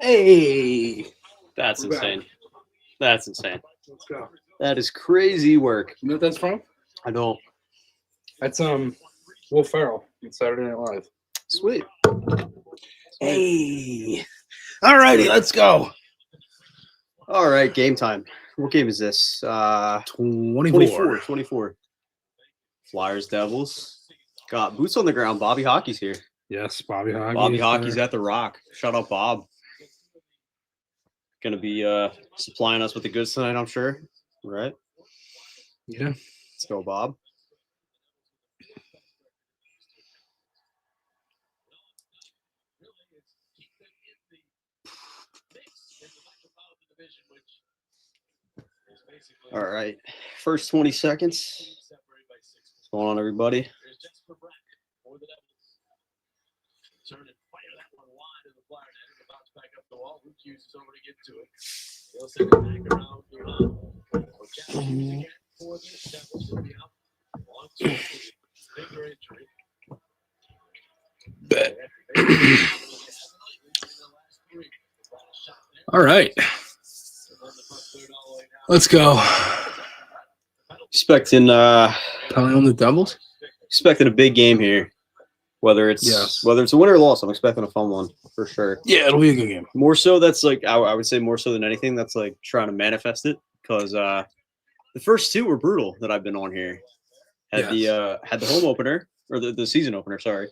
Hey, That's we're back. insane. That's insane. Let's go. That is crazy work. You know what that's from? I know. That's Will Ferrell in Saturday Night Live. Sweet. Hey. Alrighty, let's go. All right, game time. What game is this? 24. 24. Flyers, Devils. Got boots on the ground. Bobby Hockey's here. Yes, Bobby Hockey. Bobby is Hockey's there. at the Rock. Shout out Bob. Gonna be supplying us with the goods tonight, I'm sure. Right? Yeah. Let's go, Bob. All right. First 20 seconds. What's going on, everybody? All right. Let's go. Expecting Telling on the Devils? expecting a big game here. Whether it's Yes. a win or a loss, I'm expecting a fun one for sure. Yeah, it'll be a good game. More so, that's like I would say more so than anything, that's like trying to manifest it because the first two were brutal that I've been on here. Had the home opener or the season opener, sorry.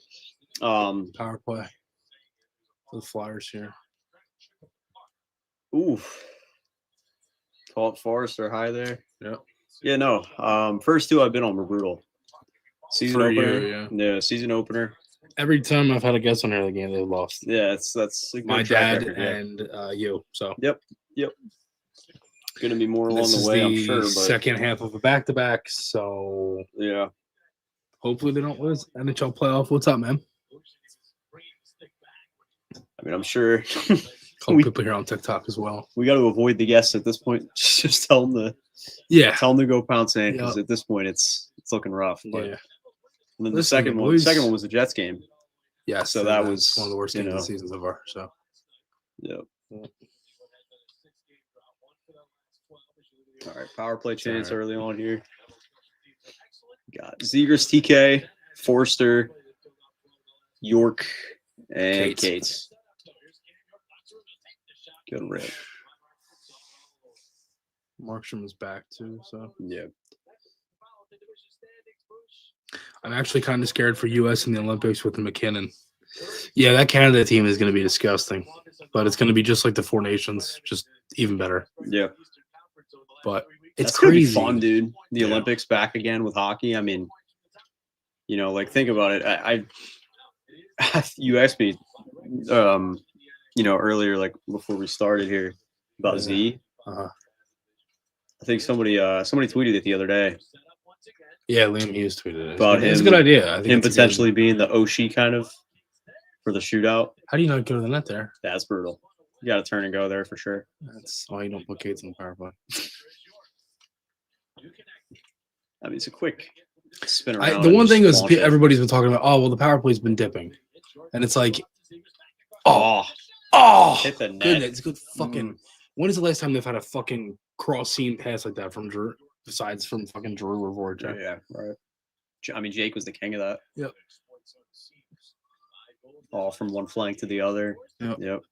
Power play. The Flyers here. Oof. Call it Forrester high there. Yeah. Yeah, no. First two I've been on were brutal. Season For opener. you, yeah. Season opener. Every time I've had a guess on the game, they've lost. Yeah, that's a good My track dad record, yeah. and you. So Yep. Gonna be more along this the is way, the I'm sure. But second half of a back-to-back. So yeah. hopefully they don't lose. NHL playoff. What's up, man? I mean, I'm sure Couple people here on TikTok as well. we got to avoid the guests at this point. Just tell them to go pound sand because at this point it's looking rough. But Yeah. and then the Listen, second boys. one was the Jets game. Yeah. So that was one of the worst games of the season so far. So yeah. All right, power play chance early on here. Got Zegers, TK, Forster, York, and Cates. Good rip. Markstrom is back too. So yeah. I'm actually kind of scared for U.S. in the Olympics with the McKinnon. Yeah, that Canada team is going to be disgusting, but it's going to be just like the Four Nations, just even better. Yeah. But it's That's crazy. Gonna be fun, dude. The Olympics back again with hockey. I mean, like think about it. I you asked me, earlier, like before we started here about Z. Uh-huh. I think somebody tweeted it the other day. Yeah, Liam Hughes tweeted it. About it's a good idea. I think him potentially being the Oshie kind of for the shootout. How do you not go to the net there? That's brutal. You got to turn and go there for sure. That's why you don't put Cates in the power play. I mean, it's a quick spin around. The one thing is everybody's been talking about, the power play's been dipping. And it's like, hit the net. Goodness, it's good fucking. When is the last time they've had a fucking cross seam pass like that from Drew, besides from fucking Drew or Voracek? Yeah, right. I mean, Jake was the king of that. Yep. All from one flank to the other. Yep.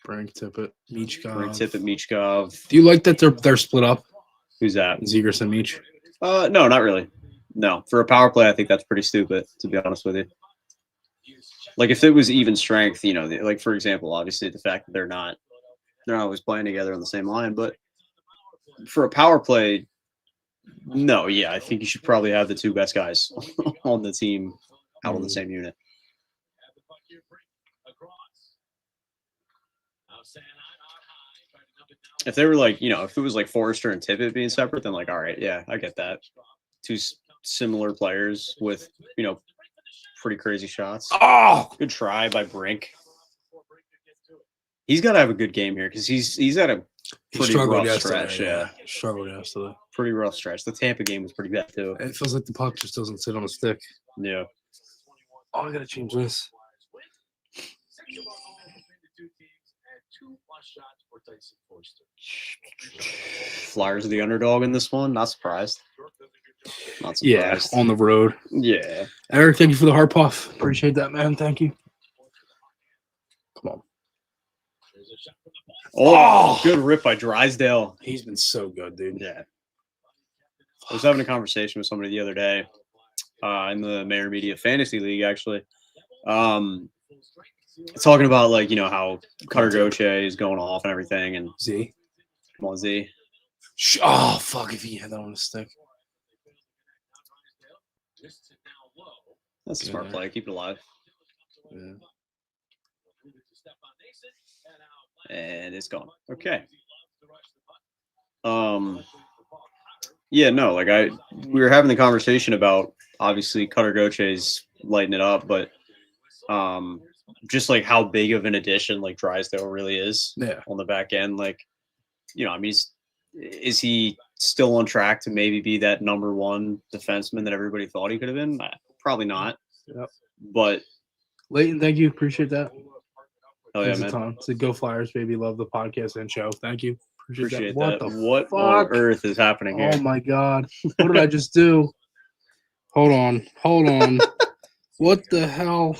Brink, Tippett, Michkov. Do you like that they're split up? Who's that? Zegers and Meach? No, not really. No, for a power play, I think that's pretty stupid, to be honest with you. Like, if it was even strength, like, for example, obviously the fact that they're not always playing together on the same line, but for a power play, no, I think you should probably have the two best guys on the team out on the same unit. If they were like, if it was like Forrester and Tippett being separate, then like, all right, yeah, I get that. Two similar players with, pretty crazy shots. Oh, good try by Brink. He's got to have a good game here because he's at a pretty rough stretch. Yeah, struggled yesterday. Pretty rough stretch. The Tampa game was pretty bad too. It feels like the puck just doesn't sit on a stick. Yeah. Oh, I gotta change this. Flyers are the underdog in this one. Not surprised. Not Yeah, surprised. on the road. Yeah. Eric, thank you for the heart puff. Appreciate that, man. Thank you. Come on. Oh, good rip by Drysdale. He's been so good, dude. Yeah. I was having a conversation with somebody the other day in the Maher Media Fantasy League, actually. Talking about, like, you know, how 𝐅𝐋𝐋𝐿 is going off and everything. And Z. Come on, Z. Oh, fuck, if he had that on his stick. That's a smart play. Keep it alive. Yeah. And it's gone. Okay. Yeah, no, like we were having the conversation about obviously 𝐅𝐋𝐋𝐿's lighting it up, but just like how big of an addition like Drysdale really is on the back end. Like, you know, I mean, is he still on track to maybe be that #1 defenseman that everybody thought he could have been? Probably not. Yep. But Leighton, thank you. Appreciate that. Oh yeah, man. So go Flyers, baby. Love the podcast and show. Thank you. Appreciate that. What on earth is happening here? Oh my God. What did I just do? Hold on. What the hell?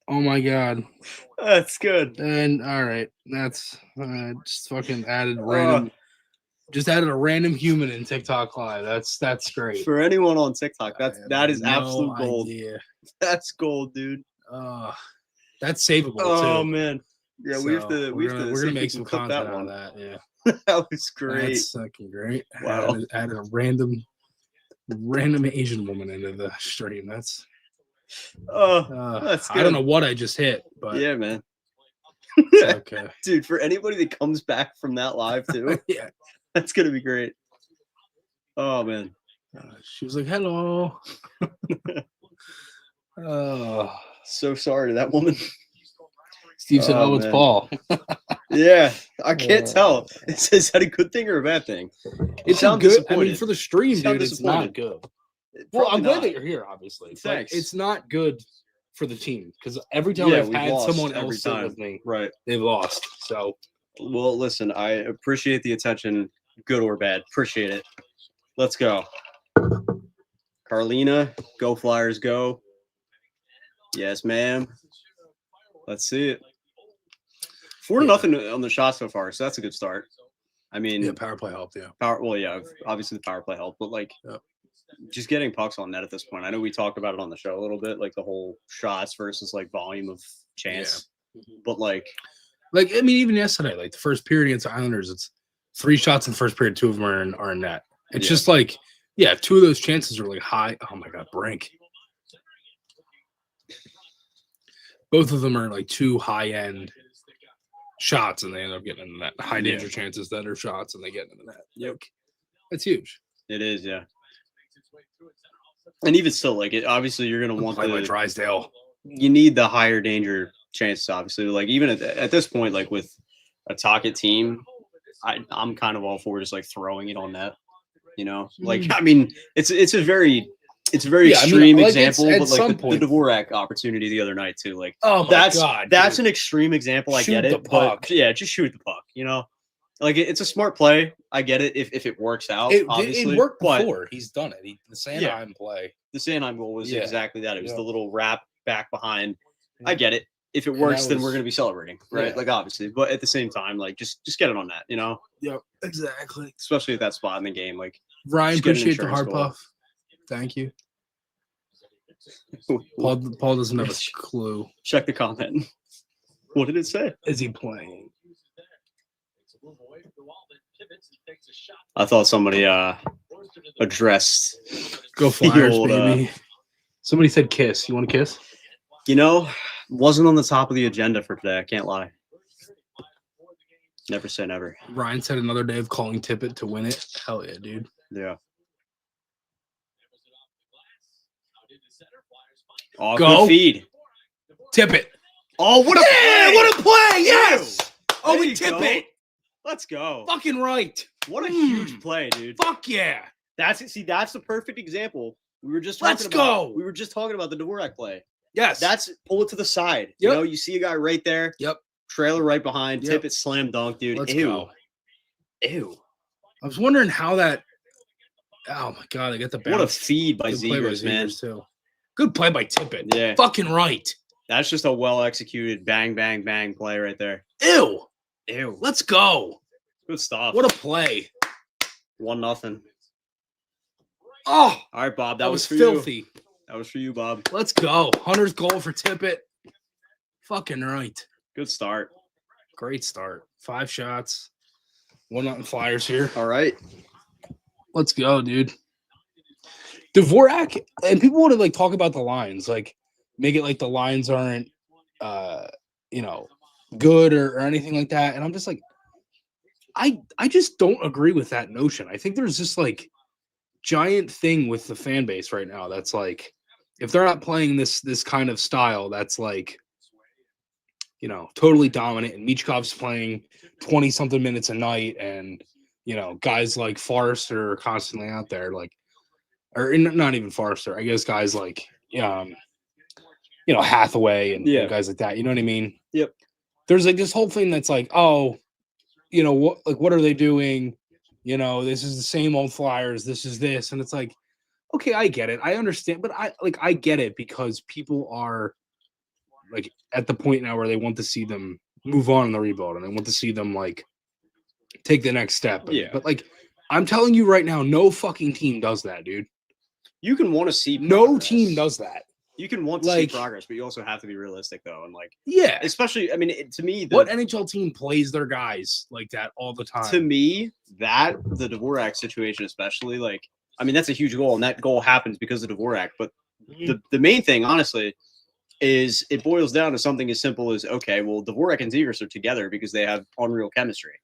Oh my God. That's good. And all right. That's just fucking added random. Just added a random human in TikTok Live. That's great. For anyone on TikTok, that is no absolute gold. idea. That's gold, dude. That's savable too. Oh man. Yeah, So we have to we're gonna make some content out of that. Yeah. That was great. That's fucking great. Wow. Added a random Asian woman into the stream. That's that's good. I don't know what I just hit, but yeah, man. it's okay. Dude, for anybody that comes back from that live too, Yeah, that's gonna be great. Oh man. She was like, "Hello." So sorry to that woman. Steve said, "Oh, it's man. Paul." Yeah, I can't tell. Is that a good thing or a bad thing? It's good. I mean, for the stream, dude, it's not good. Well, I'm glad that you're here, obviously. Thanks. But it's not good for the team because every time I've had someone else sit with me, right, they've lost. So, well, listen, I appreciate the attention, good or bad. Appreciate it. Let's go. Carlina, go Flyers, go. Yes, ma'am. Let's see it. 4-0 on the shot so far, so that's a good start. I mean, yeah, power play helped. Yeah, obviously the power play helped, but like, just getting pucks on net at this point. I know we talked about it on the show a little bit, like the whole shots versus like volume of chance, but like I mean, even yesterday, like the first period against the Islanders, it's 3 shots in the first period, 2 of them are in net. It's just like, 2 of those chances are like high. Oh my God, Brink. Both of them are like 2 high-end shots, and they end up getting in the net. High danger chances that are shots, and they get in the net. Yep, it's huge. It is, yeah. And even still, like, obviously, you're gonna want the Drysdale. You need the higher danger chances, obviously. Like, even at this point, like with a Tocchet team, I'm kind of all for just like throwing it on net. You know, like I mean, it's a very extreme example, but like the Dvorak opportunity the other night too. Like, oh my God, that's an extreme example. I get it, but yeah, just shoot the puck. You know, like it's a smart play. I get it if it works out. Obviously, it worked before. He's done it. The Sanheim play, the Sanheim goal was exactly that. It was the little wrap back behind. I get it. If it works, then we're gonna be celebrating, right? Yeah. Like obviously, but at the same time, like just get it on that, you know? Yep, exactly. Especially at that spot in the game, like Ryan, appreciate the hard puff. Thank you. Paul doesn't have a clue. Check the comment. What did it say? Is he playing? I thought somebody addressed. Go Flyers, baby. Somebody said kiss. You want to kiss? You know, wasn't on the top of the agenda for today. I can't lie. Never say never. Ryan said another day of calling Tippett to win it. Hell yeah, dude. Yeah. Oh, go good feed. Tippett. Oh, what a play! What a play! Yes. Oh, we Tippett. Let's go. Fucking right. What a huge play, dude. Fuck yeah. That's the perfect example. We were just talking We were just talking about the Dvorak play. Yes. That's pull it to the side. You know, you see a guy right there. Yep. trailer right behind, Yep. Tippett slam dunk, dude. Let's Ew. go. Ew. I was wondering how that. Oh my god! I got the bounce. What a feed by Good play by Zegers, man. too. Good play by Tippett. Yeah. Fucking right. That's just a well-executed bang, bang, bang play right there. Ew. Ew. Let's go. Good stuff. What a play. 1-0. Oh, All right, Bob. that was for filthy. You. That was for you, Bob. Let's go. Hunter's goal for Tippett. Fucking right. Good start. Great start. 5 shots. 1-0 Flyers here. All right. Let's go, dude. Dvorak, and people want to like talk about the lines, like make it like the lines aren't good or anything like that. And I'm just like, I just don't agree with that notion. I think there's this like giant thing with the fan base right now that's like, if they're not playing this kind of style, that's like, totally dominant, and Michkov's playing 20-something minutes a night, and guys like Forrester are constantly out there, like, or not even Forrester, I guess guys like Hathaway and guys like that. You know what I mean? Yep. There's like this whole thing that's like, oh, what are they doing? This is the same old Flyers. This is this, and it's like, okay, I get it, I understand, but I get it because people are like at the point now where they want to see them move on in the rebuild, and they want to see them like take the next step. But like, I'm telling you right now, no fucking team does that, dude. You can want to see no team does that. You can want to see progress, but you also have to be realistic, though, and like, especially, I mean, to me, what NHL team plays their guys like that all the time? To me, the Dvorak situation, especially, like, I mean, that's a huge goal, and that goal happens because of Dvorak. But the main thing, honestly, is it boils down to something as simple as, okay, well, Dvorak and Zegers are together because they have unreal chemistry,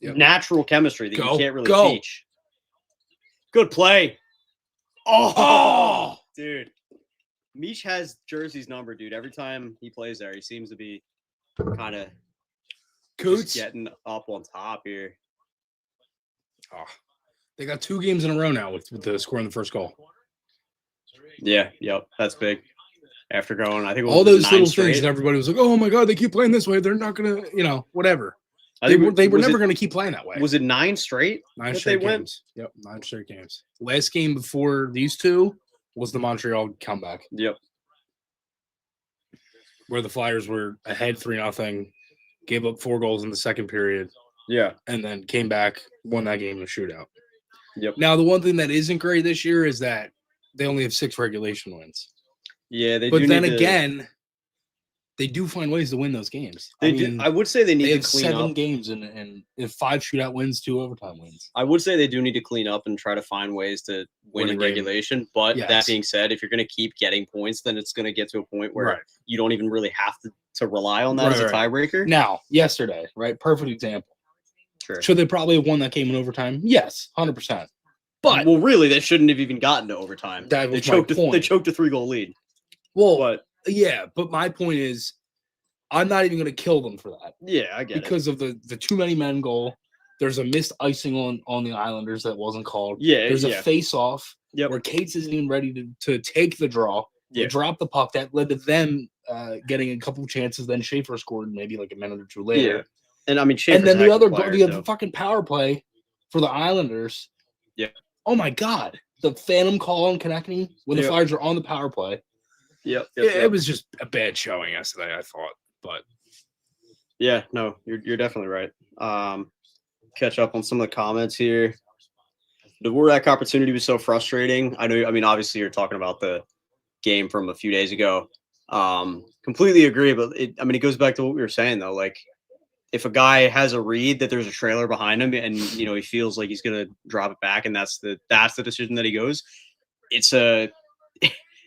natural chemistry that you can't really teach. Good play. Oh, dude. Mish has Jersey's number, dude. Every time he plays there, he seems to be kind of getting up on top here. Oh, they got 2 games in a row now with the scoring the first goal. Yeah, yep, that's big. After going, I think all those little things, and everybody was like, "Oh my god, they keep playing this way. They're not gonna, whatever." They were never going to keep playing that way. Was it 9 straight? 9 straight games. Yep, 9 straight games. Last game before these 2 was the Montreal comeback. Yep. Where the Flyers were ahead 3-0, gave up 4 goals in the second period. Yeah. And then came back, won that game in a shootout. Yep. Now, the one thing that isn't great this year is that they only have 6 regulation wins. Yeah, but then again, they do find ways to win those games. I would say they need to clean up. 7 games and 5 shootout wins, 2 overtime wins. I would say they do need to clean up and try to find ways to win in regulation. But that being said, if you're going to keep getting points, then it's going to get to a point where you don't even really have to rely on that as a tiebreaker. Now, yesterday, perfect example. Sure. Should they probably have won that game in overtime? Yes, 100%. But really, they shouldn't have even gotten to overtime. They choked a 3-goal lead. Well, but my point is, I'm not even going to kill them for that. Yeah, I get it. Because of the too many men goal. There's a missed icing on the Islanders that wasn't called. Yeah, there's a face-off where Cates isn't even ready to take the draw. They drop the puck. That led to them getting a couple chances. Then Schaefer scored maybe like a minute or 2 later. Yeah. And I mean, Schaefer's and then the fucking power play for the Islanders. Yeah. Oh my God, the phantom call on Konechny when the Flyers were on the power play. Yep. It was just a bad showing yesterday, I thought. But yeah, no, you're definitely right. Catch up on some of the comments here. The Dvorak opportunity was so frustrating. I mean, obviously you're talking about the game from a few days ago. Completely agree, but it goes back to what we were saying though. Like, if a guy has a read that there's a trailer behind him and he feels like he's gonna drop it back and that's the decision that he goes,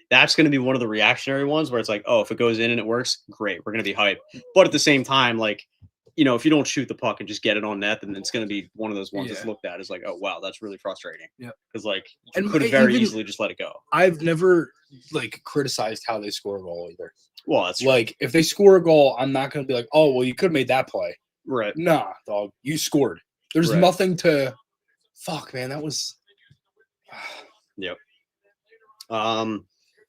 that's going to be one of the reactionary ones where it's like, oh, if it goes in and it works, great, we're going to be hyped. But at the same time, like, if you don't shoot the puck and just get it on net, then it's going to be one of those ones that's looked at as like, oh, wow, that's really frustrating. Yeah. Because, like, you could have very easily just let it go. I've never, criticized how they score a goal either. Well, that's true. Like, if they score a goal, I'm not going to be like, oh, well, you could have made that play. Right. Nah, dog, you scored. There's nothing to – fuck, man, that was – Yep.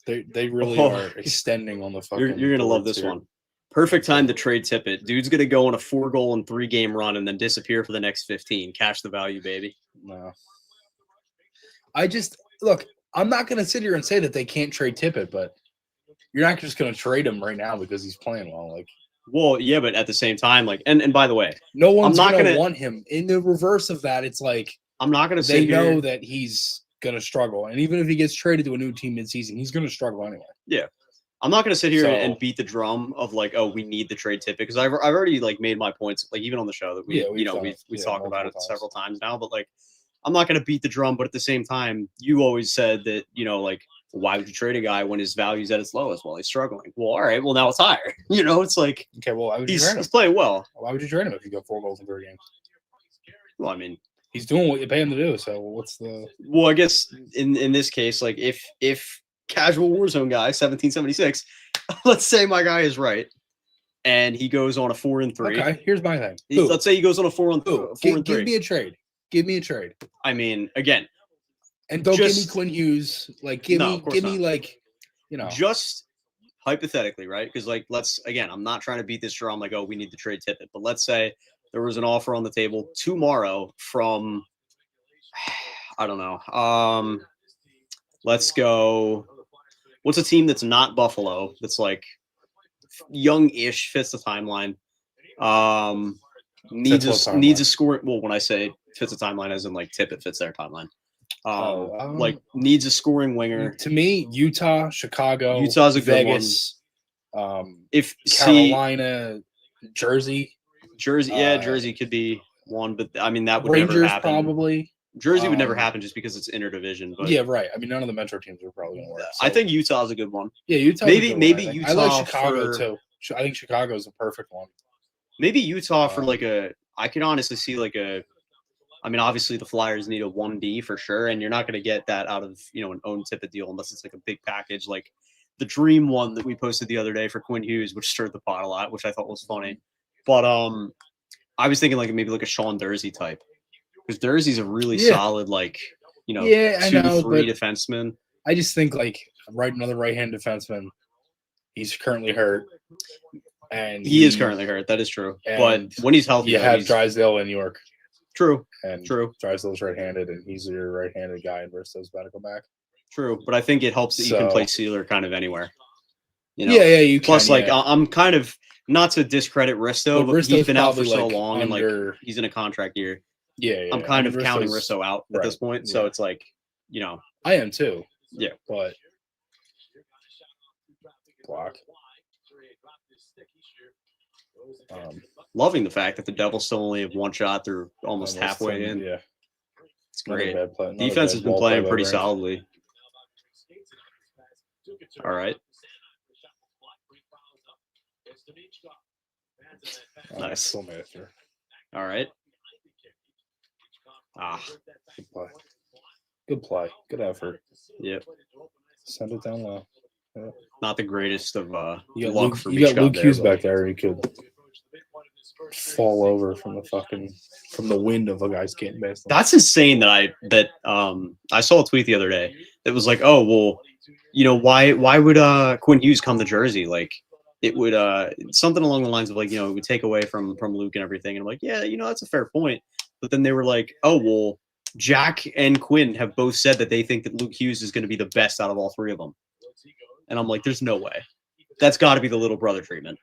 They really are extending on the fucking. You're gonna love this one. Perfect time to trade Tippett. Dude's gonna go on a 4-goal and 3-game run and then disappear for the next 15. Cash the value, baby. No. I just look. I'm not going to sit here and say that they can't trade Tippett, but you're not just going to trade him right now because he's playing well. Like, well, yeah, but at the same time, like, and by the way, no one's going to want him. In the reverse of that, it's like I'm not going to. They know that he's going to struggle, and even if he gets traded to a new team midseason, he's going to struggle anyway. Yeah, I'm not going to sit here and beat the drum of like, oh, we need to trade Tippett, because I've already like made my points, like even on the show that we've talked about it several times now, but like. I'm not going to beat the drum, but at the same time, you always said that, like, why would you trade a guy when his value's at its lowest while he's struggling? Well, all right, well, now it's higher. It's like, okay, well, why would you trade him? He's playing well. Why would you trade him if you got 4 goals in 3 games? Well, I mean, he's doing what you pay him to do, so what's the... Well, I guess in this case, like, if casual Warzone guy, 1776, let's say my guy is right, and he goes on a 4-3. Okay, here's my thing. Let's say he goes on a 4-3. Give me a trade. Give me a trade. I mean, again, and don't give me Quinn Hughes. Like, give me like, just hypothetically, right? Because like, I'm not trying to beat this drum. Like, oh, we need to trade Tippett, but let's say there was an offer on the table tomorrow from, I don't know. Let's go. What's a team that's not Buffalo? That's like young-ish, fits the timeline. Needs a score. Well, when I say fits a timeline, as in like Tippett fits their timeline. Like needs a scoring winger. To me, Utah, Chicago, Utah's a Vegas, good one. If Carolina, Jersey, Jersey could be one, but I mean that would Rangers never happen. Probably Jersey would never happen just because it's interdivision. But yeah, right. I mean, none of the Metro teams are probably going to work. So. I think Utah's a good one. Yeah, Utah. Maybe Utah. I like Chicago too. I think Chicago's a perfect one. Maybe Utah for like I can honestly see like I mean, obviously the Flyers need a 1D for sure, and you're not going to get that out of, an own Tippett deal unless it's like a big package, like the dream one that we posted the other day for Quinn Hughes, which stirred the pot a lot, which I thought was funny. But I was thinking like maybe like a Sean Dursey type, because Dursey's a really solid, like, 2-3 defenseman. I just think like another right-hand defenseman. He's currently hurt. And he is currently hurt. That is true. But when he's healthy, you have Drysdale in New York. True. And Drysdale's right-handed, and he's your right-handed guy, and Bristow's about to go back. True, but I think it helps that you can play Sealer kind of anywhere. Yeah, you can. Plus, I'm kind of not to discredit Risto, but he's been out for so long, and like he's in a contract year. Yeah. I'm kind of counting Risto out at this point, so it's like, I am too. Yeah, but block. Loving the fact that the Devils still only have one shot through almost halfway in. Yeah, it's great. Defense has been playing pretty solidly. All right. Nice. All right. Good play. Good effort. Yep. Send it down low. Yeah. Not the greatest of luck for you got Luke Hughes back there. He could fall over from the wind of a guy skating based. That's insane that I saw a tweet the other day that was like, oh well, why would Quinn Hughes come to Jersey? Like it would something along the lines of like, it would take away from Luke and everything. And I'm like, yeah, that's a fair point. But then they were like, oh well, Jack and Quinn have both said that they think that Luke Hughes is going to be the best out of all three of them. And I'm like, there's no way. That's got to be the little brother treatment.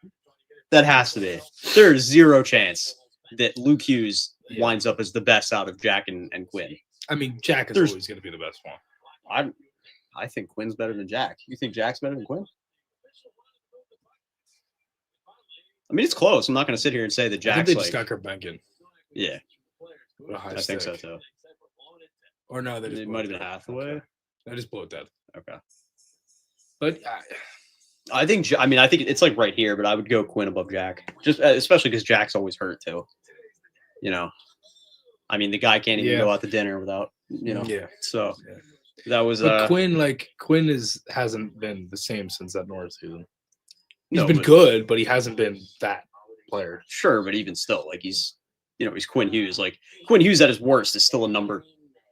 That has to be. There's zero chance that Luke Hughes winds up as the best out of Jack and Quinn. I mean, Jack is always going to be the best one. I think Quinn's better than Jack. You think Jack's better than Quinn? I mean, it's close. I'm not going to sit here and say that Jack's they just got Kerbenkin. Yeah. I think so, too. Or no, it might have been Hathaway. I just blew it dead. Okay. But I think it's like right here, but I would go Quinn above Jack, just especially because Jack's always hurt too. I mean, the guy can't even go out to dinner without, Yeah. So that was Quinn hasn't been the same since that Norris season. He's been good, but he hasn't been that player. Sure, but even still, like he's Quinn Hughes. Like Quinn Hughes at his worst is still a number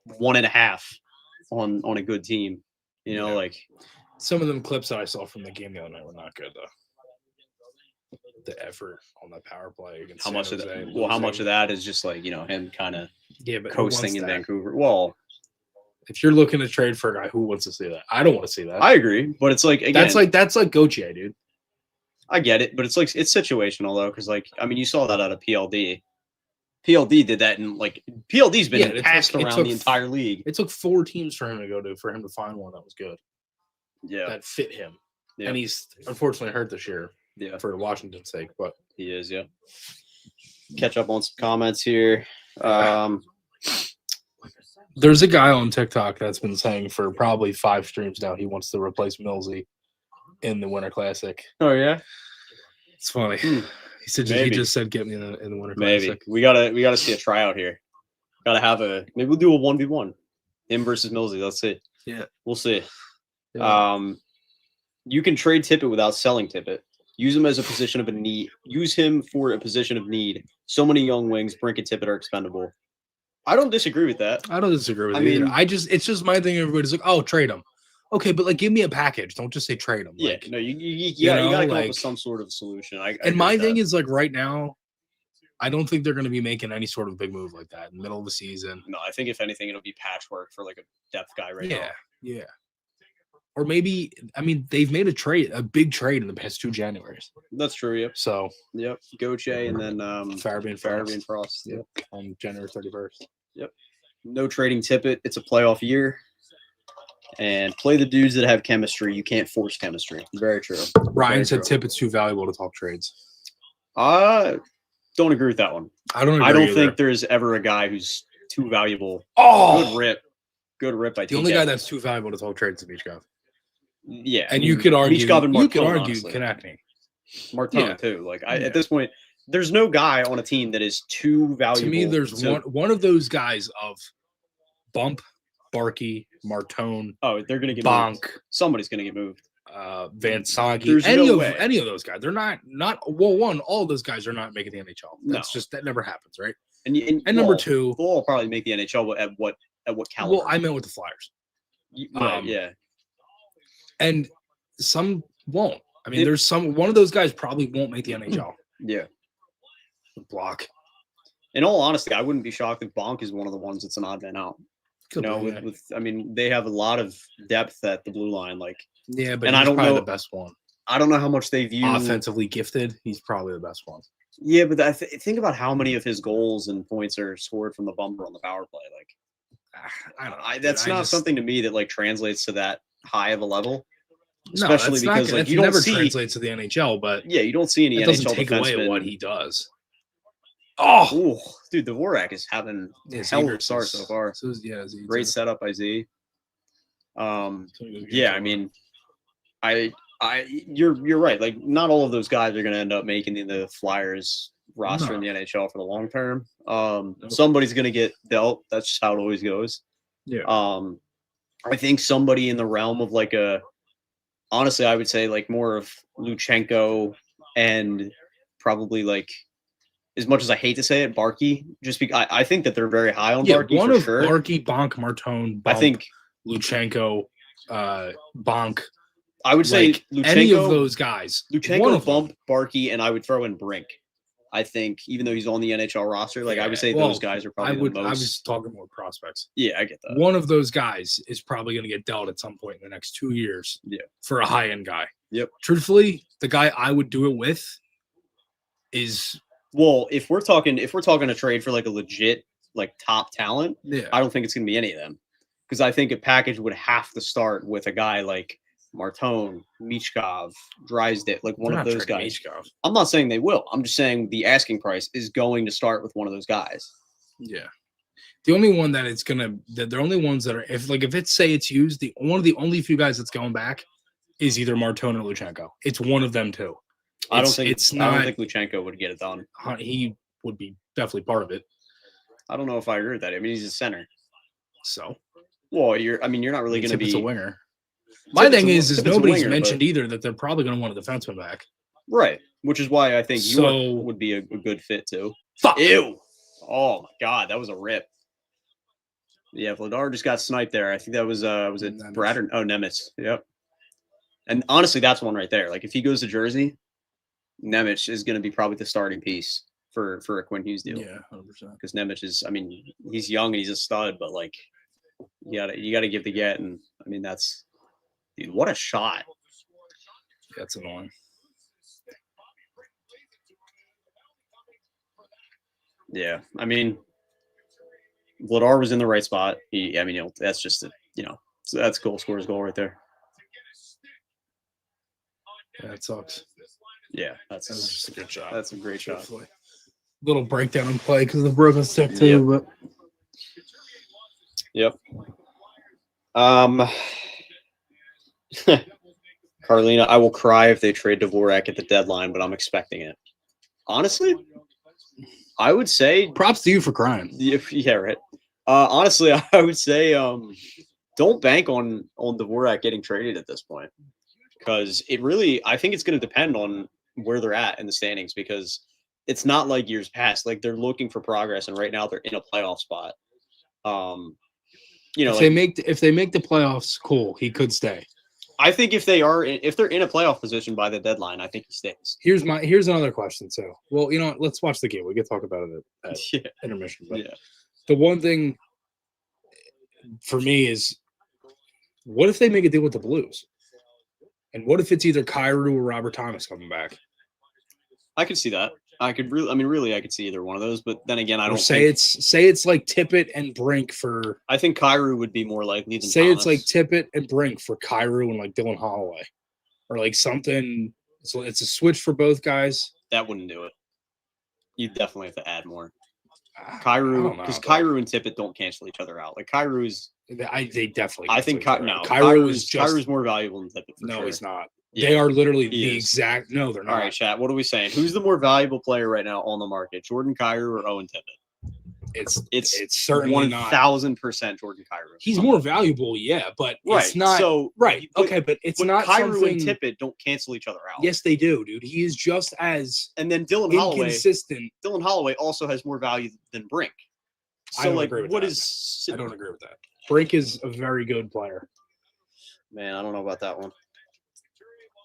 1.5 on a good team. Like. Some of them clips that I saw from the game the other night were not good, though. the effort on that power play against How San much of Jose that? Well, how much losing. of that is just like him kind of Yeah, but who coasting wants in that? Vancouver? Well, If you're looking to trade for a guy, who wants to see that? I don't want to see that. I agree, but it's like again, that's like Gauthier, dude. I get it, but it's like it's situational though, because like I mean, you saw that out of PLD. PLD did that, and like PLD's been passed around the entire league. It took 4 teams for him to find one that was good. Yeah, that fit him. Yeah. And he's unfortunately hurt this year. Yeah, for Washington's sake, but he is. Yeah. Catch up on some comments here. There's a guy on TikTok that's been saying for probably 5 streams now he wants to replace Millsy in the Winter Classic. Oh yeah, it's funny. He said he just said get me in the Winter Classic. We gotta see a tryout here. Gotta have maybe we'll do a 1v1, him versus Millsy. Let's see. Yeah, we'll see. Yeah. You can trade Tippett without selling Tippett. Use him as a position of a need. Use him for a position of need. So many young wings, Brink and Tippett are expendable. I don't disagree with that. I don't disagree with it either. It's just my thing. Everybody's like, oh, trade him. Okay, but like, give me a package. Don't just say trade him. Yeah, like, no, you gotta come up with some sort of solution. And my thing is like right now, I don't think they're going to be making any sort of big move like that in the middle of the season. No, I think if anything, it'll be patchwork for like a depth guy right now. Yeah. Or maybe, I mean, they've made a big trade in the past 2 Januaries. That's true. Yep. So, yep, Gauthier and then Farabee Frost. Yep. On January 31st. Yep. No trading Tippett. It's a playoff year. And play the dudes that have chemistry. You can't force chemistry. Very true. Ryan said Tippett's too valuable to talk trades. I don't agree with that one. I don't think there's ever a guy who's too valuable. Oh, good rip by TJ. The only guy that's too valuable to talk trades is Michkov. Yeah, and you could argue Konechny. Martin too. Like at this point, there's no guy on a team that is too valuable. To me, there's one of those guys of Bump, Barkey, Martone. Oh, they're gonna get Bonk. Moved. Somebody's gonna get moved. Van Sage. Any of those guys. They're not all of those guys are not making the NHL. That's just that never happens, right? And number 2, they'll all probably make the NHL at what caliber? Well, I meant with the Flyers. Yeah. And some won't. I mean, there's one of those guys probably won't make the NHL. Yeah. Block. In all honesty, I wouldn't be shocked if Bonk is one of the ones that's an odd man out. I mean, they have a lot of depth at the blue line. Like, yeah, but I don't know the best one. I don't know how much they view offensively gifted. He's probably the best one. Yeah, but think about how many of his goals and points are scored from the bumper on the power play. Like, I don't know. That's not something to me that like translates to that high of a level. Especially because like you never translates to the NHL, but yeah, you don't see any NHL doesn't take away what he does. Oh, dude, the Dvorak is having a hell of a start so far. Great setup by Z. Yeah, I mean, you're right. Like, not all of those guys are going to end up making the Flyers roster in the NHL for the long term. Somebody's going to get dealt. That's just how it always goes. Yeah. I think somebody in the realm of like honestly, I would say like more of Luchenko and probably like, as much as I hate to say it, Barkey, just because I think that they're very high on Barkey one for of sure. Barkey, Bonk, Martone, I think Luchenko, Bonk. I would say Luchenko, any of those guys. Luchenko, Bump, Barkey, and I would throw in Brink. I think even though he's on the NHL roster, like I would say those guys are probably the most. I was talking more prospects. Yeah, I get that. One of those guys is probably going to get dealt at some point in the next 2 years. Yeah, for a high-end guy. Yep. Truthfully, the guy I would do it with is. Well, if we're talking a trade for like a legit like top talent, yeah, I don't think it's going to be any of them, because I think a package would have to start with a guy like Martone, Michkov, Drysdale, like one of those guys. Michkov. I'm not saying they will. I'm just saying the asking price is going to start with one of those guys. Yeah. The only one that it's gonna the only ones that are if it's used, one of the only few guys that's going back is either Martone or Luchenko. It's one of them two. I don't think Luchenko would get it done. He would be definitely part of it. I don't know if I agree with that. I mean, he's a center. So, well, you're not really going to be a winger. My thing is nobody's mentioned either that they're probably going to want a defenseman back. Right, which is why I think York would be a good fit too. Fuck. Ew. Oh my God, that was a rip. Yeah, Vladar just got sniped there. I think that was it Nemitz. Brad or Nemitz. Yep. And honestly, that's one right there. Like if he goes to Jersey, Nemec is going to be probably the starting piece for a Quinn Hughes deal. Yeah, 100%. Because Nemec is, I mean, he's young and he's a stud, but like you gotta give the get, and I mean that's, dude, what a shot. That's annoying. Yeah, I mean, Vladar was in the right spot. That's just so that's goal scorer's goal right there. Yeah, it sucks. Yeah, That was just a good shot. That's a great shot. Little breakdown in play because of the broken stick too. Yep. Carlina, I will cry if they trade Dvorak at the deadline, but I'm expecting it. Honestly, I would say props to you for crying. Yeah, right. Honestly, I would say don't bank on Dvorak getting traded at this point, because I think it's going to depend on where they're at in the standings, because it's not like years past. Like, they're looking for progress, and right now they're in a playoff spot. If they make the playoffs, cool, he could stay. I think if they're in a playoff position by the deadline, I think he stays. Here's another question too. Well, let's watch the game. We can talk about it at intermission. But the one thing for me is, what if they make a deal with the Blues? And what if it's either Kyrou or Robert Thomas coming back? I could see that. I could really, I could see either one of those. But then again, I don't say it's like Tippett and Brink for. I think Kyrou would be more likely than say Thomas. It's like Tippett and Brink for Kyrou and like Dylan Holloway, or like something. So it's a switch for both guys. That wouldn't do it. You definitely have to add more. Kyrou, because Kyrou and Tippett don't cancel each other out. Like, Kyrou's, they definitely. I think Kyrou's more valuable than Tippett. No, he's not. Yeah, they are literally the exact. No, they're not. All right, chat. What are we saying? Who's the more valuable player right now on the market, Jordan Kyrou or Owen Tippett? It's certainly 1,000% Jordan Kyrou. He's more valuable, yeah, but it's not. So right, okay, but it's not. Kyrou and Tippett don't cancel each other out. Yes, they do, dude. He is just as. And then Dylan Holloway also has more value than Brink. So, I don't agree with that. Brink is a very good player. Man, I don't know about that one.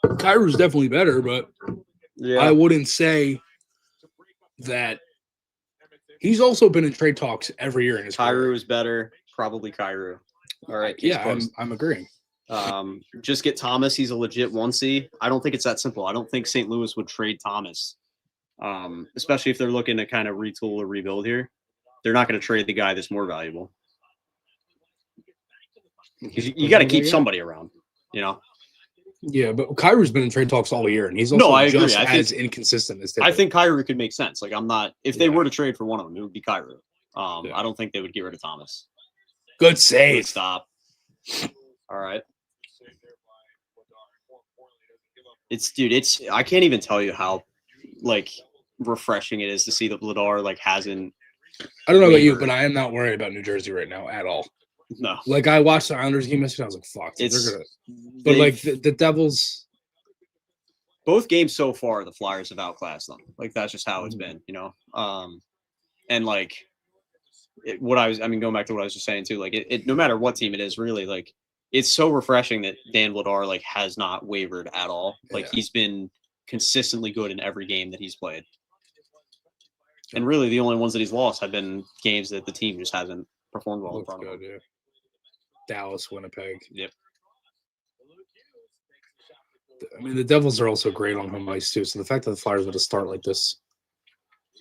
Kyrou's definitely better, but I wouldn't say that. He's also been in trade talks every year in his career. Kyrou is better, probably Kyrou. All right, I'm agreeing. Just get Thomas. He's a legit 1C. I don't think it's that simple. I don't think St. Louis would trade Thomas, especially if they're looking to kind of retool or rebuild here. They're not going to trade the guy that's more valuable. You got to keep somebody around, Yeah, but Kyrou's been in trade talks all year, and he's also as inconsistent as Tippett. I think Kyrou could make sense. Like, I'm not. If they were to trade for one of them, it would be Kyrou. I don't think they would get rid of Thomas. Good save. Good stop. All right. I can't even tell you how, like, refreshing it is to see that Vladar hasn't. I don't know about you, but I am not worried about New Jersey right now at all. No. Like, I watched the Islanders game yesterday, I was like, fuck. But like the Devils. Both games so far, the Flyers have outclassed them. Like, that's just how it's been, And like, going back to what I was just saying too, like, no matter what team it is, really, like, it's so refreshing that Dan Vladar has not wavered at all. Like, he's been consistently good in every game that he's played. And really, the only ones that he's lost have been games that the team just hasn't performed well in front of him. Yeah. Dallas, Winnipeg. Yep. I mean, the Devils are also great on home ice too. So the fact that the Flyers would start like this,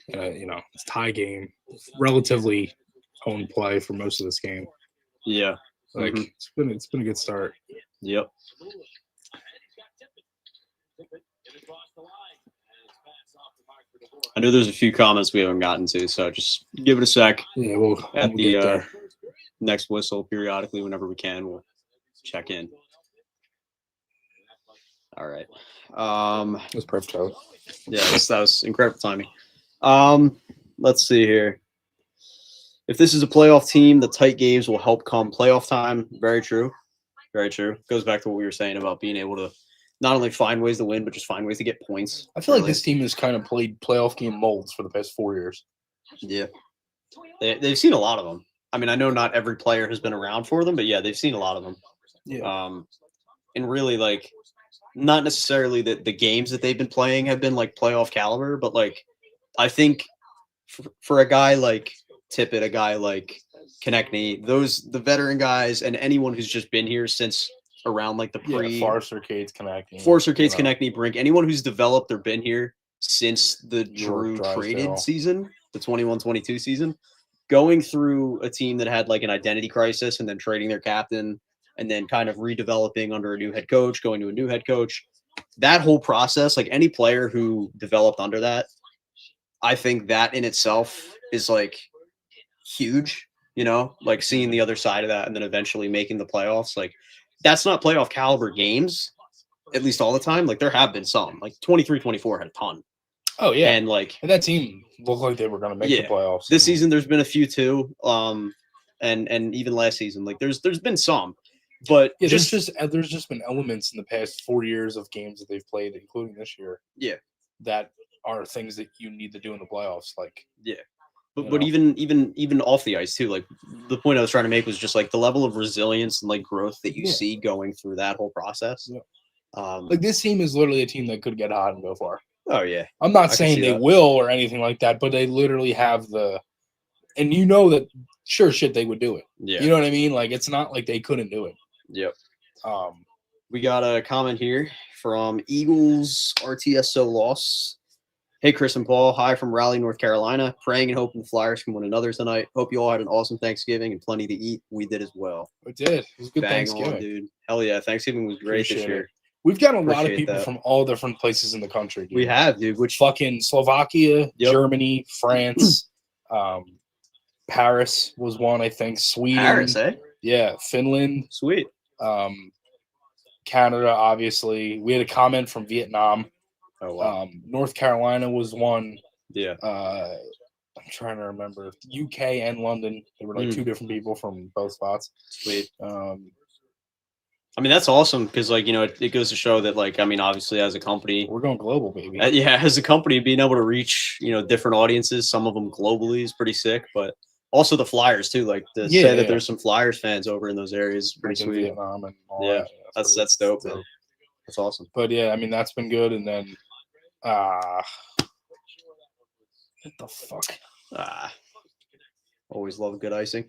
it's tie game, relatively own play for most of this game. Yeah. Like it's been a good start. Yep. I know there's a few comments we haven't gotten to, so just give it a sec. Yeah, we'll get there. Next whistle periodically whenever we can. We'll check in. All right. That was perfect, Charlie. Yeah, that was incredible timing. Let's see here. If this is a playoff team, the tight games will help come playoff time. Very true. Very true. Goes back to what we were saying about being able to not only find ways to win, but just find ways to get points. I feel like this team has kind of played playoff game molds for the past 4 years. Yeah. They've seen a lot of them. I mean, I know not every player has been around for them, but yeah, they've seen a lot of them. Yeah. And really, like, not necessarily that the games that they've been playing have been like playoff caliber, but like I think for a guy like Tippett, a guy like 𝐋𝐋𝐿, the veteran guys, and anyone who's just been here since around like the Forrester, Cates, 𝐋𝐋𝐿, Brink, anyone who's developed or been here since the Drew traded season, the 21-22 season, going through a team that had like an identity crisis and then trading their captain and then kind of redeveloping under a new head coach, going to a new head coach, that whole process, like any player who developed under that, I think that in itself is like huge, you know, like seeing the other side of that and then eventually making the playoffs. Like that's not playoff caliber games, at least all the time. Like there have been some, like 23-24 had a ton. Oh yeah. And like that team looked like they were going to make the playoffs. This season there's been a few too. And even last season, like there's been some. But there's just been elements in the past 4 years of games that they've played, including this year. Yeah. That are things that you need to do in the playoffs. Like but even off the ice too. Like the point I was trying to make was just like the level of resilience and like growth that you see going through that whole process. Yeah. Like this team is literally a team that could get hot and go far. Oh yeah. I'm not saying they will or anything like that, but they literally have and you know that sure shit they would do it. Yeah. You know what I mean? Like it's not like they couldn't do it. Yep. We got a comment here from Eagles RTSO loss. Hey, Chris and Paul. Hi from Raleigh, North Carolina. Praying and hoping the Flyers can win another tonight. Hope you all had an awesome Thanksgiving and plenty to eat. We did as well. We did. It was a good Bang Thanksgiving. On, dude. Hell yeah. Thanksgiving was great this year. We've got a lot of people from all different places in the country. Dude. We have, dude. Which fucking Slovakia, Germany, France, Paris was one, I think. Sweden. Paris, eh? Yeah. Finland. Sweet. Canada, obviously. We had a comment from Vietnam. Oh, wow. North Carolina was one. Yeah. I'm trying to remember. UK and London. There were like two different people from both spots. Sweet. I mean, that's awesome because, like, you know, it goes to show that, like, I mean, obviously as a company. We're going global, baby. As a company, being able to reach, you know, different audiences, some of them globally is pretty sick, but also the Flyers, too. Like, to say that there's some Flyers fans over in those areas is pretty sweet. Vietnam and all that. That's dope, man. That's awesome. But, yeah, I mean, that's been good. And then, what the fuck? Always love good icing.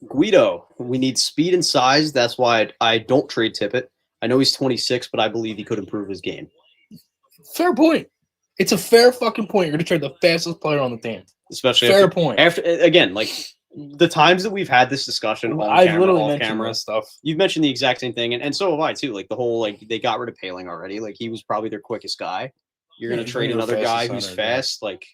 Guido, we need speed and size. That's why I don't trade Tippett. I know he's 26, but I believe he could improve his game. Fair point. It's a fair fucking point. You're going to trade the fastest player on the team. Especially fair point. After again, like the times that we've had this discussion on I've camera, literally off mentioned camera, that stuff. You've mentioned the exact same thing, and so have I too. Like the whole like they got rid of Paling already. Like he was probably their quickest guy. You're going to trade another guy who's fast. Like.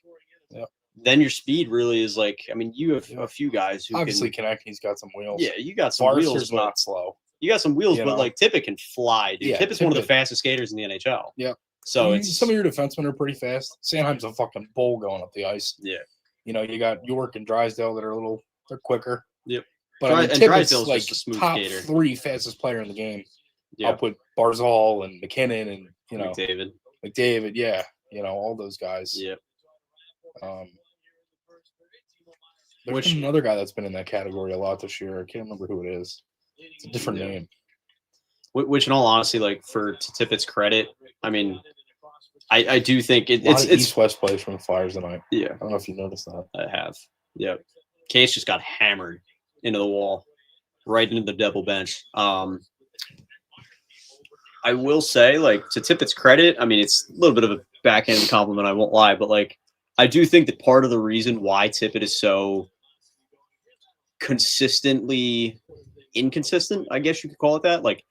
Yep. Then your speed really is like, I mean, you have a few guys who obviously 𝐋𝐋𝐿's got some wheels. Yeah, you got some wheels, but not slow. You got some wheels, but like Tippett can fly, dude. Yeah, Tippett's one of the fastest skaters in the NHL. Yeah. So it's some of your defensemen are pretty fast. Sanheim's a fucking bull going up the ice. Yeah. You know, you got York and Drysdale that are they're quicker. Yep. But I mean, Tippett's like just a smooth top skater. 3 fastest player in the game. Yeah. I'll put Barzal and McKinnon and you know McDavid, yeah. You know, all those guys. Yep. There's another guy that's been in that category a lot this year. I can't remember who it is. It's a different name. Which, in all honesty, like to Tippett's credit, I mean, I do think it's East-West plays from the Flyers tonight. Yeah, I don't know if you noticed that. I have. Yep. Case just got hammered into the wall, right into the double bench. I will say, like to Tippett's credit, I mean, it's a little bit of a backhanded compliment. I won't lie, but like I do think that part of the reason why Tippett is so consistently inconsistent, I guess you could call it that. Like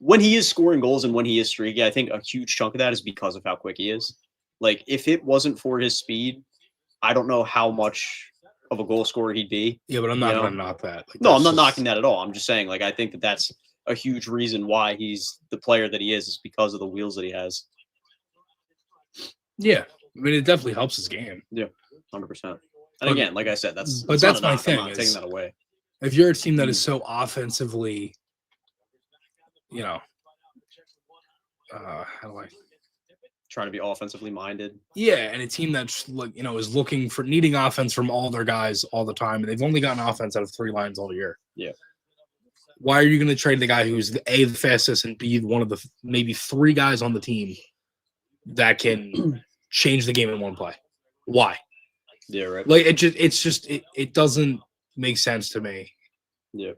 when he is scoring goals and when he is streaky, I think a huge chunk of that is because of how quick he is. Like if it wasn't for his speed, I don't know how much of a goal scorer he'd be. Yeah, but I'm not going to knock that. Like, no, I'm not knocking that at all. I'm just saying, like, I think that that's a huge reason why he's the player that he is because of the wheels that he has. Yeah. I mean, it definitely helps his game. Yeah, 100%. And again, like I said, that's my thing. I'm not taking that away. If you're a team that is so offensively, you know, how do I trying to be offensively minded? Yeah, and a team that's like is looking for needing offense from all their guys all the time, and they've only gotten offense out of 3 lines all year. Yeah. Why are you going to trade the guy who's the fastest and B, one of the maybe 3 guys on the team that can change the game in one play? Why? Yeah, right. Like it doesn't make sense to me. Yeah.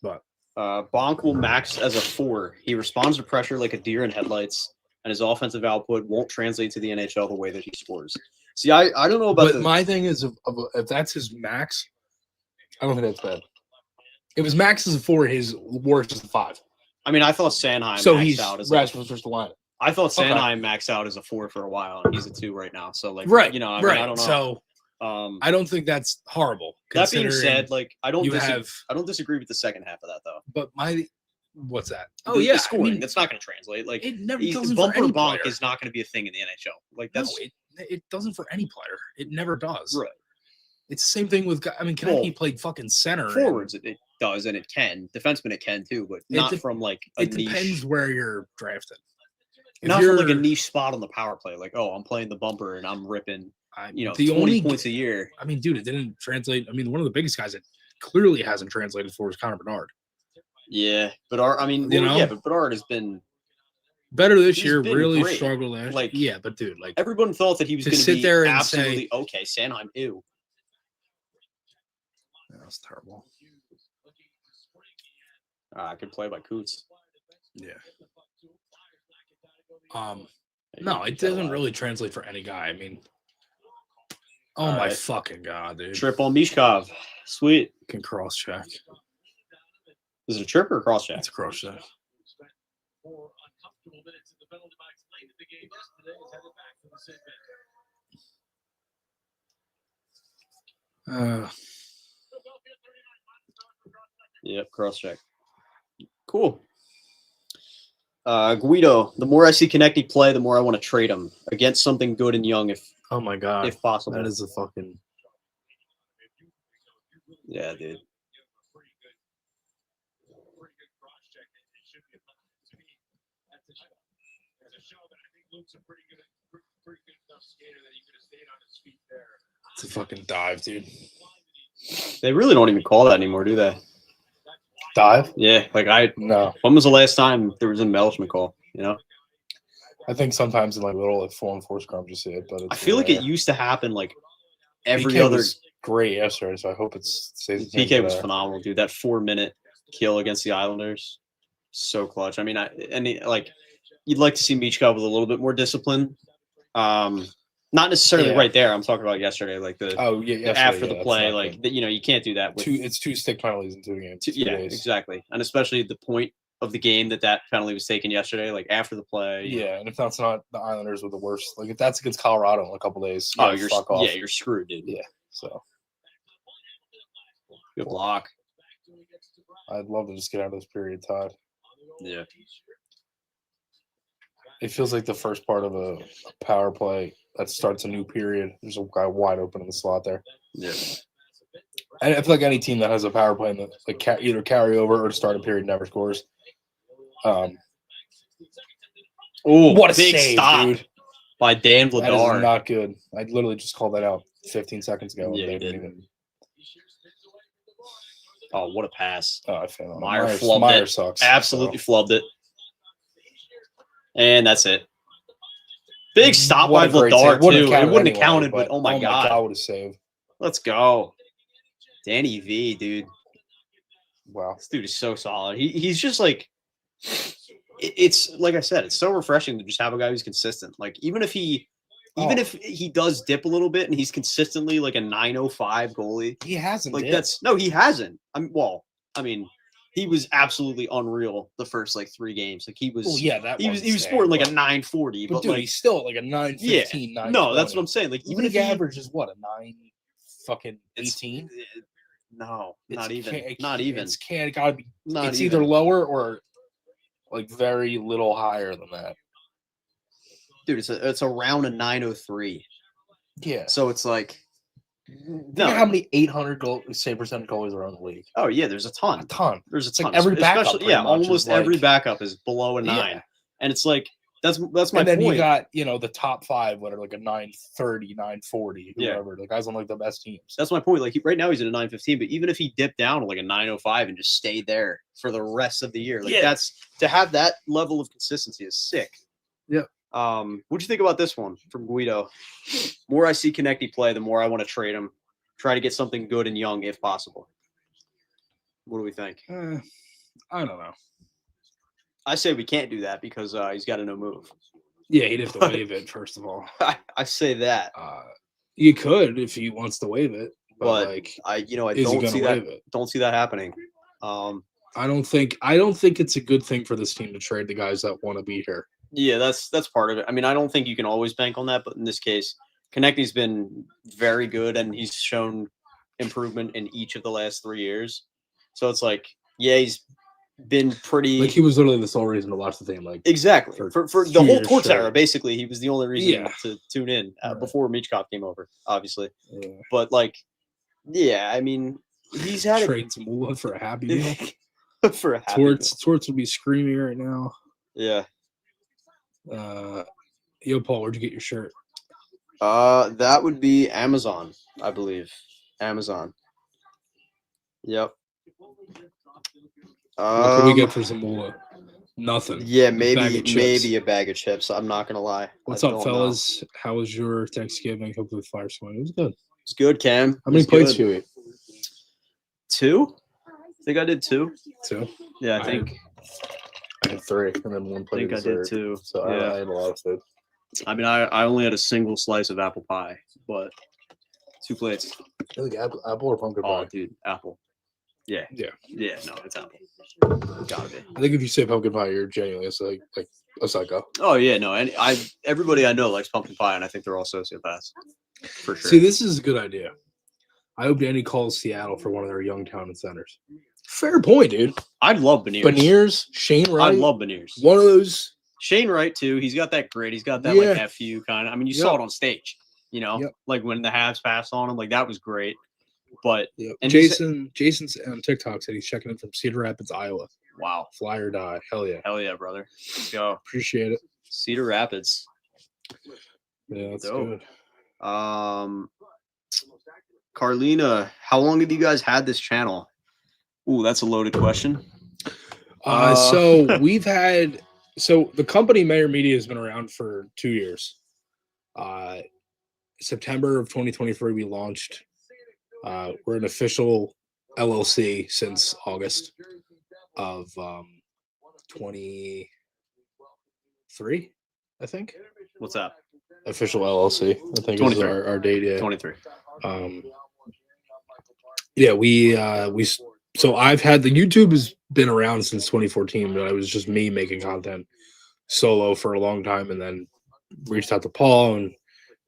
But Bonk will max as a 4. He responds to pressure like a deer in headlights, and his offensive output won't translate to the NHL the way that he scores. See, I don't know about. But my thing is, if that's his max, I don't think that's bad. If his max is a 4, his worst is a 5. I mean, I thought Sanheim maxed out as Rasmus versus the line. I thought Sanheim maxed out as a 4 for a while, and he's a 2 right now. So, like, right, you know, I right. don't know. So, I don't think that's horrible. That being said, like, I don't disagree with the second half of that, though. But what's that? The scoring. I mean, that's not going to translate. Like, it never doesn't bumper for any bonk player. is not going to be a thing in the NHL. Like, that's it doesn't for any player. It never does. Right. It's the same thing with. I mean, Konecny played fucking center. Forwards, it does, and it can. Defenseman, it can too, but not from like a it niche. Depends where you're drafted. Not from like a niche spot on the power play. Like, oh, I'm playing the bumper and I'm ripping, 20 points a year. I mean, dude, it didn't translate. I mean, one of the biggest guys that clearly hasn't translated for is Connor Bedard. Yeah, Bedard. I mean, but Bedard has been better this year. Really struggled last. Like, yeah, but dude, like everyone thought that he was going to sit be there and absolutely okay. Sanheim, ew. That was terrible. I could play by Coots. Yeah. No, it doesn't really translate for any guy. I mean, my fucking god, dude! Trip on Mishkov, sweet. Can cross check. Is it a trip or a cross check? It's a cross check. Yep, cross check. Cool. Guido, the more I see Konecny play, the more I want to trade him against something good and young, if possible. That is a fucking dude. It's a fucking dive, dude. They really don't even call that anymore, do they? Dive? Yeah, no. When was the last time there was an embellishment call? You know, I think sometimes in like little 4-on-4 scrums you see it, but I feel like it used to happen like every PK other. Was great yesterday, so I hope it's stays. PK was phenomenal, dude. That 4-minute kill against the Islanders, so clutch. I mean, you'd like to see Michkov with a little bit more discipline. Not necessarily right there. I'm talking about yesterday, like after the play, like you can't do that. It's 2 stick penalties in 2 games. 2 days. Exactly, and especially at the point of the game that penalty was taken yesterday, like after the play. Yeah, and if that's not the Islanders were the worst, like if that's against Colorado in a couple days, you're fuck off. Yeah, you're screwed, dude. Yeah, so good block. I'd love to just get out of this period, Todd. Yeah. It feels like the first part of a power play that starts a new period. There's a guy wide open in the slot there. Yeah. I feel like any team that has a power play in the either carry over or start a period never scores. What a big save, stop dude. By Dan Vladar. That is not good. I literally just called that out 15 seconds ago. Yeah, they didn't even. Oh, what a pass. Oh, I feel Maher flubbed it. Sucks. Absolutely flubbed it. And that's it. Big stop by Vladar, too. It wouldn't have counted, but oh my God. What a save. Let's go. Danny V, dude. Wow. This dude is so solid. He's just like, it's like I said, it's so refreshing to just have a guy who's consistent. Like, even if he does dip a little bit and he's consistently like a 905 goalie. He hasn't. Like, he hasn't. I mean, he was absolutely unreal the first like 3 games. Like he was, he was sporting like a 940, but dude, like he's still like a 915. Yeah, no, that's what I'm saying. Like even if he averages what, a 9-18? No, not even. It's gotta be. It's either lower or like very little higher than that. Dude, it's around a 903. Yeah. So it's like. No, how many 800 save percent goalies are in the league? Oh yeah, there's a ton. There's a ton. Like every backup, almost every backup is below a 9, and it's like That's my and point. then you got, the top 5, what are like a 930, 940, whoever. The guys on like the best teams. That's my point. Like right now he's at a 915, but even if he dipped down to like a 905 and just stayed there for the rest of the year, like that's to have that level of consistency is sick. Yeah. What'd you think about this one from Guido? More I see Konechny play, the more I want to trade him. Try to get something good and young if possible. What do we think? I don't know. I say we can't do that because he's got a no move. Yeah, he'd have to waive it, first of all. I say that. You could if he wants to waive it. But like I don't see that. Don't see that happening. I don't think it's a good thing for this team to trade the guys that want to be here. Yeah, that's part of it. I mean, I don't think you can always bank on that, but in this case, Konechny's been very good and he's shown improvement in each of the last 3 years. So it's like, yeah, he's been pretty. Like he was literally the sole reason to watch the team. Like exactly for the whole Torts era, basically, he was the only reason to tune in before Michkov came over, obviously. Yeah. But like, yeah, I mean, he's had trade Zamula for a happy meal. For a happy meal. Torts would be screaming right now. Yeah. Yo, Paul, where'd you get your shirt? That would be Amazon, I believe. Amazon. Yep. What can we get for Zamula? Nothing. Yeah, maybe a bag of chips. I'm not gonna lie. What's up, fellas? How was your Thanksgiving? Hopefully the Flyers won. It was good. It's good, Cam. How many plates did you eat? 2? I think I did 2. 2? Yeah, I think. I had 3, and then 1 plate. I think I did 2. So I had a lot of food. I mean, I only had a single slice of apple pie, but 2 plates. Like apple or pumpkin pie? Oh, dude, apple. Yeah. Yeah. Yeah, no, it's apple. Gotta be. I think if you say pumpkin pie, you're genuinely like a psycho. Oh yeah, no, and everybody I know likes pumpkin pie, and I think they're all sociopaths. For sure. See, this is a good idea. I hope Danny calls Seattle for one of their young town centers. Fair point, dude. I'd love Beniers. Beniers, Shane Wright. I'd love Beniers. One of those. Shane Wright too. He's got that grit. He's got that like FU kind of. I mean, you saw it on stage. Like when the Habs passed on him, like that was great. But and Jason's on TikTok said he's checking in from Cedar Rapids, Iowa. Wow. Fly or die. Hell yeah. Hell yeah, brother. Let's go. Appreciate it. Cedar Rapids. Yeah, that's good. Carlina, how long have you guys had this channel? Ooh, that's a loaded question. So we've had the company Maher Media has been around for 2 years. September of 2023 we launched. We're an official LLC since August of 23, I think. What's that? Official LLC, I think is our date. Yeah. 23. So I've had the YouTube has been around since 2014, but it was just me making content solo for a long time, and then reached out to Paul, and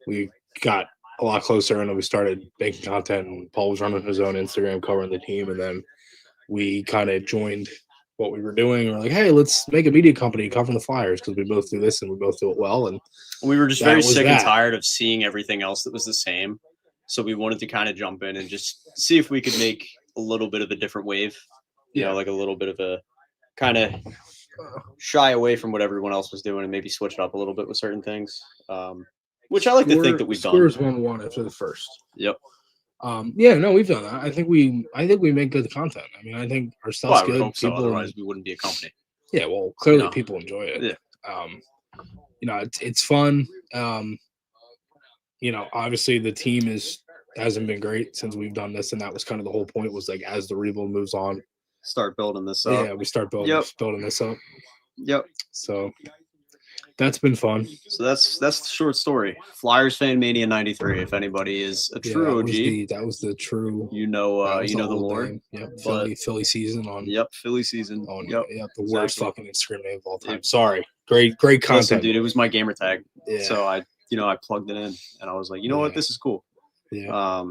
we got a lot closer, and then we started making content, and Paul was running his own Instagram covering the team, and then we kind of joined what we were doing. We're like, hey, let's make a media company covering the Flyers because we both do this and we both do it well. And we were just very sick and tired of seeing everything else that was the same. So we wanted to kind of jump in and just see if we could make a little bit of a different wave, you know, like a little bit of a kind of shy away from what everyone else was doing and maybe switch it up a little bit with certain things. Which I like to think that we've done. Scores 1-1 after the first. Yep. We've done that. I think we make good content. I mean, I think our stuff's good. So, otherwise we wouldn't be a company. Yeah, well, clearly people enjoy it. Yeah. It's fun. Obviously the team hasn't been great since we've done this, and that was kind of the whole point. Was like as the rebuild moves on, start building this up. Yeah, we start building this up. Yep. So that's been fun. So that's the short story. Flyers Fan Mania 93. If anybody is a true OG, that was the true. The lore. Yep. Philly season on. Yep. Philly season. On. Yep. The worst fucking Instagram name of all time. Sorry. Great content, listen, dude. It was my gamer tag. Yeah. So I plugged it in, and I was like, what, this is cool. Yeah.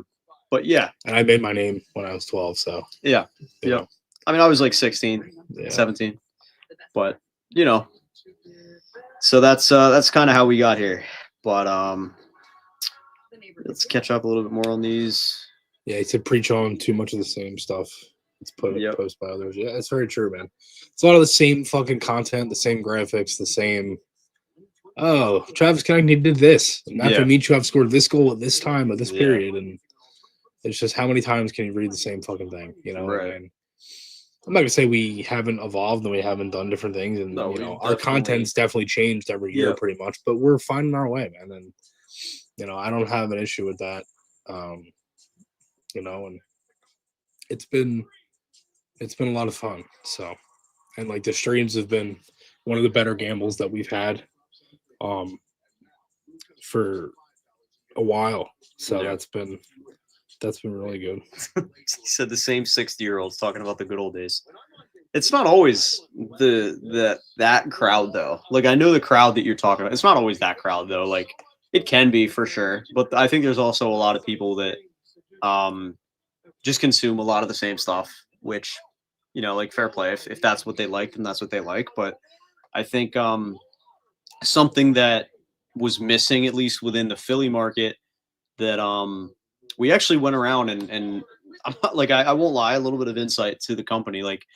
But yeah. And I made my name when I was 12. So. Yeah. Yeah. I mean, I was like 16, 17, but So that's kind of how we got here. But let's catch up a little bit more on these. Yeah, to preach on too much of the same stuff. It's post by others. Yeah, it's very true, man. It's a lot of the same fucking content, the same graphics, the same oh, Travis Konechny did this. And after Michkov scored this goal at this time of this period, and it's just how many times can you read the same fucking thing, you know? Right. And I'm not gonna say we haven't evolved and we haven't done different things, and you know, our content's definitely changed every year, pretty much. But we're finding our way, man. And you know, I don't have an issue with that. You know, and it's been a lot of fun. So, and like the streams have been one of the better gambles that we've had for a while. So that's been really good. He said the same 60-year-olds talking about the good old days. It's not always that crowd though. Like I know the crowd that you're talking about. It's not always that crowd though. Like it can be for sure, but I think there's also a lot of people that just consume a lot of the same stuff, which, you know, like fair play. If that's what they like, then that's what they like. But I think something that was missing, at least within the Philly market, that we actually went around and I'm not, like I won't lie, a little bit of insight to the company. Like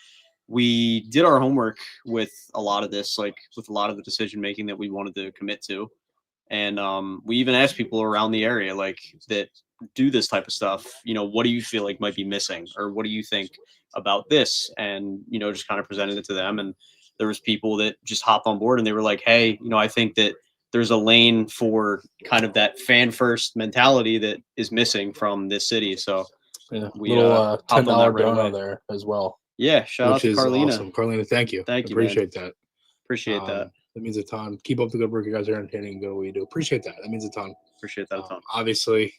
we did our homework with a lot of this, like with a lot of the decision making that we wanted to commit to. And we even asked people around the area, like that do this type of stuff, you know, what do you feel like might be missing, or what do you think about this? And, you know, just kind of presented it to them. And there was people that just hopped on board and they were like, hey, you know, I think that there's a lane for kind of that fan first mentality that is missing from this city. So we little $10 donor there as well. Yeah, shout out to Carlina. Awesome. Carlina, thank you. Thank you. Appreciate that. Appreciate that. That means a ton. Keep up the good work. You guys are entertaining and good what you do. Appreciate that. That means a ton. Appreciate that a ton. Obviously,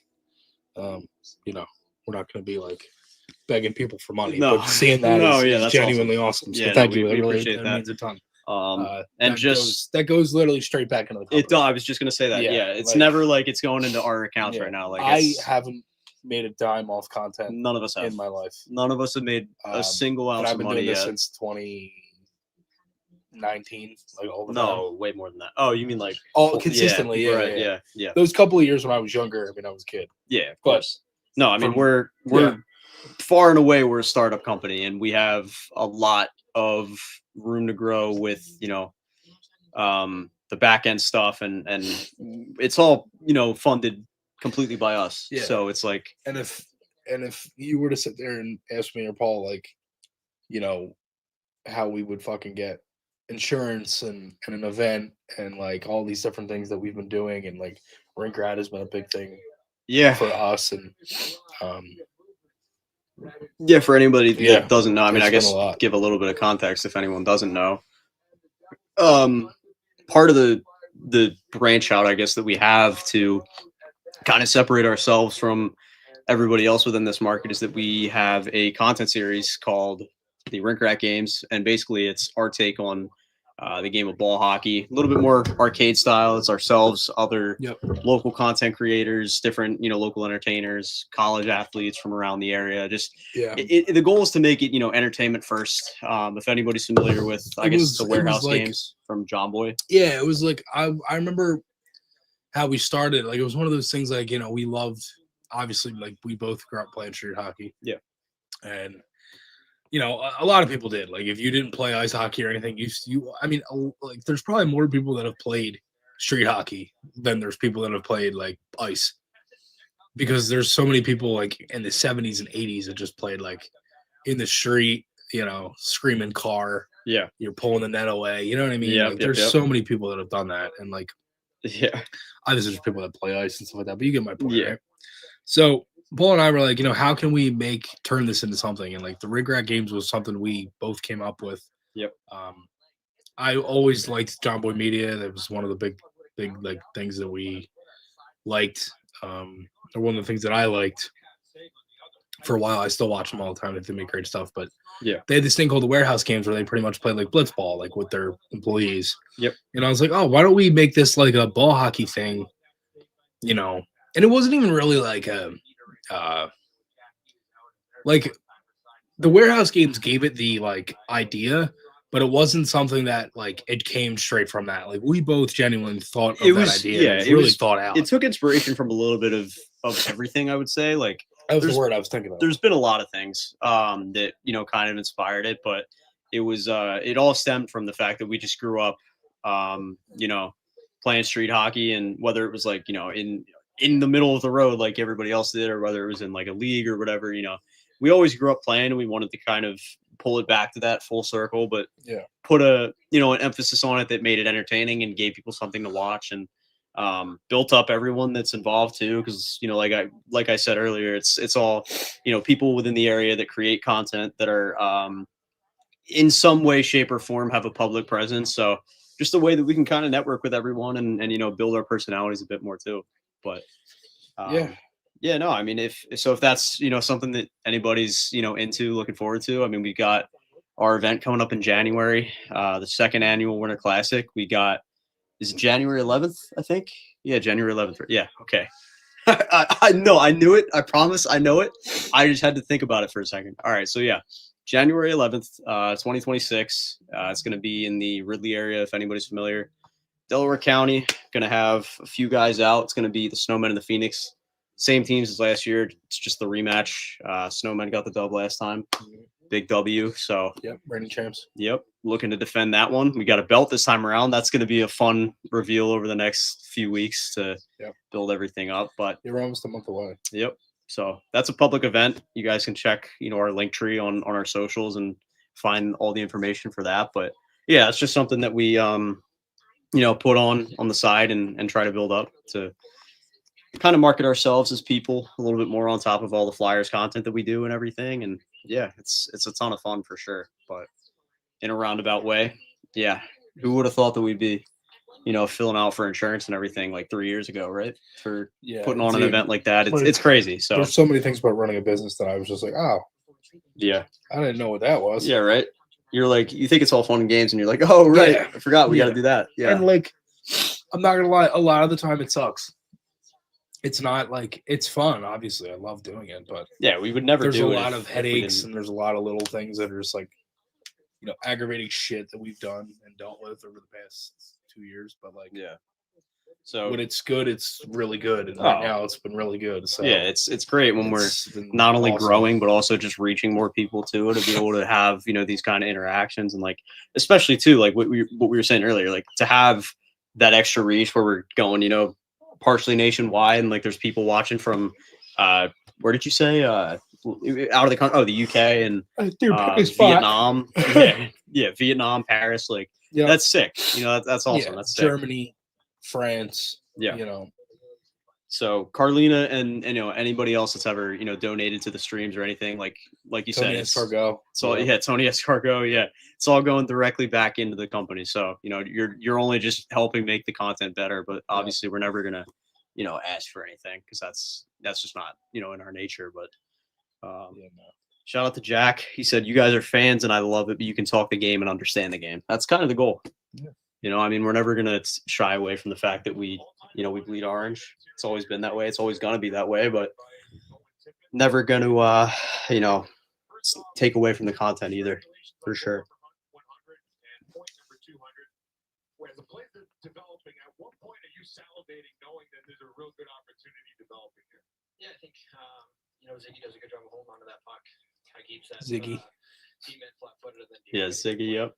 you know, we're not going to be like begging people for money, but seeing that is genuinely awesome. So thank you. We appreciate that. That means a ton. And that goes literally straight back into the company. I was just going to say that. Yeah, it's like, never like it's going into our accounts right now. Like I haven't made a dime off content. None of us have in my life. None of us have made a single ounce of money I've been doing this since 2019, like all the time. Way more than that. Oh, you mean like consistently? Yeah. Those couple of years when I was younger, I mean, I was a kid. Yeah, of course. No, I mean we're far and away we're a startup company, and we have a lot of room to grow with, you know, the back end stuff, and it's all, you know, funded completely by us. Yeah. So it's like, and if you were to sit there and ask me or Paul, like, you know, how we would fucking get insurance and an event and like all these different things that we've been doing, and like Rink Rat has been a big thing for us. And for anybody that doesn't know, I mean, I guess give a little bit of context if anyone doesn't know. Part of the branch out, I guess, that we have to kind of separate ourselves from everybody else within this market is that we have a content series called the Rink Rat Games, and basically it's our take on the game of ball hockey, a little bit more arcade style. It's ourselves, other local content creators, different, you know, local entertainers, college athletes from around the area. Just the goal is to make it, you know, entertainment first. If anybody's familiar with, I guess, the Warehouse Games from John Boy. Yeah, it was like I remember how we started. Like it was one of those things, like, you know, we loved, obviously, like we both grew up playing street hockey. Yeah, and you know, a lot of people did. Like, if you didn't play ice hockey or anything, I mean, like, there's probably more people that have played street hockey than there's people that have played like ice, because there's so many people like in the 70s and 80s that just played like in the street, you know, screaming car. Yeah, you're pulling the net away. You know what I mean? Yeah, like, there's so many people that have done that, and like, obviously there's people that play ice and stuff like that. But you get my point, right? So Paul and I were like, you know, how can we turn this into something? And like the Rink Rat Games was something we both came up with. Yep. I always liked John Boy Media. That was one of the big like things that we liked. Or one of the things that I liked for a while. I still watch them all the time. They make great stuff. But they had this thing called the Warehouse Games where they pretty much played like blitzball, like with their employees. Yep. And I was like, oh, why don't we make this like a ball hockey thing? You know, and it wasn't even really like a like the Warehouse Games gave it the like idea, but it wasn't something that like it came straight from that. Like we both genuinely thought of that idea. Yeah, it was really thought out. It took inspiration from a little bit of everything, I would say. Like that was the word I was thinking of. There's been a lot of things that, you know, kind of inspired it, but it was it all stemmed from the fact that we just grew up, you know, playing street hockey, and whether it was like, you know, in the middle of the road like everybody else did, or whether it was in like a league or whatever, you know, we always grew up playing, and we wanted to kind of pull it back to that full circle, but put a, you know, an emphasis on it that made it entertaining and gave people something to watch, and built up everyone that's involved too, because, you know, like I said earlier, it's all, you know, people within the area that create content that are in some way, shape, or form have a public presence. So just a way that we can kind of network with everyone and you know, build our personalities a bit more too. But yeah, no, I mean, if that's, you know, something that anybody's, you know, into, looking forward to, I mean, we got our event coming up in January, the second annual Winter Classic. We got, is it January 11th, I think? Yeah, January 11th. Yeah, okay. I know, I knew it. I promise I know it. I just had to think about it for a second. All right, so yeah, January 11th, 2026. It's going to be in the Ridley area, if anybody's familiar. Delaware County, going to have a few guys out. It's going to be the Snowmen and the Phoenix. Same teams as last year. It's just the rematch. Snowmen got the dub last time. Big W. So yep, reigning champs. Yep, looking to defend that one. We got a belt this time around. That's going to be a fun reveal over the next few weeks to build everything up. But you're almost a month away. Yep. So that's a public event. You guys can check, you know, our link tree on our socials and find all the information for that. But yeah, it's just something that we you know, put on the side and try to build up to kind of market ourselves as people a little bit more on top of all the Flyers content that we do and everything. And yeah, it's a ton of fun for sure. But in a roundabout way, yeah, who would have thought that we'd be, you know, filling out for insurance and everything like 3 years ago, right? For putting on an event like that. It's crazy. So there's so many things about running a business that I was just like, oh, yeah, I didn't know what that was. Yeah, right. You're like, you think it's all fun and games, and you're like, oh, right, I forgot we got to do that. Yeah, and like, I'm not gonna lie, a lot of the time it sucks. It's not like it's fun. Obviously, I love doing it, but yeah, we would never. There's a lot of headaches, and there's a lot of little things that are just like, you know, aggravating shit that we've done and dealt with over the past 2 years. But like, yeah. So when it's good, it's really good, and right now it's been really good. So yeah, it's great when we're not only growing but also just reaching more people too, to be able to have, you know, these kind of interactions, and like, especially too, like what we were saying earlier, like to have that extra reach where we're going, you know, partially nationwide, and like there's people watching from where did you say out of the country? Oh, the UK and Vietnam. yeah, Vietnam, Paris, like that's sick. You know, that's awesome. That's sick. Germany, France, you know. So Carlina and you know, anybody else that's ever, you know, donated to the streams or anything, like you Tony said, Escargot. So Tony Escargot, it's all going directly back into the company. So, you know, you're only just helping make the content better, but obviously we're never gonna, you know, ask for anything, because that's just not, you know, in our nature. But shout out to Jack. He said, you guys are fans and I love it, but you can talk the game and understand the game. That's kind of the goal. You know, I mean, we're never going to shy away from the fact that we, you know, we bleed orange. It's always been that way. It's always going to be that way, but never going to, you know, take away from the content either, for sure. Yeah, I think, you know, Ziggy does a good job of holding on to that puck. Keeps that Ziggy. Yeah, Ziggy. Yep.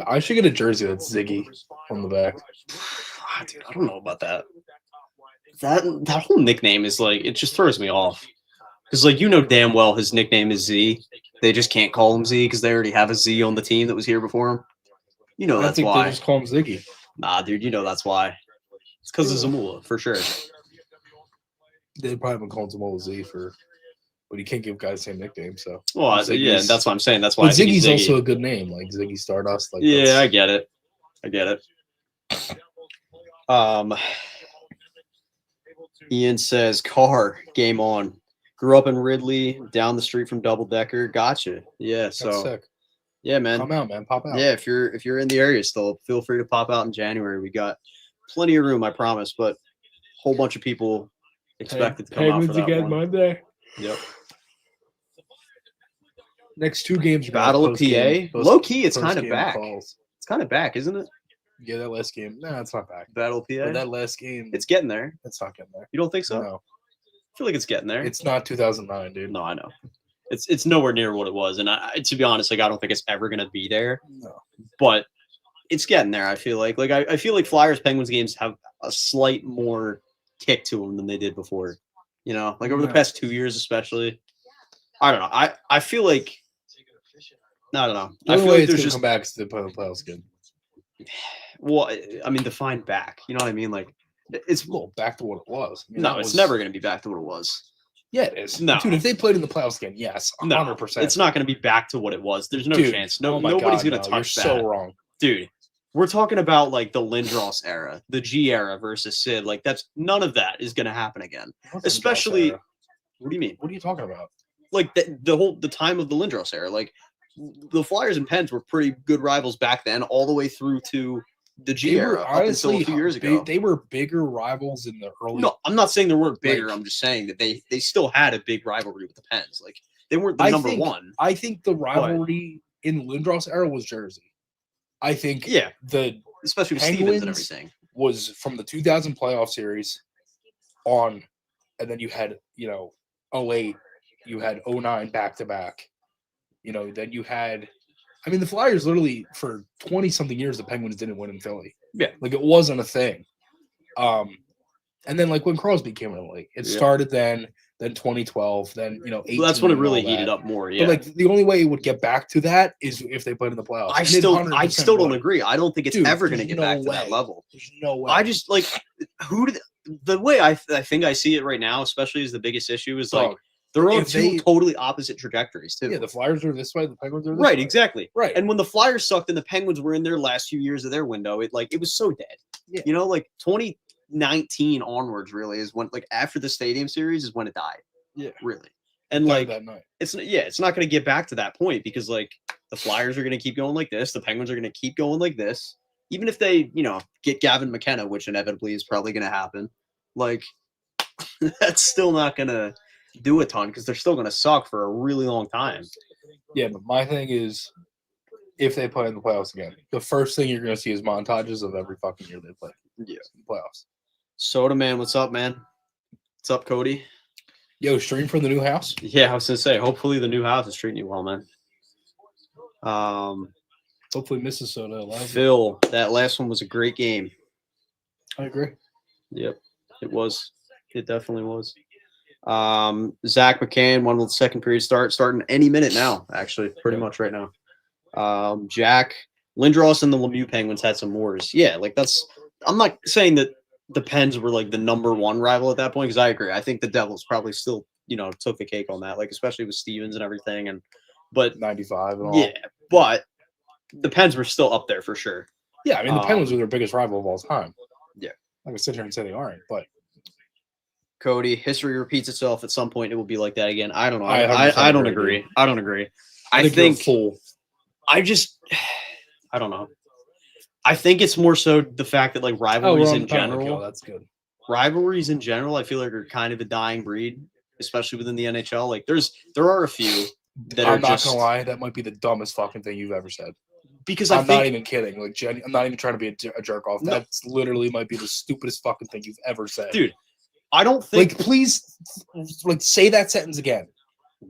I should get a jersey that's Ziggy on the back. Dude, I don't know about that. That whole nickname is like, it just throws me off. Because, like, you know damn well his nickname is Z. They just can't call him Z because they already have a Z on the team that was here before him. You know that's why. They just call him Ziggy. Nah, dude, you know that's why. It's because of Zamula, for sure. They'd probably been calling Zamula Z but you can't give guys the same nickname, so. Well, yeah, that's what I'm saying. That's why. But Ziggy's also a good name, like Ziggy Stardust. Like, yeah, I get it. Ian says, "Car game on. Grew up in Ridley, down the street from Double Decker. Gotcha. Yeah, so that's sick. Yeah, man. Come out, man. Pop out. Yeah, if you're in the area still, feel free to pop out in January. We got plenty of room, I promise. But a whole bunch of people expected to come out for that again one. Monday. Yep. Next 2 games. Battle of PA. Low key, it's kind of back. It's kind of back, isn't it? Yeah, that last game. No, it's not back. Battle of PA. But that last game. It's getting there. It's not getting there. You don't think so? No. I feel like it's getting there. It's not 2009, dude. No, I know. It's nowhere near what it was, and to be honest, like I don't think it's ever gonna be there. No. But it's getting there. I feel like I feel like Flyers Penguins games have a slight more kick to them than they did before. You know, like over the past 2 years, especially. I don't know. I feel like I don't know. The I only feel way like it's there's gonna just come back to the playoffs again. well, I mean, define back. You know what I mean? Like it's Well, back to what it was. I mean, no, it's never going to be back to what it was. Yeah, it is. No, dude, if they played in the playoffs again, yes, 100%. It's not going to be back to what it was. There's no chance. No, nobody's going to touch that. You're so wrong, dude. We're talking about like the Lindros era, the G era versus Sid. Like that's none of that is going to happen again. Especially, what do you mean? What are you talking about? Like the time of the Lindros era. Like the Flyers and Pens were pretty good rivals back then, all the way through to the G era. Honestly, up until a few years ago, they were bigger rivals in the early. No, I'm not saying they weren't bigger. I'm just saying that they still had a big rivalry with the Pens. Like they weren't the number one. I think the rivalry in Lindros era was Jersey. I think the especially with Stevens and everything was from the 2000 playoff series on, and then you had 08, you had 09 back to back, then you had. I mean, the Flyers literally for 20-something years, the Penguins didn't win in Philly. Yeah, like it wasn't a thing. And then like when Crosby came in the league, it started then 2012, then 18. Well, that's when it really heated up more. Yeah, but like the only way it would get back to that is if they played in the playoffs. I still don't agree. I don't think it's ever going to get back to that level. There's no way. I just like the way I think I see it right now, especially as the biggest issue is like. They're on two totally opposite trajectories, too. Yeah, the Flyers are this way, the Penguins are this way. Right, way. exactly. Right. And when the Flyers sucked and the Penguins were in their last few years of their window, it was so dead. Yeah. Like 2019 onwards really is when, like after the Stadium Series is when it died. Yeah. Really. And like that night. it's not going to get back to that point because like the Flyers are going to keep going like this, the Penguins are going to keep going like this. Even if they, get Gavin McKenna, which inevitably is probably going to happen, like that's still not going to do a ton because they're still going to suck for a really long time. Yeah, but my thing is, if they play in the playoffs again, the first thing you're going to see is montages of every fucking year they play. Yeah, in the playoffs. Soda man, what's up, man? What's up, Cody? Yo, stream from the new house. Yeah, I was gonna say, hopefully the new house is treating you well, man. Hopefully Mrs. Soda allows Phil, that last one was a great game. I agree. Yep, it was. It definitely was. Zach McCann, one with the second period starting any minute now, actually, pretty much right now. Jack Lindros and the Lemieux Penguins had some wars. Yeah, like I'm not saying that the Pens were like the number one rival at that point because I agree. I think the Devils probably still, took the cake on that, like especially with Stevens and everything. But 95 and all. Yeah, but the Pens were still up there for sure. Yeah, I mean the Penguins were their biggest rival of all time. Yeah, I can sit here and say they aren't, but. Cody, history repeats itself at some point. It will be like that again. I don't know. I don't agree. I don't agree. I think I don't know. I think it's more so the fact that like rivalries in general. That's good. Rivalries in general, I feel like are kind of a dying breed, especially within the NHL. Like there are a few that I'm not gonna lie, that might be the dumbest fucking thing you've ever said. Because I'm not even kidding. Like I'm not even trying to be a jerk off. No. That's literally might be the stupidest fucking thing you've ever said, dude. I don't think please say that sentence again.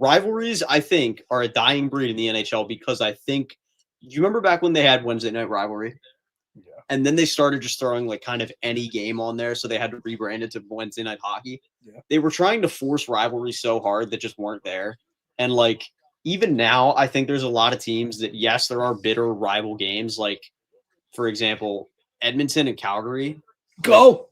Rivalries, I think, are a dying breed in the NHL because I think do you remember back when they had Wednesday Night Rivalry? Yeah. And then they started just throwing like kind of any game on there, so they had to rebrand it to Wednesday Night Hockey. Yeah. They were trying to force rivalries so hard that just weren't there. And like even now, I think there's a lot of teams that yes, there are bitter rival games. Like, for example, Edmonton and Calgary. Go.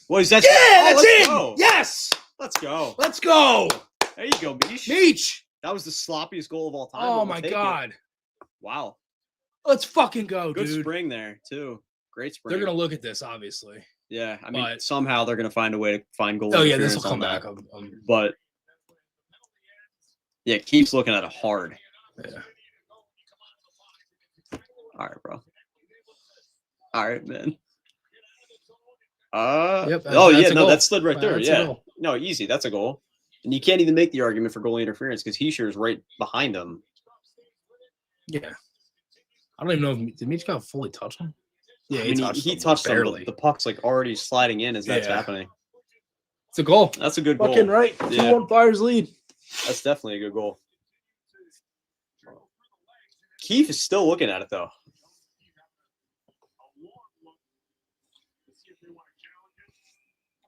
What is that? Yeah, that's it. Go. Yes. Let's go. Let's go. There you go, Meesh. Meech. That was the sloppiest goal of all time. Oh my god. Wow. Let's fucking go, Good dude. spring there too. Great spring. They're gonna look at this, obviously. Yeah, I mean, somehow they're gonna find a way to find goal. Oh yeah, this will come back. But yeah, keeps looking at it hard. Yeah. All right, bro. All right, man. Yep, that slid right there. That's Yeah, no, easy. That's a goal, and you can't even make the argument for goalie interference because Heischer is right behind him. Yeah, I don't even know if did Michkov fully touch him. Yeah, he touched barely. him. The puck's like already sliding in as that's happening. It's a goal. That's a good goal. Fucking right. 2-1 Flyers lead. That's definitely a good goal. Keith is still looking at it though.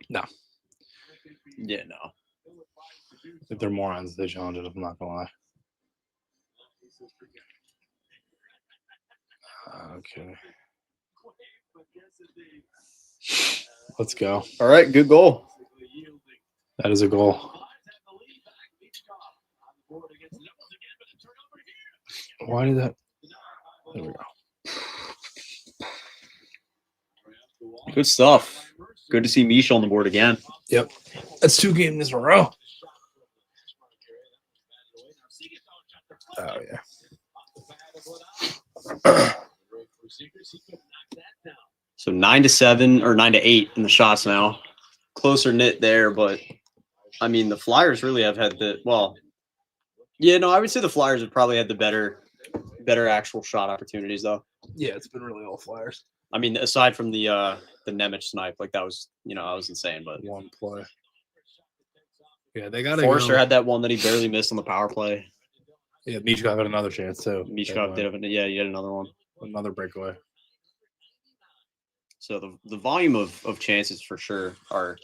No. Yeah, no. If they're morons, they challenge it. I'm not gonna lie. Okay. Let's go. All right, good goal. That is a goal. Why did that? There we go. Good stuff. Good to see Misha on the board again. Yep. That's 2 games in a row. Oh, yeah. So 9-7 or 9-8 in the shots now. Closer knit there, but I mean the Flyers really have had the yeah, no, I would say the Flyers have probably had the better actual shot opportunities though. Yeah, it's been really all Flyers. I mean, aside from the Nemec snipe, like that was that was insane. But One play. Yeah, they got to Forrester had that one that he barely missed on the power play. Yeah, Michkov had another chance too. Michkov did have he had another one. Another breakaway. So the volume of chances for sure are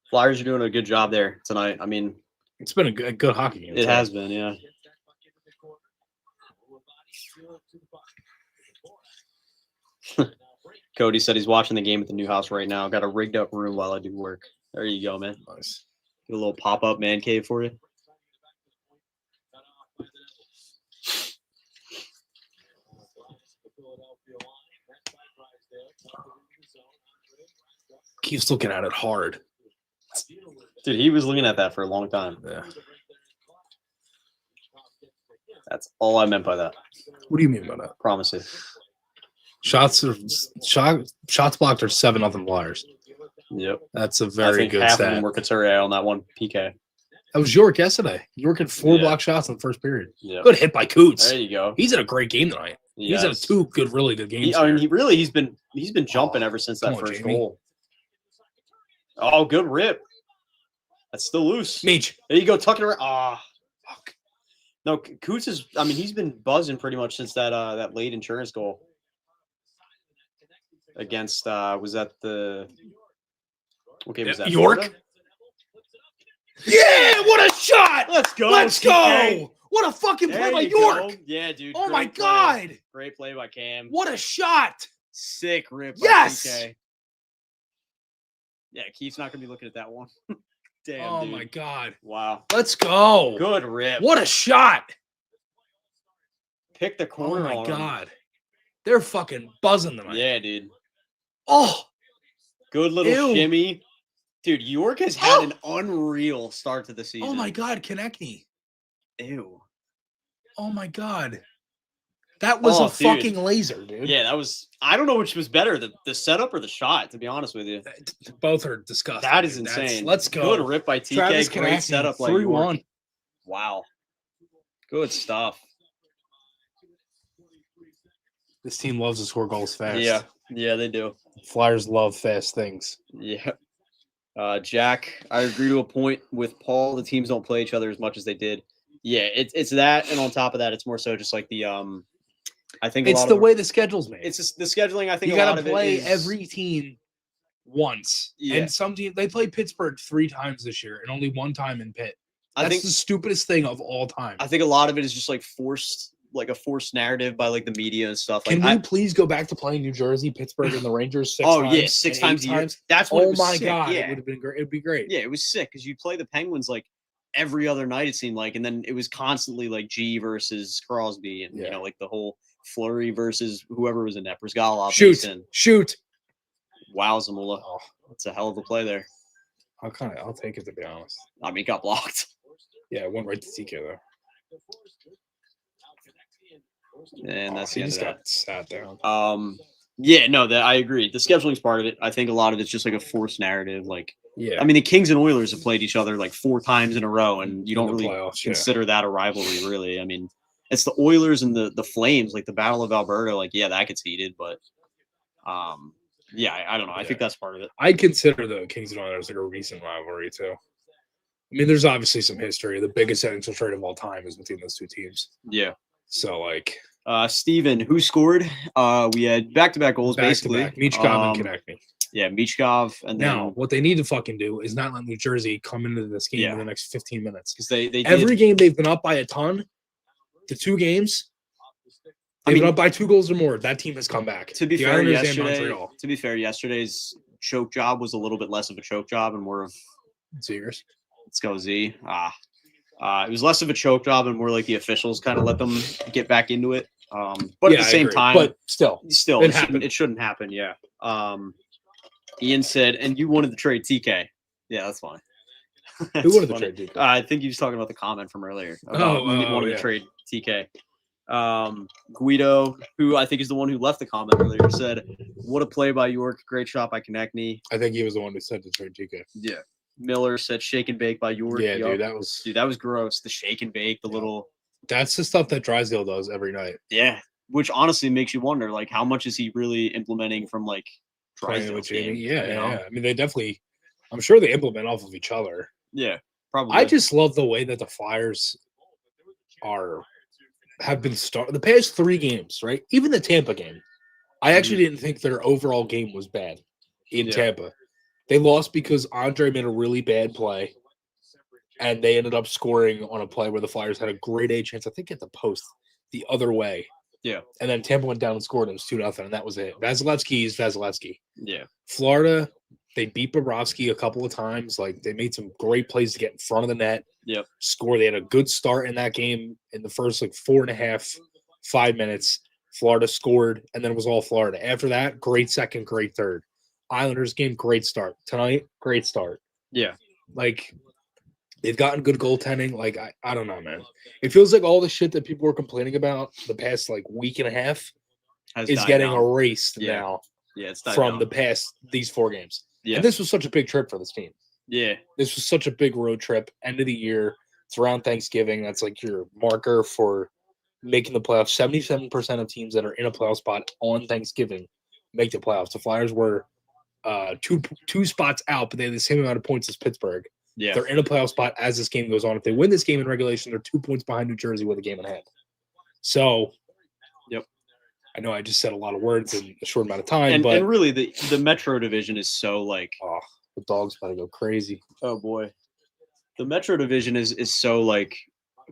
Flyers are doing a good job there tonight. I mean, it's been a good hockey game. It has been, yeah. Cody said he's watching the game at the new house right now. Got a rigged up room while I do work. There you go, man. Nice. Get a little pop up man cave for you. Keeps looking at it hard. Dude, he was looking at that for a long time. Yeah. That's all I meant by that. What do you mean by that? Promise you. Shots blocked are 7-0 Flyers. Yep. That's a I very think good half stat. of them were Couturier on that one PK. That was York yesterday. York had 4 Yeah. block shots in the first period. Yep. Good hit by Coots. There you go. He's in a great game tonight. He's in Yes. 2 really good games. I mean, here. he's been jumping ever since that Come on, first Jamie. goal. Oh, good rip. That's still loose. Meech. There you go, tucking around. Ah, Fuck. no, Coots is. I mean, he's been buzzing pretty much since that late insurance goal against. Was that the? What game was that? York? Florida? Yeah, what a shot! Let's go. Let's TK. go! What a fucking play There by you York! go. Yeah, dude. Oh my great play. god! Great play by Cam. What a shot! Sick rip. Yes! By TK. Yeah, Keith's not gonna be looking at that one. Damn. Oh dude. my god! Wow. Let's go! Good rip. What a shot! Pick the Oh corner. my on him. god! They're fucking buzzing tonight. Yeah, dude. Oh, Good little Ew. shimmy. Dude, York has had an unreal start to the season. oh my god, Konechny. Ew. Oh my god. That was Oh, a dude. fucking laser, dude. Yeah, that was. I don't know which was better, the setup or the shot. To be honest with you, Both are disgusting. that is dude. insane. Let's go. Good rip by TK. Travis Great Konechny, setup, like 3-1. York. Wow. Good stuff. This team loves to score goals fast. Yeah, they do. Flyers love fast things. Yeah. Jack, I agree to a point with Paul. The teams don't play each other as much as they did. Yeah, it's that, and on top of that, it's more so just like the I think a It's lot the of way the schedule's made. it's just the scheduling. I think You a got lot to of it play is- every team once. Yeah. And some teams, they played Pittsburgh 3 times this year and only 1 time in Pitt. I That's think the stupidest thing of all time. I think a lot of it is just like a forced narrative by like the media and stuff. Like, Can we please go back to playing New Jersey, Pittsburgh, and the Rangers 6 oh times? yeah, 6 and times 8 a year. That's what. Oh it was my sick. god, Yeah. it would have been great. It'd be great. Yeah, it was sick because you play the Penguins like every other night. It seemed like, and then it was constantly like G versus Crosby, and Yeah. like the whole Fleury versus whoever was in net. Brzgalov. Shoot. Wow, Zamula. Oh, That's a hell of a play there. I'll take it, to be honest. I mean, got blocked. Yeah, it went right to TK though. And that's he the end just of that. got sat down. Yeah, no, that I agree. The scheduling's part of it. I think a lot of it's just like a forced narrative. Like, Yeah, I mean, the Kings and Oilers have played each other like 4 times in a row, and you in don't the really playoffs, yeah. consider that a rivalry, really. I mean, it's the Oilers and the Flames, like the Battle of Alberta. Like, yeah, that gets heated, but yeah, I don't know. I think that's part of it. I'd consider the Kings and Oilers like a recent rivalry too. I mean, there's obviously some history. The biggest NHL trade of all time is between those 2 teams. Yeah. So, like, Steven, who scored? We had back-to-back goals, basically. Michkov and Konechny. Yeah, Michkov, and then Now, what they need to fucking do is not let New Jersey come into this game Yeah. in the next 15 minutes. because they Every did, game they've been up by a ton. The 2 games, I they've mean, been up by 2 goals or more. That team has come back. to be The fair, Islanders and yesterday. Montreal. To be fair, yesterday's choke job was a little bit less of a choke job and more of Sears. let's go Z. It was less of a choke job and more like the officials kind of let them get back into it. But at the I same agree. time, but still, it shouldn't happen. Yeah. Ian said, and you wanted to trade TK. Yeah, that's fine. who wanted to funny. trade TK? I think he was talking about the comment from earlier. About wanting yeah. to trade TK. Guido, who I think is the one who left the comment earlier, said, "What a play by York! Great shot by Konechny." I think he was the one who said to trade TK. Yeah. Miller said, "Shake and bake by York." Yeah, Yup. dude, that was gross. The shake and bake, the little that's the stuff that Drysdale does every night. yeah, which honestly makes you wonder, like, how much is he really implementing from like Playing Drysdale's with Jamie. game, Yeah, you know? yeah. I mean, they definitely. I'm sure they implement off of each other. Yeah, probably. I just love the way that the Flyers have been starting the past 3 games, right? Even the Tampa game. I actually didn't think their overall game was bad in Yeah. Tampa. They lost because Andre made a really bad play, and they ended up scoring on a play where the Flyers had a great A chance, I think, at the post the other way. Yeah. And then Tampa went down and scored, and it was 2-0, and that was it. Vasilevsky is Vasilevsky. yeah, Florida, they beat Bobrovsky a couple of times. Like, they made some great plays to get in front of the net. Yep. Score. They had a good start in that game in the first, 4.5, 5 minutes. Florida scored, and then it was all Florida. After that, great second, great third. Islanders game, great start. Tonight, great start. yeah, Like, they've gotten good goaltending. Like, I don't know, man. It feels like all the shit that people were complaining about the past, week and a half has is died getting down. erased Yeah. now Yeah, it's died from down. the past these 4 games. Yeah, And this was such a big trip for this team. yeah, This was such a big road trip. End of the year. It's around Thanksgiving. That's like your marker for making the playoffs. 77% of teams that are in a playoff spot on Thanksgiving make the playoffs. The Flyers were two spots out, but they had the same amount of points as Pittsburgh. yeah. They're in a playoff spot as this game goes on. If they win this game in regulation, they're 2 points behind New Jersey with a game in hand. So, Yep. I know I just said a lot of words in a short amount of time, but And really, the Metro Division is so like, oh, the dog's about to go crazy. oh boy, the Metro Division is so like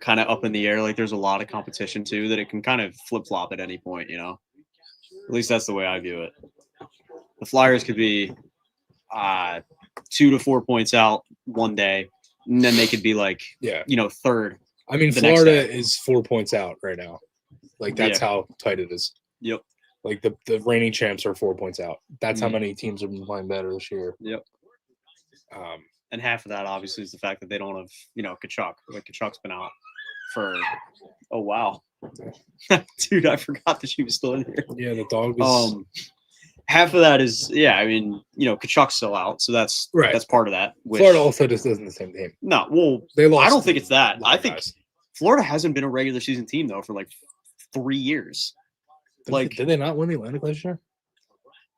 kind of up in the air. Like, there's a lot of competition too that it can kind of flip flop at any point. You know, at least that's the way I view it. The Flyers could be 2 to 4 points out one day, and then they could be like, Yeah. third. I mean, the next Florida day. is 4 points out right now. Like, that's how tight it is. Yep. Like, the reigning champs are 4 points out. That's how Mhm. many teams have been playing better this year. Yep. Um, And half of that obviously is the fact that they don't have, Tkachuk. Like, Tkachuk's been out for, oh wow, dude, I forgot that she was still in here. yeah, the dog is Half of that is, Tkachuk's still out, so that's Right. That's part of that. Which, Florida also just isn't the same team. no, well, They lost. I don't think it's that. a lot I of think guys. Florida hasn't been a regular season team though for like 3 years. Did they not win the Atlantic last year?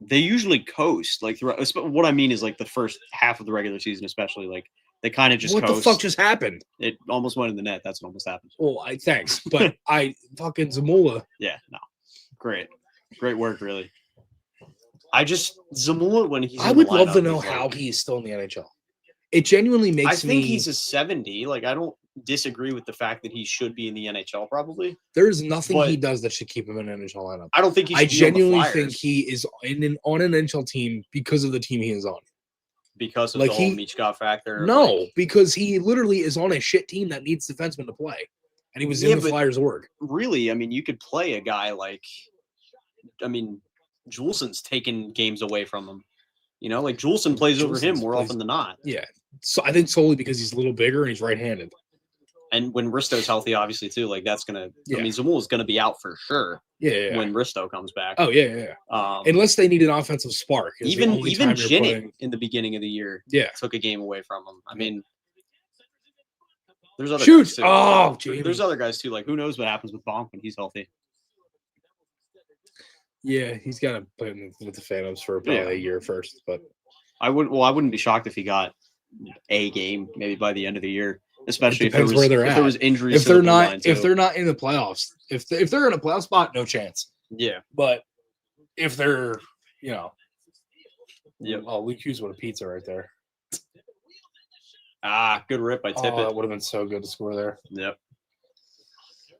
They usually coast like throughout. What I mean is like the first half of the regular season, especially like they kind of just What coast. the fuck just happened? It almost went in the net. That's what almost happened. Well, thanks, but I fucking Zamula. Yeah, no, great work, really. Zamula when he's. I in the would love to lineup know is, how like, he is still in the NHL. It genuinely makes I think me. he's a 70. Like, I don't disagree with the fact that he should be in the NHL. Probably. There's nothing but- he does that should keep him in an NHL lineup. I don't think he should I be on the genuinely Flyers think he is on an NHL team because of the team he is on. because of like the whole he- Michkov factor. No, like, because he literally is on a shit team that needs defensemen to play, and he was Yeah, in the but- Flyers org. really, I mean, you could play a guy like, Juulsen's taking games away from him. Like Juulsen plays over him Juulsen's more plays- often than not. Yeah, so I think solely because he's a little bigger and he's right-handed. And when Risto's healthy, obviously too, like that's gonna. Yeah. I mean, Zamula's gonna be out for sure Yeah. when Risto comes back. Oh yeah. Unless they need an offensive spark. is the even only even time you're Jinnick putting- in the beginning of the year Yeah. took a game away from him. I mean, there's other Shoot! guys too. Oh, Jamie. There's other guys too. Like, who knows what happens with Bonk when he's healthy? Yeah, he's got to play with the Phantoms for about Yeah. a year first, but I wouldn't be shocked if he got a game maybe by the end of the year. especially if depends there was, where they're if there at. was injuries. If to the they're blue not, line, if too. they're not in the playoffs, if they're in a playoff spot, no chance. yeah, But if they're, you know, Yep. Oh, Luke Hughes with a pizza right there. Good rip by Oh, Tippett. that would have been so good to score there. Yep.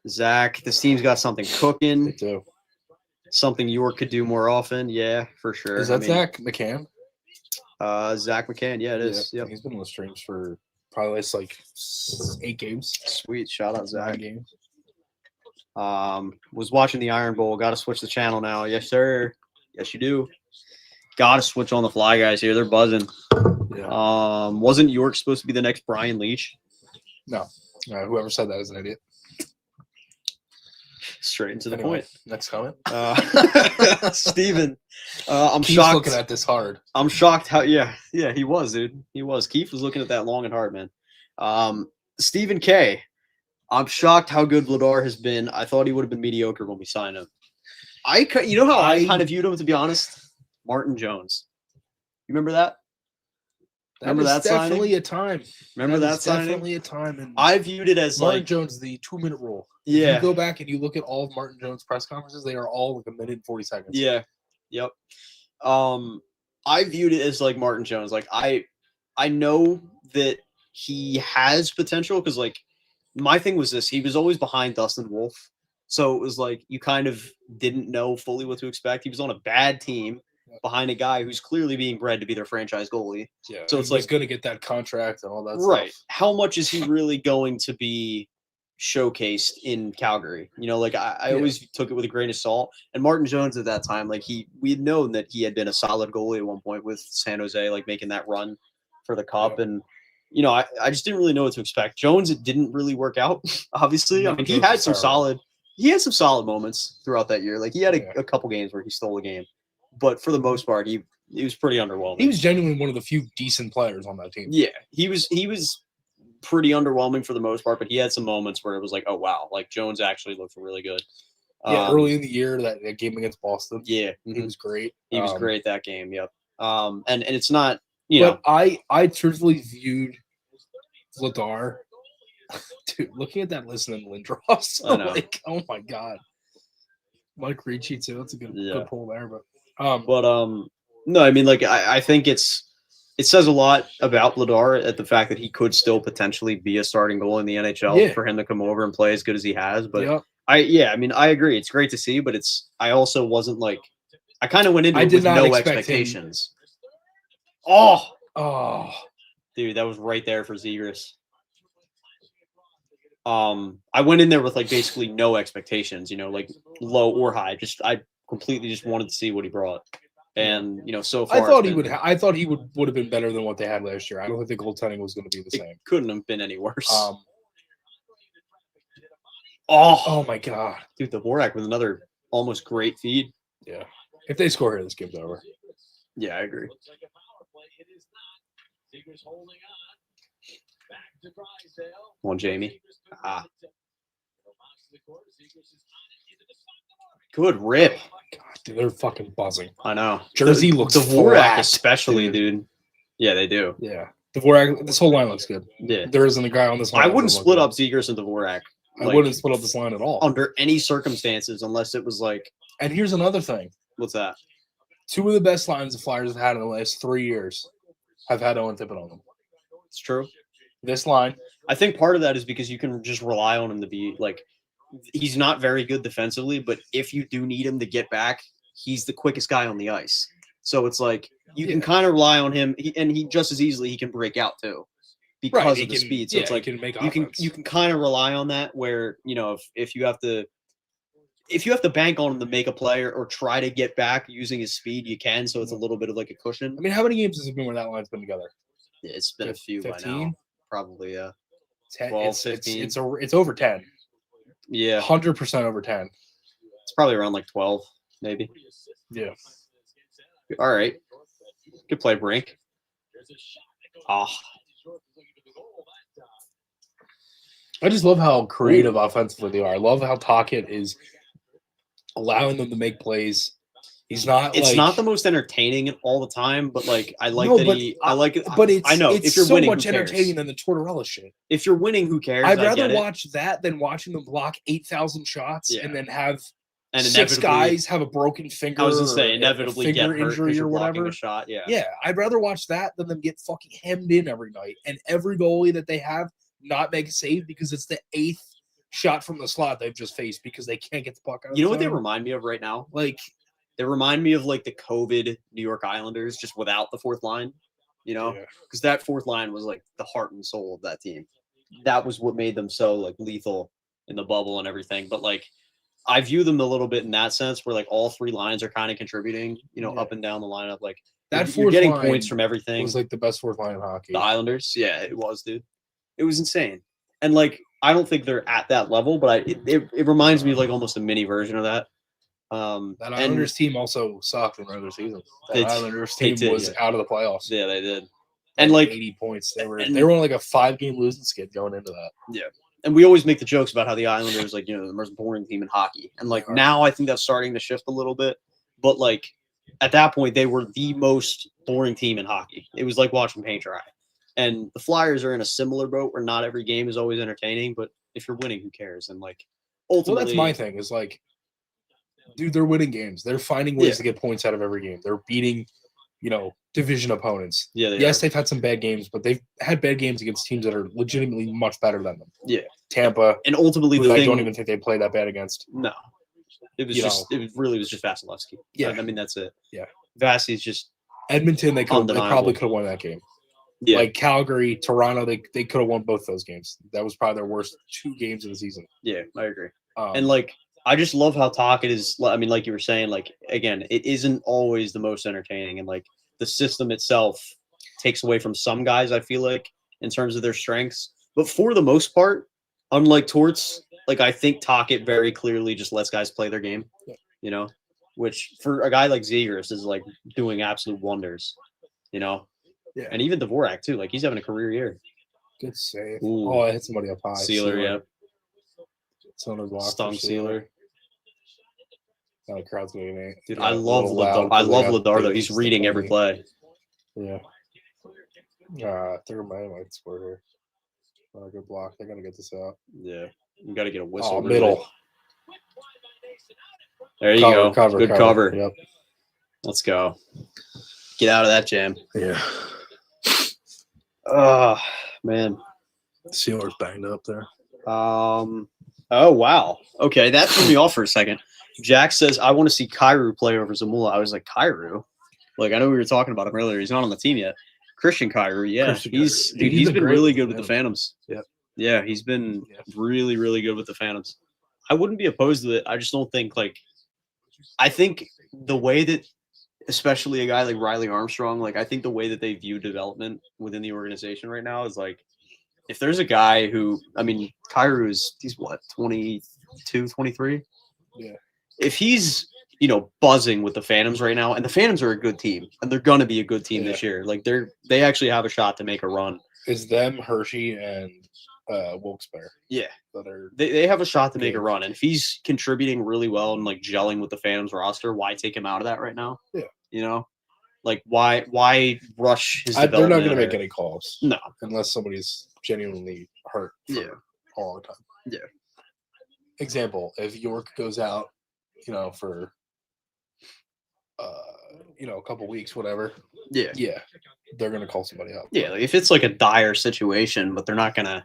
Zach, this team's got something cooking. They do. Something York could do more often. Yeah, for sure. Is that Zach McCann? Zach McCann. Yeah, it is. Yeah, Yep. he's been on the streams for probably last like 8 games. Sweet. Shout out 9 Zach. games. Was watching the Iron Bowl. Got to switch the channel now. Yes, sir. Yes, you do. Got to switch on the fly guys here. They're buzzing. Yeah. Wasn't York supposed to be the next Brian Leach? No. Whoever said that is an idiot. Straight into the Anyway, point. next comment. Steven, I'm Keith's shocked. looking at this hard. I'm shocked how he was, dude. He was. Keith was looking at that long and hard, man. Stephen K. I'm shocked how good Vladar has been. I thought he would have been mediocre when we signed him. You know how I kind of viewed him, to be honest? Martin Jones. You remember that? Remember that signing? Definitely a time. Remember that signing? Definitely a time. And I viewed it as Martin like Jones, the 2-minute rule. Yeah. If you go back and you look at all of Martin Jones' press conferences, they are all like 1 minute and 40 seconds. Yeah. Yep. I viewed it as like Martin Jones. Like I know that he has potential because like my thing was this: he was always behind Dustin Wolf, so it was like you kind of didn't know fully what to expect. He was on a bad team behind a guy who's clearly being bred to be their franchise goalie. Yeah. So it's he's like going to get that contract and all that right. stuff. How much is he really going to be showcased in Calgary? You know, like I always took it with a grain of salt. And Martin Jones at that time, like we had known that he had been a solid goalie at one point with San Jose, like making that run for the cup. Yeah. And you know, I just didn't really know what to expect. Jones, it didn't really work out. Obviously, I mean, he had some solid moments throughout that year. Like he had a couple games where he stole a game, but for the most part, he was pretty underwhelming. He was genuinely one of the few decent players on that team. Yeah, he was pretty underwhelming for the most part, but he had some moments where it was like, oh wow, like Jones actually looked really good. Yeah, early in the year, that game against Boston. Yeah, he was great. He was great that game. Yep. And it's not, you know, I truthfully viewed Vladar. Dude, looking at that list and Lindros, I know. like, oh my god, Mike Ricci too. That's a good pull there, but no, I mean, like I think it says a lot about Vladar at the fact that he could still potentially be a starting goal in the NHL for him to come over and play as good as he has. But I mean, I agree. It's great to see, but I also wasn't like, I kind of went into it with no expectations. Oh, dude, that was right there for Zegras. I went in there with like basically no expectations, you know, like low or high. I completely just wanted to see what he brought. And you know, so far I thought he would have been better than what they had last year. I don't think the goaltending was going to be the same. Couldn't have been any worse. Oh my god, dude, the Dvorak with another almost great feed. Yeah, if they score here, this game's over. Yeah, I agree. One Jamie. Good rip. God, dude, they're fucking buzzing. I know. Jersey looks Dvorak flat, especially, dude. Yeah, they do. Yeah. Dvorak, this whole line looks good. Yeah. There isn't a guy on this line. I wouldn't split up Zegras and Dvorak. I wouldn't split up this line at all. Under any circumstances, unless it was like. And here's another thing. What's that? 2 of the best lines the Flyers have had in the last 3 years have had Owen Tippett on them. It's true. This line. I think part of that is because you can just rely on him to be like, he's not very good defensively, but if you do need him to get back, he's the quickest guy on the ice. So it's like you can kind of rely on him, and he just as easily he can break out too because of the speed. So it's like you can kind of rely on that. Where you know if you have to bank on him to make a play or try to get back using his speed, you can. So it's a little bit of like a cushion. I mean, how many games has it been where that line's been together? Yeah, it's been a few 15? By now. Probably 12, 15. It's over 10. Yeah, 100% over 10. It's probably around like 12, maybe. Yeah. All right. Good play, Brink. I just love how creative offensively they are. I love how Tocchet is allowing them to make plays He's not. It's like, not the most entertaining all the time, but like I like No, that but he. I like it. But it's I know it's if you're so winning, much who cares? entertaining than the Tortorella shit. If you're winning, who cares? I'd I rather get it. watch that than watching them block 8,000 shots Yeah. and then have And 6 inevitably- guys have a broken finger. I was gonna or say a inevitably finger get hurt injury because you're or blocking whatever. a shot. Yeah. Yeah, I'd rather watch that than them get fucking hemmed in every night and every goalie that they have not make a save because it's the 8th shot from the slot they've just faced because they can't get the puck out. You know what of the they zone. remind me of right now? Like, They remind me of like the COVID New York Islanders, just without the fourth line. You know, yeah. because that fourth line was like the heart and soul of that team. That was what made them so like lethal in the bubble and everything. But like, I view them a little bit in that sense, where like all 3 lines are kind of contributing. You know, Yeah. up and down the lineup. Like That you're fourth getting line points from everything. It was like the best fourth line in hockey. The Islanders, yeah, it was, dude. It was insane. And like, I don't think they're at that level, but it reminds me of like almost a mini version of that. That And Islanders team also sucked in the regular season. They That d- Islanders they team did, was yeah. out of the playoffs. yeah, they did. Like And like, 80 points. They and- were on like a 5-game losing skid going into that. and we always make the jokes about how the Islanders, like, you know, the most boring team in hockey. And like now I think that's starting to shift a little bit. But like at that point, they were the most boring team in hockey. It was like watching paint dry. And the Flyers are in a similar boat where not every game is always entertaining, but if you're winning, who cares? And like Well, ultimately, that's my thing. Is like, dude, they're winning games. They're finding ways to get points out of every game. They're beating, division opponents. yeah, they Yes, are. they've had some bad games, but they've had bad games against teams that are legitimately much better than them. Yeah. Tampa, And ultimately, who the I thing, don't even think they played that bad against. no, it was You just it really was just Vasilevsky. Yeah. I mean that's it. Yeah. Vasi's just Edmonton, they probably Undeniable. could have won that game. yeah. Like Calgary, Toronto, they could have won both those games. That was probably their worst 2 games of the season. Yeah, I agree. Um, And like, I just love how talk it is. I mean, like you were saying, like again, it isn't always the most entertaining, and like the system itself takes away from some guys. I feel like in terms of their strengths, but for the most part, unlike Torts, like I think Talkit very clearly just lets guys play their game. Yeah. You know, which for a guy like Zegers is like doing absolute wonders. You know, Yeah. and even Dvorak too. Like he's having a career year. good save. Ooh. Oh, I hit somebody up high. Sealer, yeah, It's another block. for Stung Sealer. Now the crowd's going to Dude, get I a love little loud Ladar. I because love got Ladar though. big He's stuff reading on every me. play. Yeah. They're might score here. Good block. They're gonna get this out. Yeah, you got to get a whistle. Oh, really. middle. There you go. Good cover. Yep. Let's go. Get out of that jam. Yeah. Oh man. Sealer's banged up there. Oh wow. Okay, that threw me off for a second. Jack says I want to see Kyrou play over Zamula. I was like, Kyrou? Like I know we were talking about him earlier. He's not on the team yet. Christian Kyrou, yeah. Christian he's Kyrou. dude, He's he's been been great really with good the with the Phantoms. Yep. Yeah, he's been Yep. really, really good with the Phantoms. I wouldn't be opposed to it. I just don't think I think the way that especially a guy like Riley Armstrong, like I think the way that they view development within the organization right now is like if there's a guy who I mean Kyrou he's what 22, 23? Yeah. If he's buzzing with the Phantoms right now, and the Phantoms are a good team, and they're gonna be a good team this year. Like they actually have a shot to make a run. Is them Hershey and Wilkes-Barre. Yeah, That are they have a shot to make a Yeah. run, and if he's contributing really well and like gelling with the Phantoms roster, why take him out of that right now? Yeah. Like why rush his they're not development? going to make or- any calls. No. Unless somebody's genuinely hurt for Yeah. all the time. Yeah. Example, if York goes out, for a couple weeks, whatever, Yeah. they're going to call somebody up. Yeah, like if it's like a dire situation, but they're not gonna,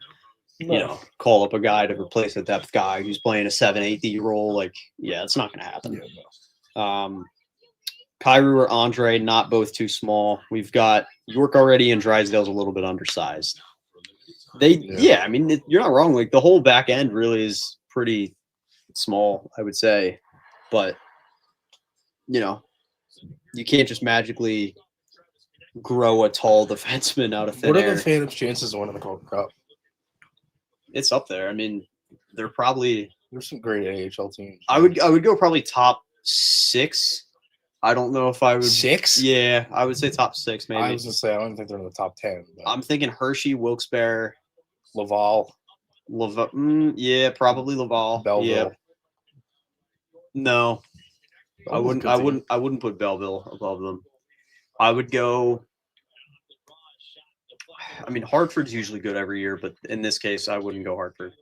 call up a guy to replace a depth guy who's playing a 7-8D role. Like, yeah, it's not gonna happen. Yeah, no. Kyrou or Andre, not both too small. We've got York already, and Drysdale's a little bit undersized. I mean, you're not wrong. Like the whole back end really is pretty small, I would say, but you can't just magically grow a tall defenseman out of thin What air. are the Phantoms' chances of winning the Gold Cup? It's up there. I mean, they're probably. There's some great AHL teams. I would go probably top 6. I don't know if I would 6? Yeah, I would say top 6 maybe. I was gonna say I don't think they're in the top 10. But I'm thinking Hershey, Wilkes-Barre, Laval, yeah, probably Laval. Belleville. Yeah. No. I wouldn't put Belleville above them. I would go. I mean, Hartford's usually good every year, but in this case, I wouldn't go Hartford.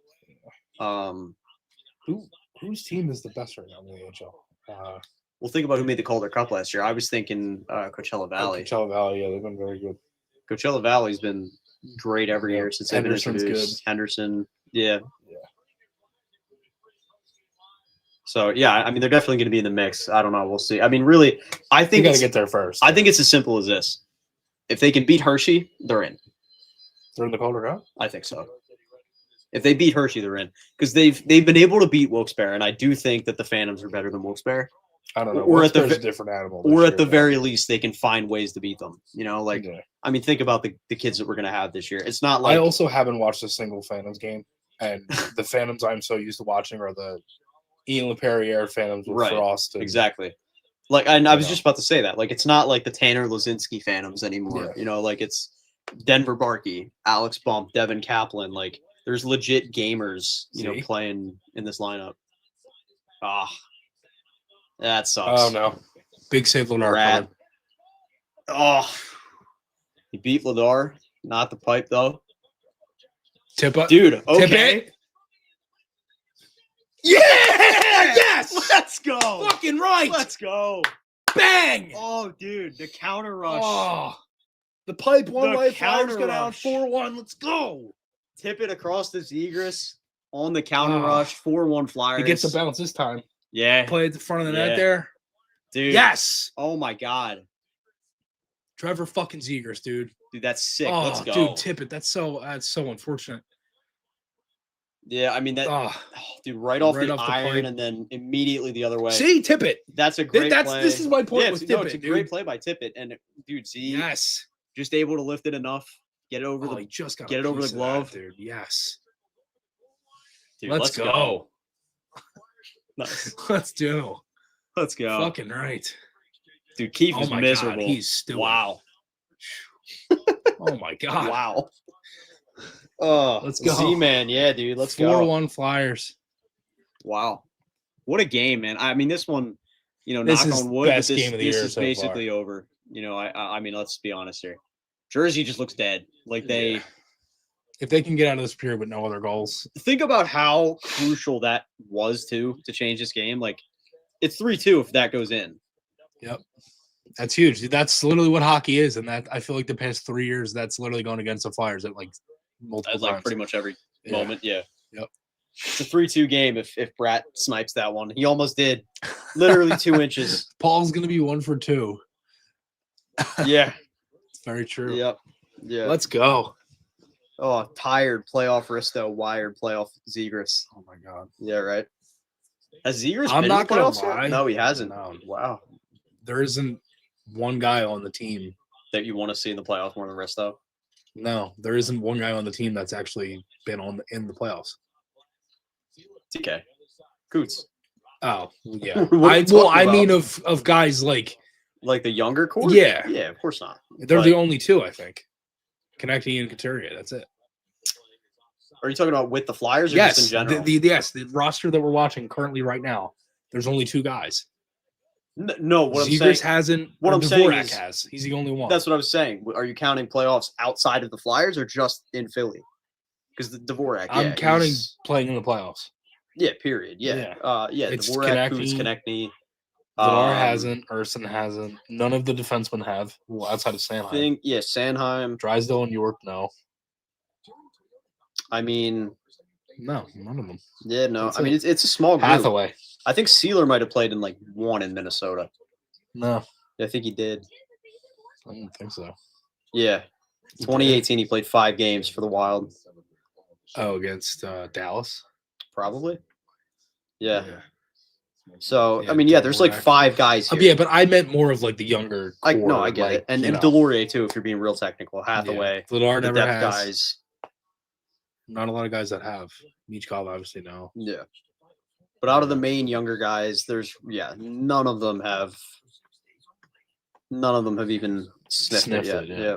Whose team is the best right now in the NHL? Well, think about who made the Calder Cup last year. I was thinking Coachella Valley. Coachella Valley, yeah, they've been very good. Coachella Valley's been great every year since they've been Henderson's introduced. good. Henderson, yeah. So yeah, I mean, they're definitely going to be in the mix. I don't know. We'll see. I mean, really, I think They got to get there first. I think it's as simple as this: if they can beat Hershey, they're in. They're in the Calder Cup. I think so. If they beat Hershey, they're in because they've been able to beat Wilkes-Barre, and I do think that the Phantoms are better than Wilkes-Barre. I don't know. Or at the a different animal. Or at the very least, they can find ways to beat them. You know, like Yeah. I mean, think about the kids that we're going to have this year. It's not like I also haven't watched a single Phantoms game, and the Phantoms I'm so used to watching are the Ian LePerriere Phantoms with Right. Frost. And, exactly. Like, and I was know. just about to say that. Like, it's not like the Tanner Lazinski Phantoms anymore. Yeah. You know, like it's Denver Barkey, Alex Bump, Devin Kaplan. Like, there's legit gamers, you know, See? playing in this lineup. Ah, that sucks. Oh no, big save Leonard. Rat. Oh, he beat Ladar, not the pipe though. Tip up, Dude, okay. Tip it. Yeah! Yes! Let's go! Fucking right. Let's go! Bang! Oh, dude, the counter rush. Oh, the pipe one The way. Flyers counter go down rush. 4-1. Let's go. Tip it across the Zegras on the counter Oh. rush. 4-1 Flyers. He gets the bounce this time. Yeah, Play at the front of the Yeah. net there. dude. Yes, Oh my god, Trevor fucking Zegers, dude. dude, that's sick. Oh, Let's go, dude, tip it. That's so unfortunate. Yeah, I mean that, Oh, dude, right off Right the off the iron pipe. and then immediately the other way. see, tip it. That's a great play. This is my point Yeah, with it's, no, tip it's a it, great dude. play by Tippett, and dude, see, Yes. just able to lift it enough, get it over Oh, the he just got get a it over the piece of that, glove. dude. Yes. dude, Let's go. Nice. Let's do. Let's go. Fucking right. Dude, Keefe Oh is my miserable. God, he's stupid. Wow. Oh my God. Wow. Oh, Let's go. Z-Man, yeah, dude. Let's 4-1 Flyers. go. Wow. What a game, man. I mean, this one, you know, This knock is on wood, but best this, game of the this year is so far. basically over. You know, I mean, let's be honest here. Jersey just looks dead. Like they Yeah. If they can get out of this period with no other goals. think about how crucial that was to change this game. Like it's 3-2 if that goes in. That's huge. That's literally what hockey is. And that I feel like the past 3 years, that's literally going against the Flyers at like multiple That's like times. pretty much every Yeah. moment. Yeah. Yep. It's a 3-2 game if Bratt snipes that one. He almost did. Literally 2 inches. Paul's going to be 1 for 2. Yeah. It's very true. Yep. Yeah. Let's go. Oh, tired playoff Risto, wired playoff Zegras. Oh my God. Yeah, right. Has Zegras I'm been not in the gonna playoffs yet? lie. No, he hasn't. No. Wow. There isn't one guy on the team. That you want to see in the playoffs more than Risto? No, there isn't one guy on the team that's actually been in the playoffs. TK. Coots. Oh, yeah. What are you talking I mean about? of guys like Like the younger core? Yeah. Yeah, of course not. they're But the only two, I think. Connecting and Couturier. That's it. are you talking about with the Flyers or Yes, just in general? the roster that we're watching currently right now. There's only 2 guys. No, what I'm Zegers saying. hasn't. what or I'm saying Dvorak is- has. He's the only one. That's what I was saying. Are you counting playoffs outside of the Flyers or just in Philly? Because the Dvorak, I'm yeah, counting he's- playing in the playoffs. Yeah, period. Yeah. Yeah, It's Dvorak, Coots, Konechny. Konechny. Zadar hasn't. Urson hasn't. None of the defensemen have. Well, outside of Sanheim. Sanheim. Drysdale and York, no. I mean, No, none of them. yeah, no. That's I mean, it. it's a small group. Hathaway. I think Sealer might have played in like 1 in Minnesota. No, I think he did. I don't think so. Yeah. 2018, he played 5 games for the Wild. Oh, against Dallas. Probably. Yeah. So, Yeah, I mean, yeah, there's like Dvorak. 5 guys here. Yeah, but I meant more of like the younger. I core, get like, it. And you know. Delorier, too, if you're being real technical. Hathaway. Yeah. Vladar The never depth has. guys. Not a lot of guys that have. Michkov, obviously, no. Yeah. But out of the main younger guys, there's, none of them have even sniffed it yet. yeah.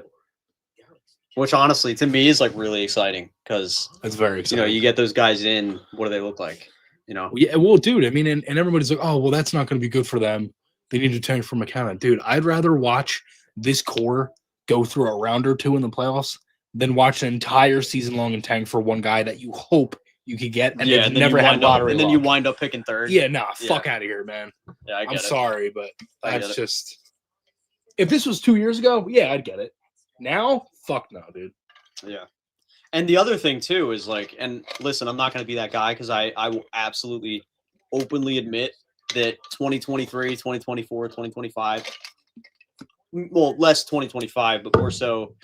Which honestly, to me, is like really exciting because, That's very you exciting. know, you get those guys in, what do they look like? You know, Well, yeah, well, dude, I mean, and everybody's like, oh, well, that's not going to be good for them. They need to tank for McKenna. Dude, I'd rather watch this core go through a round or two in the playoffs than watch an entire season long and tank for one guy that you hope you could get, and yeah, they've and then never you had wind up, lottery and then you luck. wind up picking third. Yeah, nah, Yeah. fuck out of here, man. Yeah, I get I'm it. sorry, but I get that's it. just. If this was 2 years ago, yeah, I'd get it. Now, fuck no, dude. Yeah. And the other thing too is like, and listen, I'm not going to be that guy because I will absolutely openly admit that 2023, 2024, 2025, well, less 2025, but more so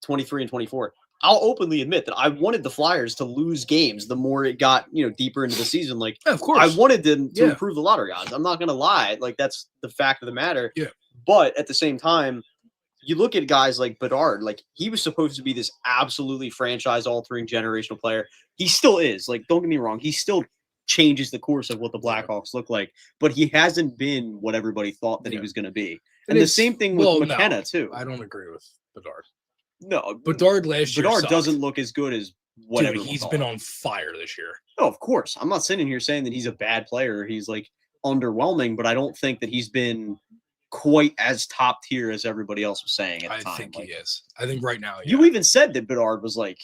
23 and 24. I'll openly admit that I wanted the Flyers to lose games the more it got, deeper into the season. Like, Yeah, of course. I wanted them to Yeah. improve the lottery odds. I'm not going to lie. Like, that's the fact of the matter. Yeah. But at the same time, you look at guys like Bedard, like he was supposed to be this absolutely franchise-altering generational player. He still is. Like, don't get me wrong. He still changes the course of what the Blackhawks look like, but he hasn't been what everybody thought that he was going to be. And the it's- same thing with well, McKenna no, too. I don't agree with Bedard. No, Bedard last year Bedard sucked. doesn't look as good as what Dude, everyone he's thought. been on fire this year. No, of course. I'm not sitting here saying that he's a bad player. He's like underwhelming, but I don't think that he's been quite as top tier as everybody else was saying at the I time. think Like, he is. I think right now, you yeah. even said that Bedard was like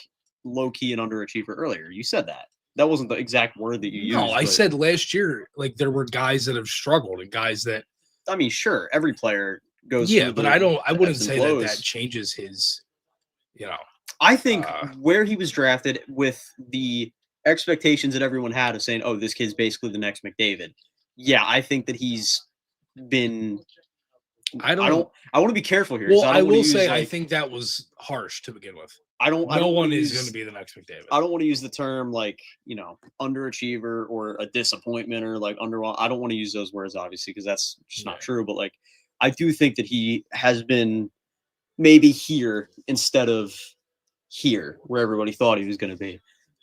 low key and underachiever earlier. You said that. That wasn't the exact word that you used. No, I but- said last year, like there were guys that have struggled and guys that. I mean, sure, every player goes. Yeah, through but the I wouldn't ebbs and say flows. that changes his. I think Uh, where he was drafted with the expectations that everyone had of saying, "Oh, this kid's basically the next McDavid." Yeah, I think that he's been. I I want to be careful here. 'cause Well, I, I don't wanna will say use, I like- think that was harsh to begin with. I don't. No one wanna is use- going to be the next McDavid. I don't want to use the term like underachiever or a disappointment or like underwhelmed. I don't want to use those words obviously because that's just not Yeah. true. But like, I do think that he has been maybe here instead of here where everybody thought he was going to be.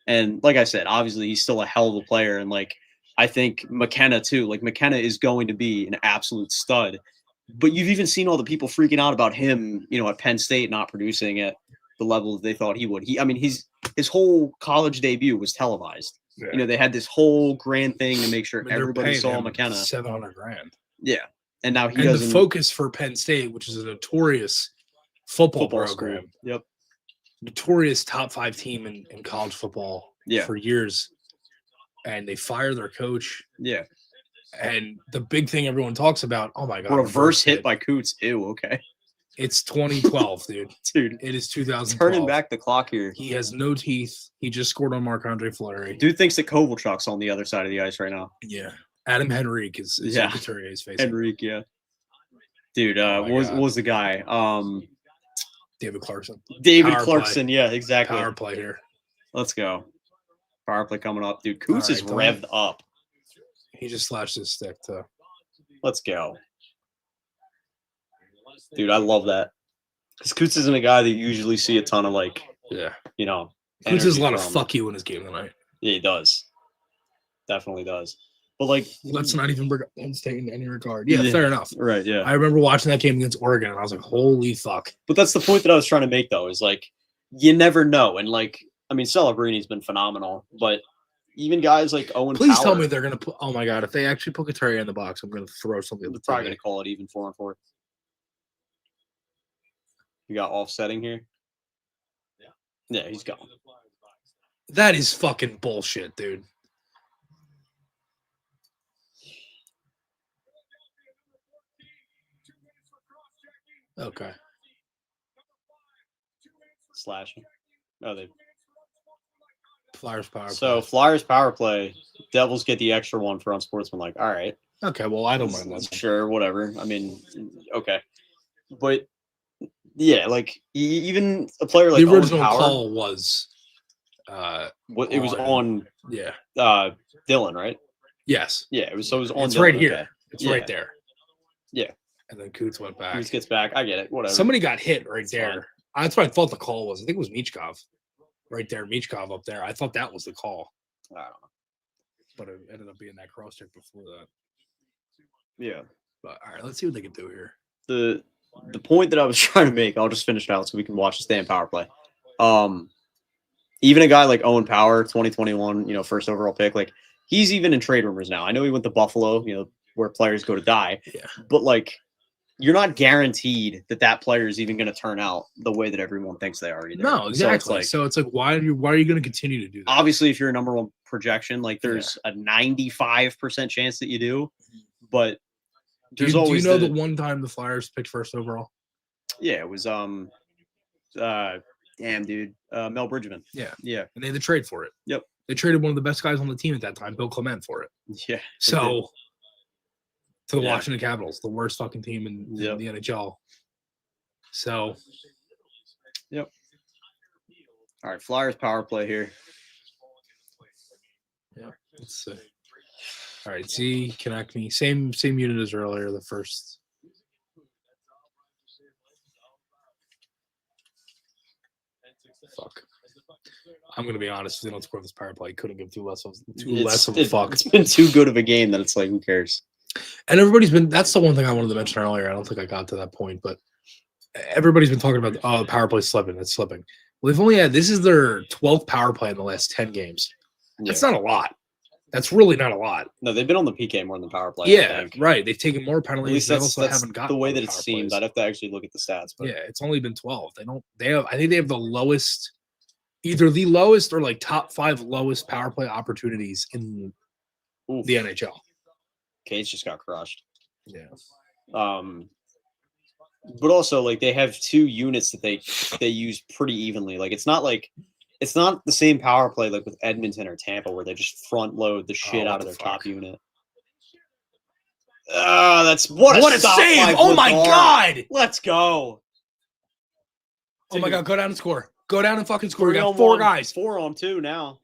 And like I said, obviously he's still a hell of a player. And like, I think McKenna too, like McKenna is going to be an absolute stud, but you've even seen all the people freaking out about him, at Penn State, not producing at the level that they thought he would. His whole college debut was televised. Yeah. They had this whole grand thing to make sure I mean, they're everybody paying saw him McKenna. $700,000. Yeah. And now he And doesn't the focus for Penn State, which is a notorious football football school. program, Yep. notorious top 5 team in college football Yeah. for years, and they fire their coach. Yeah. And the big thing everyone talks about, oh my god, Reverse hit by Coots. Ew, okay. It's 2012, dude. Dude, It is 2012. turning back the clock here. He has no teeth. He just scored on Marc-Andre Fleury. Dude thinks that Kovalchuk's on the other side of the ice right now. Yeah. Adam Henrique is Yeah. who Couturier's facing. Henrique, yeah. Dude, Oh my what God. was the guy? David Clarkson. David Power Clarkson. Yeah, exactly. Power play here. Let's go. Power play coming up. Dude, Coots All is right, revved up. He just slashed his stick too. Let's go. Dude, I love that. Because Coots isn't a guy that you usually see a ton of Yeah. energy Coots has a lot of from. fuck you in his game tonight. Yeah, he does. Definitely does. But Let's not even bring up Penn State in any regard. Yeah, Yeah. fair enough. right, yeah. I remember watching that game against Oregon and I was like, holy fuck. But that's the point that I was trying to make, though, is you never know. And Celebrini's been phenomenal, but even guys like Owen Please Power, tell me they're gonna put. Oh my god! If they actually put Couturier in the box, I'm gonna throw something. At they're the probably TV. going to call it even 4-on-4. You got offsetting here. Yeah, he's gone. That is fucking bullshit, dude. Okay. Slashing. Oh, they. Flyers power. So play. Flyers power play. Devils get the extra one for unsportsmanlike. All right. Okay, well, I don't mind that. Sure, whatever. Okay. But yeah, even a player like The Owen original Power, call was, it was on yeah, Dylan, right? yes, Yeah, it was on. it's Dylan, right okay. here. It's Yeah. right there. Yeah. And then Coots went back. Coots gets back. I get it. Whatever. Somebody got hit right It's there. That's what I thought the call was. I think it was Michkov. Right there, Michkov up there. I thought that was the call, I don't know. but it ended up being that cross check before that. Yeah. But all right, let's see what they can do here. The point that I was trying to make, I'll just finish it out so we can watch the stand power play. Even a guy like Owen Power, 2021, first overall pick, He's even in trade rumors now. I know he went to Buffalo, where players go to die. Yeah. But like, you're not guaranteed that that player is even going to turn out the way that everyone thinks they are either. No, exactly. So it's like why are you going to continue to do that? obviously, if you're a number one projection, like there's a 95% chance that you do, but there's always do you know the one time the Flyers picked first overall? Yeah, it was damn dude, Mel Bridgman. Yeah. Yeah. And they had to trade for it. Yep. They traded one of the best guys on the team at that time, Bill Clement, for it. Yeah. So to the Yeah. Washington Capitals, the worst fucking team in the NHL. So Yep. All right, Flyers power play here. yeah, let's see. All right, Z, connect me. Same unit as earlier, the first. Fuck. I'm gonna be honest. If they don't score this power play, couldn't give two less of a fuck. It's been too good of a game that it's like, who cares? And everybody's been. That's the one thing I wanted to mention earlier. I don't think I got to that point, but everybody's been talking about the power play slipping. It's slipping. Well, they've only had this is their 12th power play in the last 10 games. That's not a lot. That's really not a lot. No, they've been on the PK more than the power play. Yeah, right. They've taken more penalties. At least They that's haven't gotten the way that more it power seems. plays. I'd have to actually look at the stats. But Yeah, it's only been 12. They have. I think they have the lowest, either the lowest or like top 5 lowest power play opportunities in the NHL. Cage just got crushed. Yeah. But also like they have 2 units that they use pretty evenly. Like it's not the same power play like with Edmonton or Tampa where they just front load the shit out of their top unit. That's what a save! Oh my god! Let's go. Oh my god, go down and score. Go down and fucking score. We 3 got on 4 1, guys. 4 on 2 now.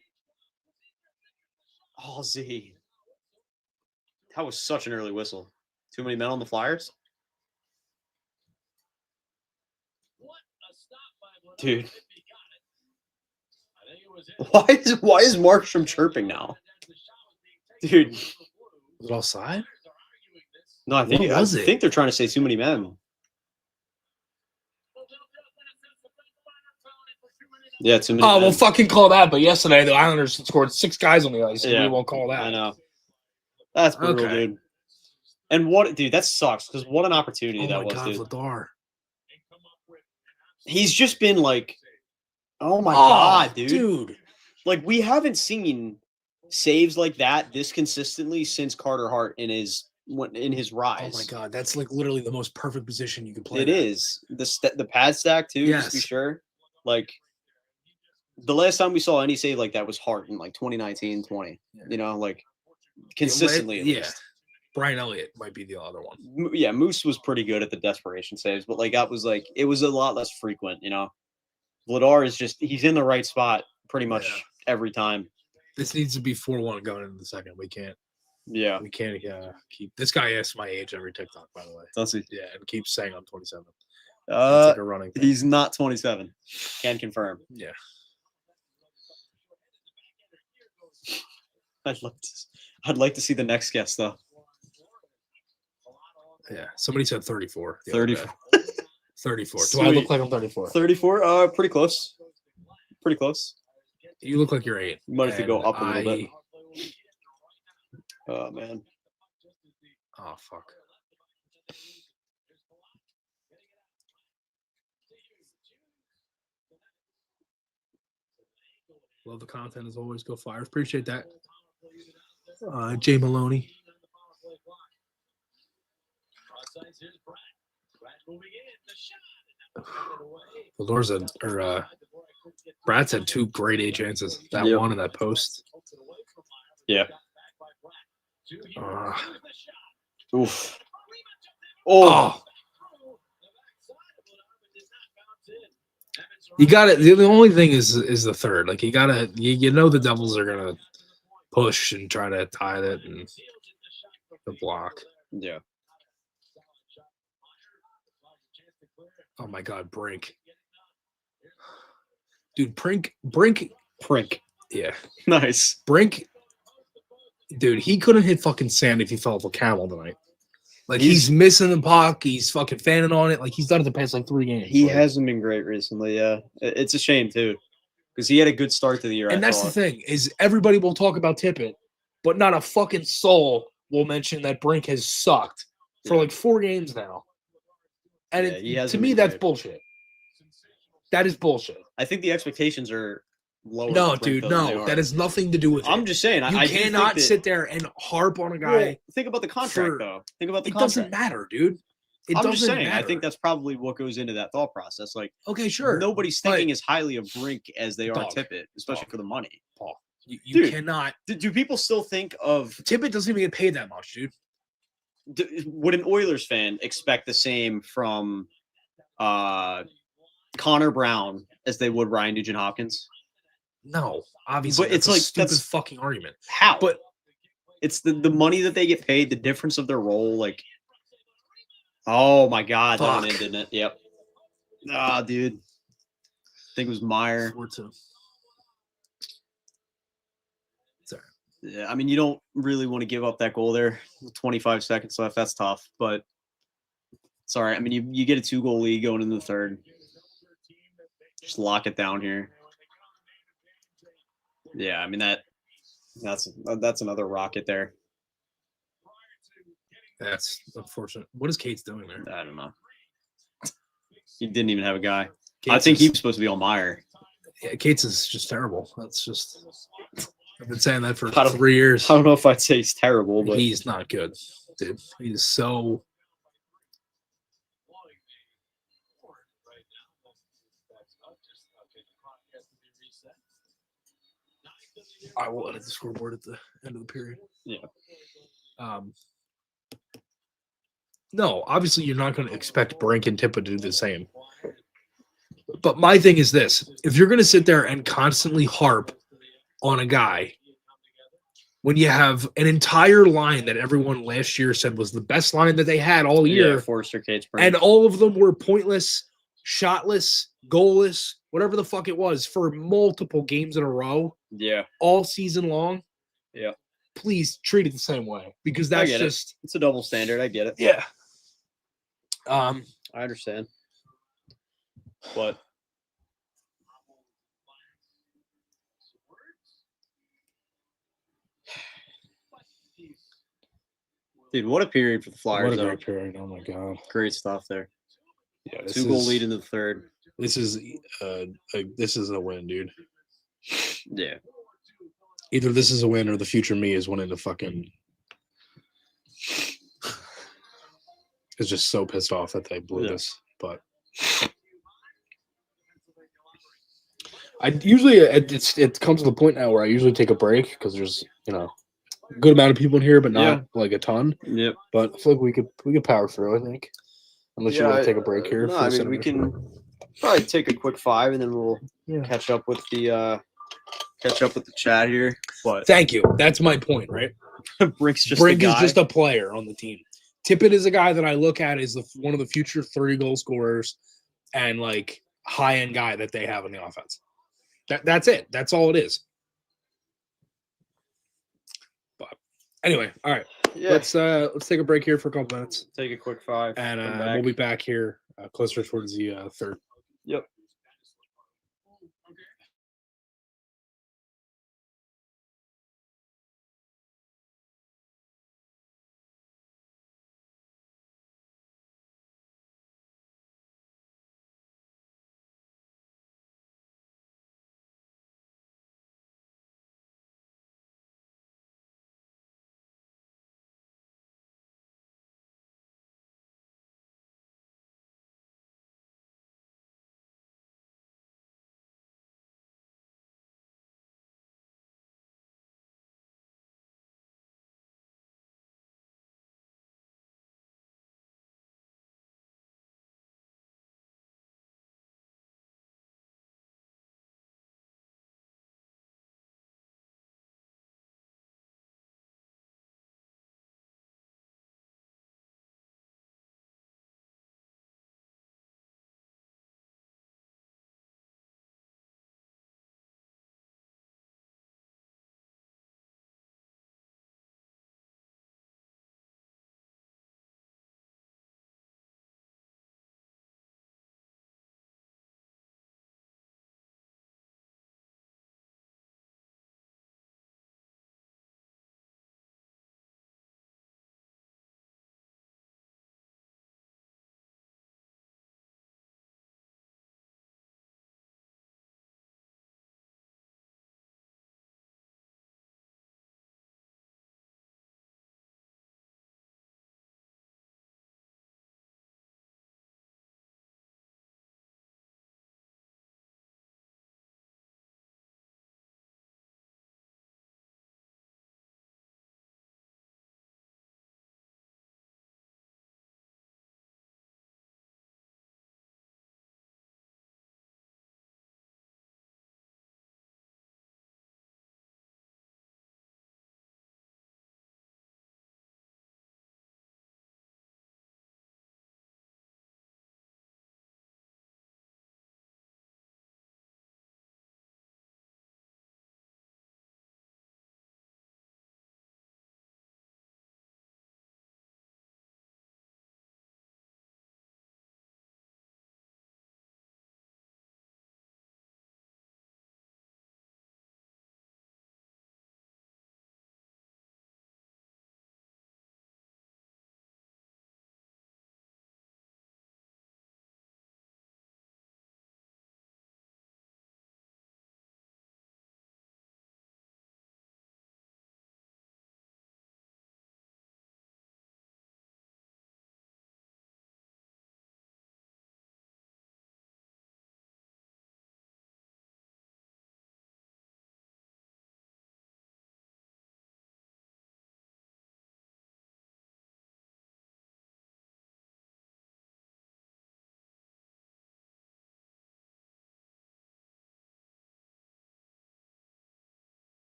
Oh, Z. That was such an early whistle. Too many men on the Flyers? Dude. Why is Markstrom chirping now? Dude. Was it offside? No, I think they're trying to say too many men. Yeah, too many men. We'll fucking call that. But yesterday, the Islanders scored 6 guys on the ice. Yeah. We won't call that. I know. That's brutal, Okay. dude. And that sucks because what an opportunity that was, dude. Vladar. He's just been like, oh my god, dude. Like we haven't seen saves like that this consistently since Carter Hart in his rise. Oh my god, that's like literally the most perfect position you could play. It is the pad stack too. Just to be sure. Like the last time we saw any save like that was Hart in like 2019-20. Yeah. Like consistently. At least. Brian Elliott might be the other one. Yeah, Moose was pretty good at the desperation saves, but like that was like it was a lot less frequent. Vladar is he's in the right spot pretty much every time. This needs to be 4-1 going into the second. We can't. Yeah, we can't keep. This guy asks my age every TikTok, by the way. Does he? Yeah, and keeps saying I'm 27. Like a running thing. He's not 27. Can confirm. Yeah. I'd like to see the next guest though. Yeah, somebody said 34. 34. 34. Sweet. Do I look like I'm 34? 34. Pretty close. Pretty close. You look like you're 8. You might have to go up a little bit. Oh man. Oh fuck. Love the content as always. Go Flyers. Appreciate that. Jay Maloney. Brad's had 2 great A chances. That one and that post. Yeah. Oof. Oh. You got it. The only thing is the third. Like you gotta, the Devils are gonna push and try to tie it and the block. Yeah. Oh my God, Brink. Dude, Brink. Yeah. Nice. Brink. Dude, he couldn't hit fucking sand if he fell off a camel tonight. Like he's missing the puck. He's fucking fanning on it. Like he's done it the past like 3 games. He hasn't been great recently. Yeah, it's a shame too, because he had a good start to the year. And that's the thing is everybody will talk about Tippett, but not a fucking soul will mention that Brink has sucked for Yeah. like 4 games now. And Yeah, he to hasn't me, been that's great. bullshit. That is bullshit. I think the expectations are lower. No, for Brink, dude, though, than they no. are. That has nothing to do with I'm it. just saying. You I do think cannot that, sit there and harp on a guy. Well, think about the contract, for- though. Think about the It contract. doesn't matter, dude. It I'm doesn't just saying. matter. I think that's probably what goes into that thought process. Like, okay, sure. nobody's but- thinking as highly of Brink as they are Dog. Tippett, especially Dog. for the money. Paul, you Dude. cannot. Do people still think of Tippett doesn't even get paid that much, dude. would an Oilers fan expect the same from Connor Brown as they would Ryan Nugent Hopkins? No, obviously, But it's that's a like- stupid that's- fucking argument. How? But it's the money that they get paid, the difference of their role. Like, oh my god, that went in, Fuck. didn't it? Yep. Ah, dude. I think it was Maher. 4-2. Sorry. Yeah, I mean, you don't really want to give up that goal there. 25 seconds left. That's tough, but it's all right. I mean, you get a 2-goal lead going into the third. Just lock it down here. Yeah, I mean that's another rocket there. That's unfortunate. What is Kate's doing there? I don't know. He didn't even have a guy. I Kate's think is- he was supposed to be on Maher. Yeah, Kate's is just terrible. That's just. I've been saying that for I don't- 3 years. I don't know if I'd say he's terrible, but He's not good, dude. He's so. I will edit the scoreboard at the end of the period. Yeah. No, obviously you're not going to expect Brink and Tippett to do the same. But my thing is this: if you're going to sit there and constantly harp on a guy when you have an entire line that everyone last year said was the best line that they had all year, yeah, Forrester, Cates, Brink. and all of them were pointless, shotless, goalless, whatever the fuck it was, for multiple games in a row, yeah, all season long. Yeah. Please treat it the same way, because I that's get it. just It's a double standard. I get it. yeah. I understand. But dude, what a period for the Flyers. What a though. great period! Oh my god! Great stuff there. Yeah, this 2-goal is- lead in the third. This is this is a win, dude. Yeah. Either this is a win or the future me is winning the fucking. Is just so pissed off that they blew Yeah. this, but I usually it comes to the point now where I usually take a break because there's a good amount of people in here, but not like a ton. Yep. But I feel like we could power through. I think, unless you want to take a break here. No, for I the mean we intermission. can probably take a quick 5 and then we'll Yeah. catch up with the chat here. But Thank you. That's my point, right? Brink's just Brink a is guy. just a player on the team. Tippett is a guy that I look at as one of the future 30-goal scorers and like high-end guy that they have in the offense. That's it. That's all it is. But anyway, all right. yeah. Let's take a break here for a couple minutes, Take a quick 5. and come back. we'll be back here closer towards the third. Yep.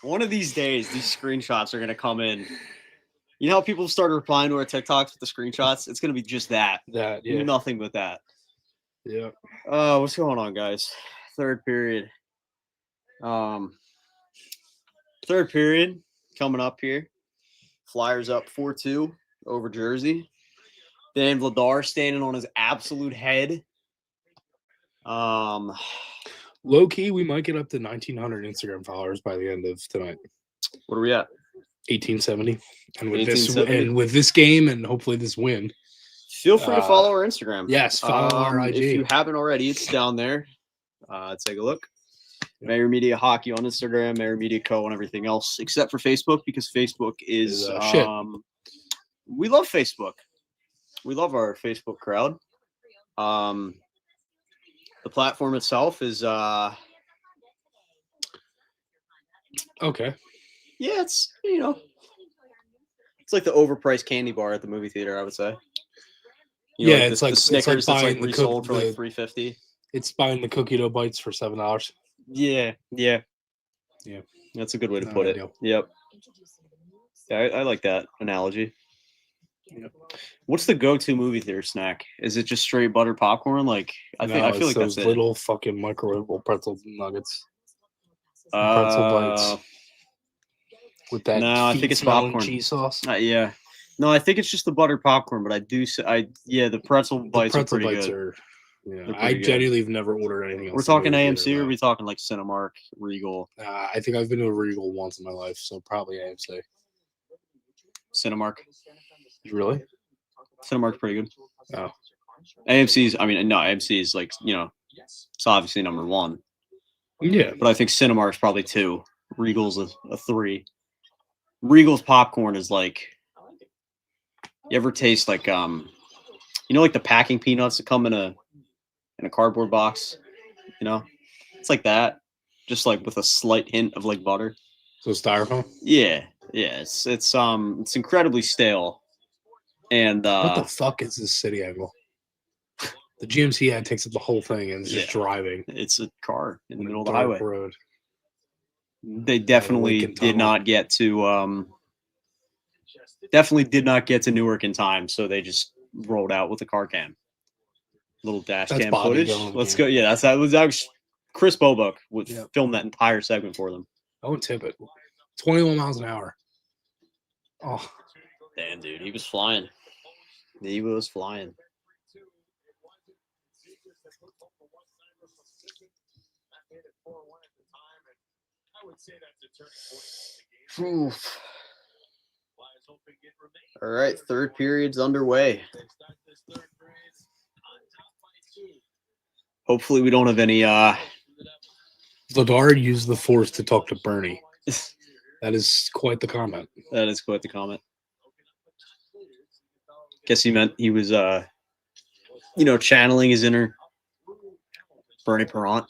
One of these days, these screenshots are gonna come in. You know how people start replying to our TikToks with the screenshots? It's gonna be just that. That, yeah. Nothing but that. Yeah. What's going on, guys? Third period. Third period coming up here. Flyers up 4-2 over Jersey. Dan Vladar standing on his absolute head. Low key, we might get up to 1,900 Instagram followers by the end of tonight. What are we at? 1870. And with 1870. and with this game and hopefully this win. Feel free to follow our Instagram. Yes, follow our IG. If you haven't already, it's down there. Take a look. Maher Media Hockey on Instagram, Maher Media Co. on everything else, except for Facebook, because Facebook is shit. We love Facebook. We love our Facebook crowd. The platform itself is Okay. yeah, it's it's like the overpriced candy bar at the movie theater, I would say. Yeah, like it's the like Snickers that's buying like the resold for like the- $3.50. It's buying the cookie dough bites for $7. Yeah. Yeah. That's a good way to Not put it. ideal. Yep. Yeah, I like that analogy. Yep. What's the go-to movie theater snack? Is it just straight butter popcorn? Like I feel like those that's it. little fucking microwavable pretzel nuggets. Pretzel bites. With that No, I think it's feet-smelling popcorn. cheese sauce. Yeah. No, I think it's just the butter popcorn, but the pretzel bites The are pretzel pretty bites good. are. Yeah, They're I pretty good. genuinely have never ordered anything else. We're in the talking movie AMC theater, or are though. we talking like Cinemark, Regal? I think I've been to a Regal once in my life, so probably AMC. Cinemark. Really? Cinemark's pretty good. Oh. AMC is like, it's obviously number one. Yeah. But I think Cinemark's probably 2. Regal's a 3. Regal's popcorn is like, you ever taste like like the packing peanuts that come in a cardboard box? It's like that, just like with a slight hint of like butter. So styrofoam? Yeah. It's incredibly stale. And What the fuck is this city angle? The GMC ad takes up the whole thing and is just driving it's a car in the on middle a of the dark highway. road. They definitely Lincoln did Tunnel. not get to Newark in time, so they just rolled out with a car cam. Little dash That's cam Bobby footage. going Let's again. go. Yeah, that was Chris Bobuck would Yeah. film that entire segment for them. Oh, Tippett. 21 miles an hour. Oh, Damn, dude, he was flying. He was flying. Oof. All right, third period's underway. Hopefully we don't have any Vladar used the force to talk to Bernie. That is quite the comment. that is quite the comment. Guess he meant he was channeling his inner Bernie Perrant.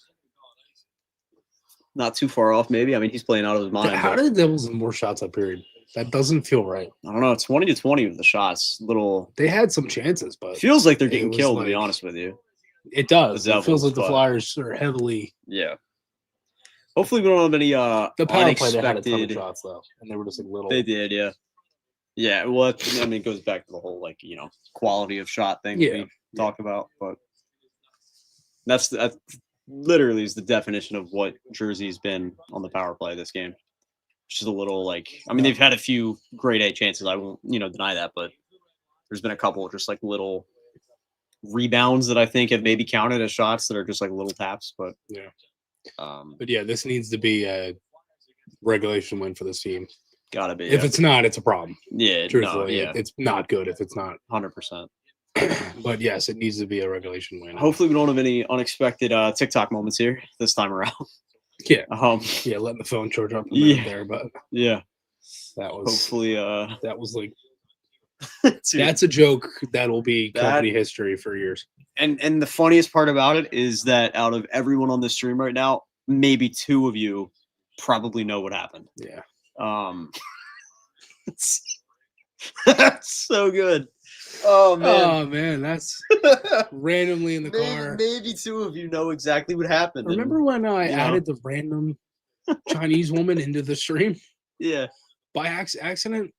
Not too far off, maybe. I mean, he's playing out of his mind. How but did the Devils have more shots that period? That doesn't feel right. I don't know. 20-20 with the shots. Little They had some chances, but feels like they're it getting was killed. To be like- honest with you, it does. The It feels Devils, like the but- Flyers are heavily. yeah. Hopefully, we don't have any The power play, they had a ton of unexpected. shots, though, and they were just like little. They did, yeah. Yeah, well, I mean, it goes back to the whole quality of shot thing that Yeah, we talk about, but that's literally is the definition of what Jersey's been on the power play this game. Which is a little they've had a few grade A chances. I won't deny that, but there's been a couple of just like little rebounds that I think have maybe counted as shots that are just like little taps. But Yeah. um, But yeah, this needs to be a regulation win for this team. gotta be. If it's not, it's a problem. yeah, no, Truthfully, yeah, it's not good if it's not. 100%. But yes, it needs to be a regulation win. Hopefully, we don't have any unexpected TikTok moments here this time around. Yeah, Yeah, letting the phone charge up a minute there, but yeah. that was Hopefully, that was like dude, that's a joke that will be That- company history for years. and the funniest part about it is that out of everyone on the stream right now, maybe 2 of you probably know what happened. Yeah, That's so good. Oh man. oh man, that's randomly in the car. Maybe 2 of you know exactly what happened. and- Remember when I you know. added the random Chinese woman into the stream Yeah. by accident.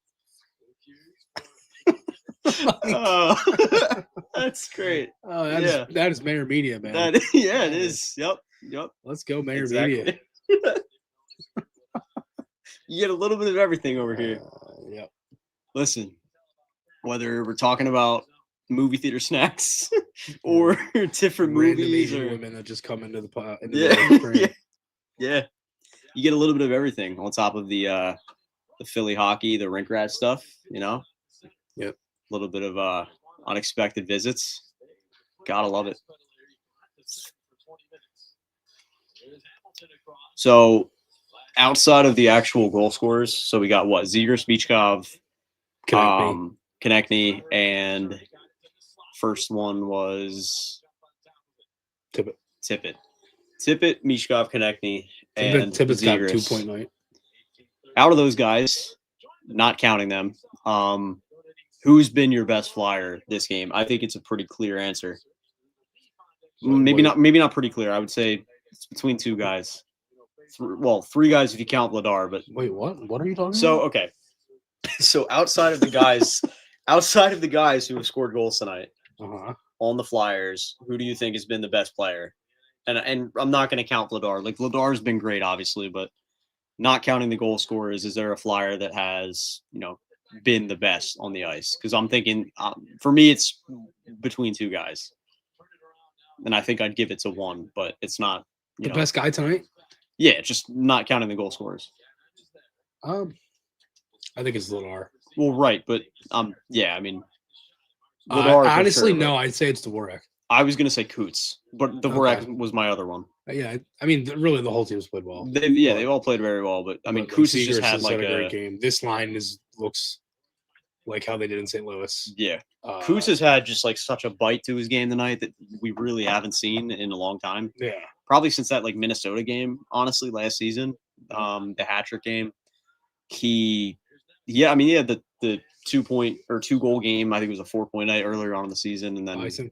Oh, that's great. That is Maher Media, man. That it is. Yep. Let's go, Maher Exactly. Media. You get a little bit of everything over here. Yep. Listen, whether we're talking about movie theater snacks or different Random movies Asian or women that just come into the yeah. Yeah, you get a little bit of everything on top of the Philly hockey, the rink rat stuff. Yep. A little bit of unexpected visits. Gotta love it. So, outside of the actual goal scorers, so we got what? Zegers, Michkov, Konechny, and first one was Tippett, Michkov, Konechny, and Tippett's got Zegers. 2-point night. Out of those guys, not counting them, who's been your best Flyer this game? I think it's a pretty clear answer. Maybe not pretty clear. I would say it's between two guys. Three guys if you count Vladar. But wait, what? What are you talking so about? okay. So outside of the guys who have scored goals tonight on the Flyers, who do you think has been the best player? And I'm not going to count Vladar. Like Vladar's been great, obviously, but not counting the goal scorers, is there a Flyer that has been the best on the ice? Because I'm thinking, for me, it's between two guys, and I think I'd give it to one, but it's not the best guy tonight. Yeah, just not counting the goal scorers. I think it's Vladar. Well, right, but yeah, I mean, honestly, no, I'd say it's Dvorak. I was gonna say Kuts, but Dvorak was my other one. Yeah, I mean, really, the whole team's played well. They've all played very well, but I mean, Kuts has just had like a great game. This line looks like how they did in St. Louis. Yeah, Kuts has had just like such a bite to his game tonight that we really haven't seen in a long time. Yeah, probably since that like Minnesota game, honestly, last season, the hat-trick game. The 2-point or 2-goal game. I think it was a 4-point night earlier on in the season, and then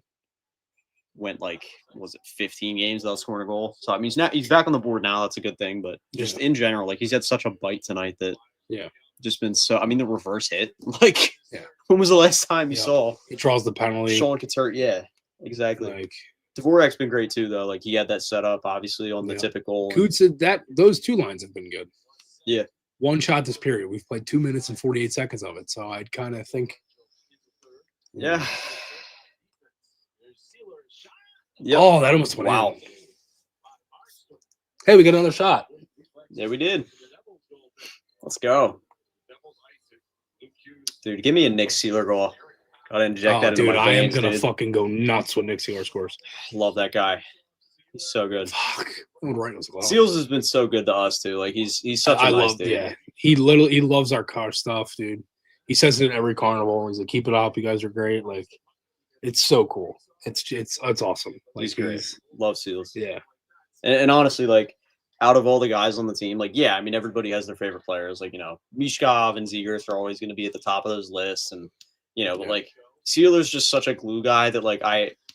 went like, was it 15 games without scoring a goal? So I mean, he's back on the board now. That's a good thing, but just in general, like he's had such a bite tonight that just been so. I mean, the reverse hit. Like, when was the last time you saw he draws the penalty? Sean gets hurt. Yeah, exactly. Like Dvorak's been great too, though. Like he had that set up, obviously, on the typical. Kuts said that those two lines have been good. Yeah. One shot this period. We've played 2 minutes and 48 seconds of it. So I'd kind of think. Yeah. Yep. Oh, that almost went wow. in. Hey, we got another shot. Yeah, we did. Let's go. Dude, give me a Nick Sealer goal. Gotta inject that into my veins. I am going to fucking go nuts when Nick Sealer scores. Love that guy. He's so good. Fuck. Seals has been so good to us too. Like he's such a nice dude. Yeah, he loves our car stuff, dude. He says it at every carnival. He's like, "Keep it up, you guys are great." Like, it's so cool. It's awesome. Like, he's great. Love Seals. Yeah, and honestly, like out of all the guys on the team, like I mean, everybody has their favorite players. Like Michkov and Zegers are always going to be at the top of those lists, and but like Sealer's just such a glue guy that like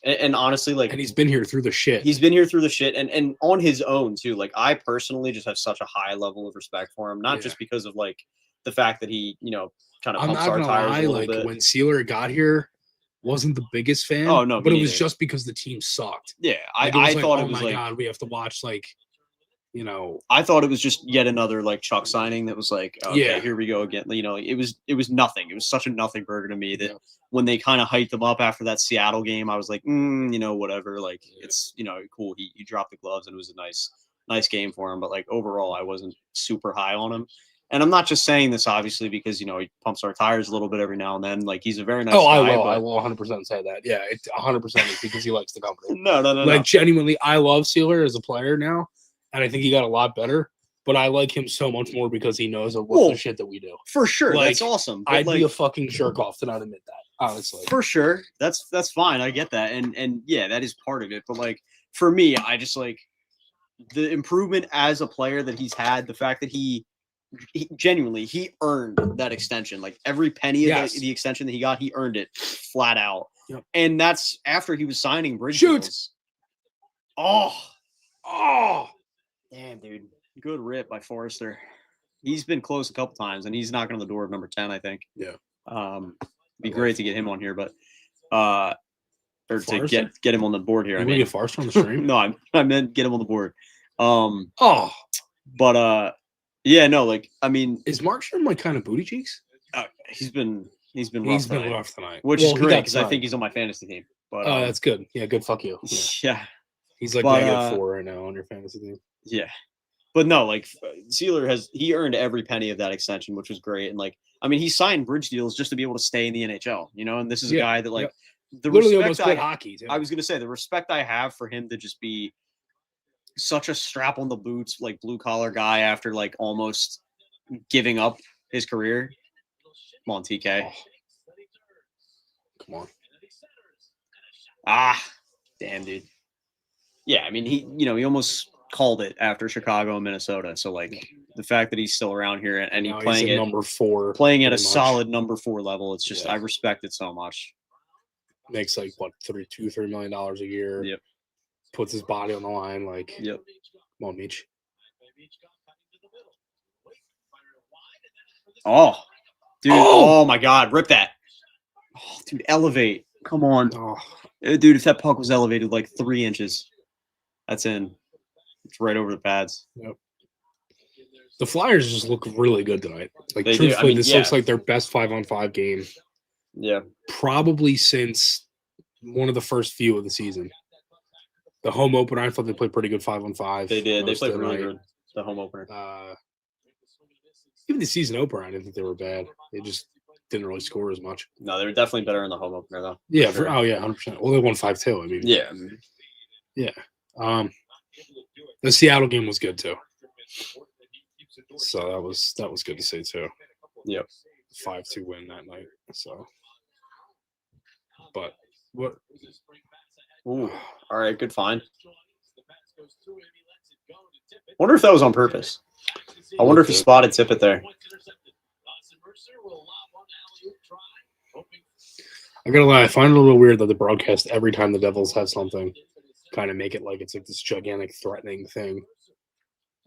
And honestly, like, and he's been here through the shit. He's been here through the shit, and on his own too. Like, I personally just have such a high level of respect for him, not just because of like the fact that he, kind of pumps our tires a little bit. When Sealer got here, wasn't the biggest fan. Oh no, but it was just because the team sucked. Yeah, I thought it was oh my like, god, we have to watch like, I thought it was just yet another like Chuck signing that was like, okay, here we go again. It was nothing. It was such a nothing burger to me that when they kind of hyped him up after that Seattle game, I was like, whatever. Like it's cool. He dropped the gloves and it was a nice game for him. But like overall, I wasn't super high on him. And I'm not just saying this obviously because he pumps our tires a little bit every now and then. Like he's a very nice guy. I will 100% say that. Yeah, it's 100% is because he likes the company. No. Like genuinely, I love Sealer as a player now. And I think he got a lot better, but I like him so much more because he knows what the shit that we do. For sure, like, that's awesome. I'd be a fucking jerk off to not admit that, honestly. For sure, that's fine. I get that, and yeah, that is part of it. But like for me, I just like the improvement as a player that he's had. The fact that he genuinely earned that extension. Like every penny of the extension that he got, he earned it flat out. Yep. And that's after he was signing bridge deals. Oh. Damn, dude. Good rip by Forrester. He's been close a couple times, and he's knocking on the door of number 10, I think. Yeah. Be great to get him on here, but or to Forrester? get him on the board here. You I want to mean, get Forrester on the stream? no, I meant get him on the board. Oh, But yeah, no, like I mean, is Markstrom like kind of booty cheeks? he's been He's rough been tonight, rough tonight, which Well, is he great got because I signed. think he's on my fantasy team. But Oh, that's good. Yeah, good. Fuck you. Yeah. yeah, He's like But, -4 right now on your fantasy team. yeah. But no, like Sealer he earned every penny of that extension, which was great. And like, I mean, he signed bridge deals just to be able to stay in the NHL, you know. And this is a Yeah, guy that like the Literally respect almost quit hockey too. I was gonna say the respect I have for him to just be such a strap on the boots, like blue collar guy after like almost giving up his career. Come on, TK. Oh. Come on. Ah, damn, dude. Yeah, I mean, he almost called it after Chicago and Minnesota. So like the fact that he's still around here and he's Now playing he's it, at number 4, playing at a pretty much. solid number 4 level, it's just Yeah. I respect it so much. Makes like what $3 million a year. Yep. Puts his body on the line. Like, Yep. come on, Meech. Oh, dude. Oh! Oh my God, rip that. Oh, dude, elevate. Come on, Oh, dude. If that puck was elevated like 3 inches, that's in. It's right over the pads. the Flyers just look really good tonight. Like, They do. I truthfully, mean, this yeah. looks like their best 5-on-5 game Yeah. probably since one of the first few of the season. The home opener, I thought they played pretty good 5-on-5. They did. They most played of the really night. good. The home opener. Even the season opener, I didn't think they were bad. They just didn't really score as much. No, they were definitely better in the home opener though. Yeah, Sure. 100%. Well, they won 5-2. I mean, Yeah. the Seattle game was good too. So that was good to see too. Yep. 5-2 win that night. So, but what? Ooh. All right. Good find. Wonder if that was on purpose. I wonder if he spotted Tippett there. I gotta lie, I find it a little weird that the broadcast every time the Devils have something, kind of make it like it's like this gigantic threatening thing.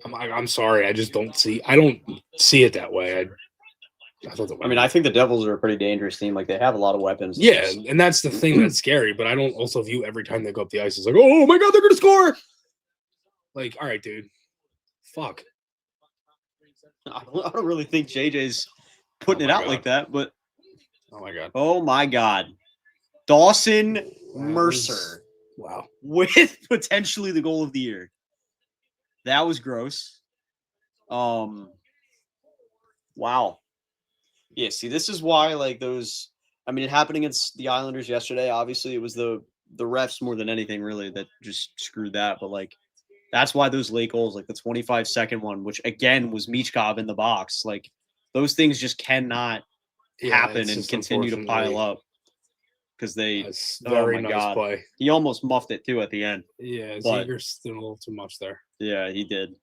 I'm sorry, I just don't see. I don't see it that way. I thought that. I mean, I think the Devils are a pretty dangerous team. Like they have a lot of weapons. Yeah, and that's the thing that's scary. But I don't also view every time they go up the ice as like, oh my god, they're gonna score. Like, all right, dude, fuck. I don't really think JJ's putting it out like that, but Oh my god, Dawson Mercer wow. with potentially the goal of the year. That was gross. Wow. Yeah, see, this is why like those. I mean, it happened against the Islanders yesterday. Obviously, it was the refs more than anything really that just screwed that. But like, that's why those late goals, like the 25-second one, which again was Michkov in the box, like those things just cannot happen it's and just continue to pile up because they. That's Oh very my nice God. play. He almost muffed it too at the end. Yeah, But- Zegers did a little too much there. Yeah, he did.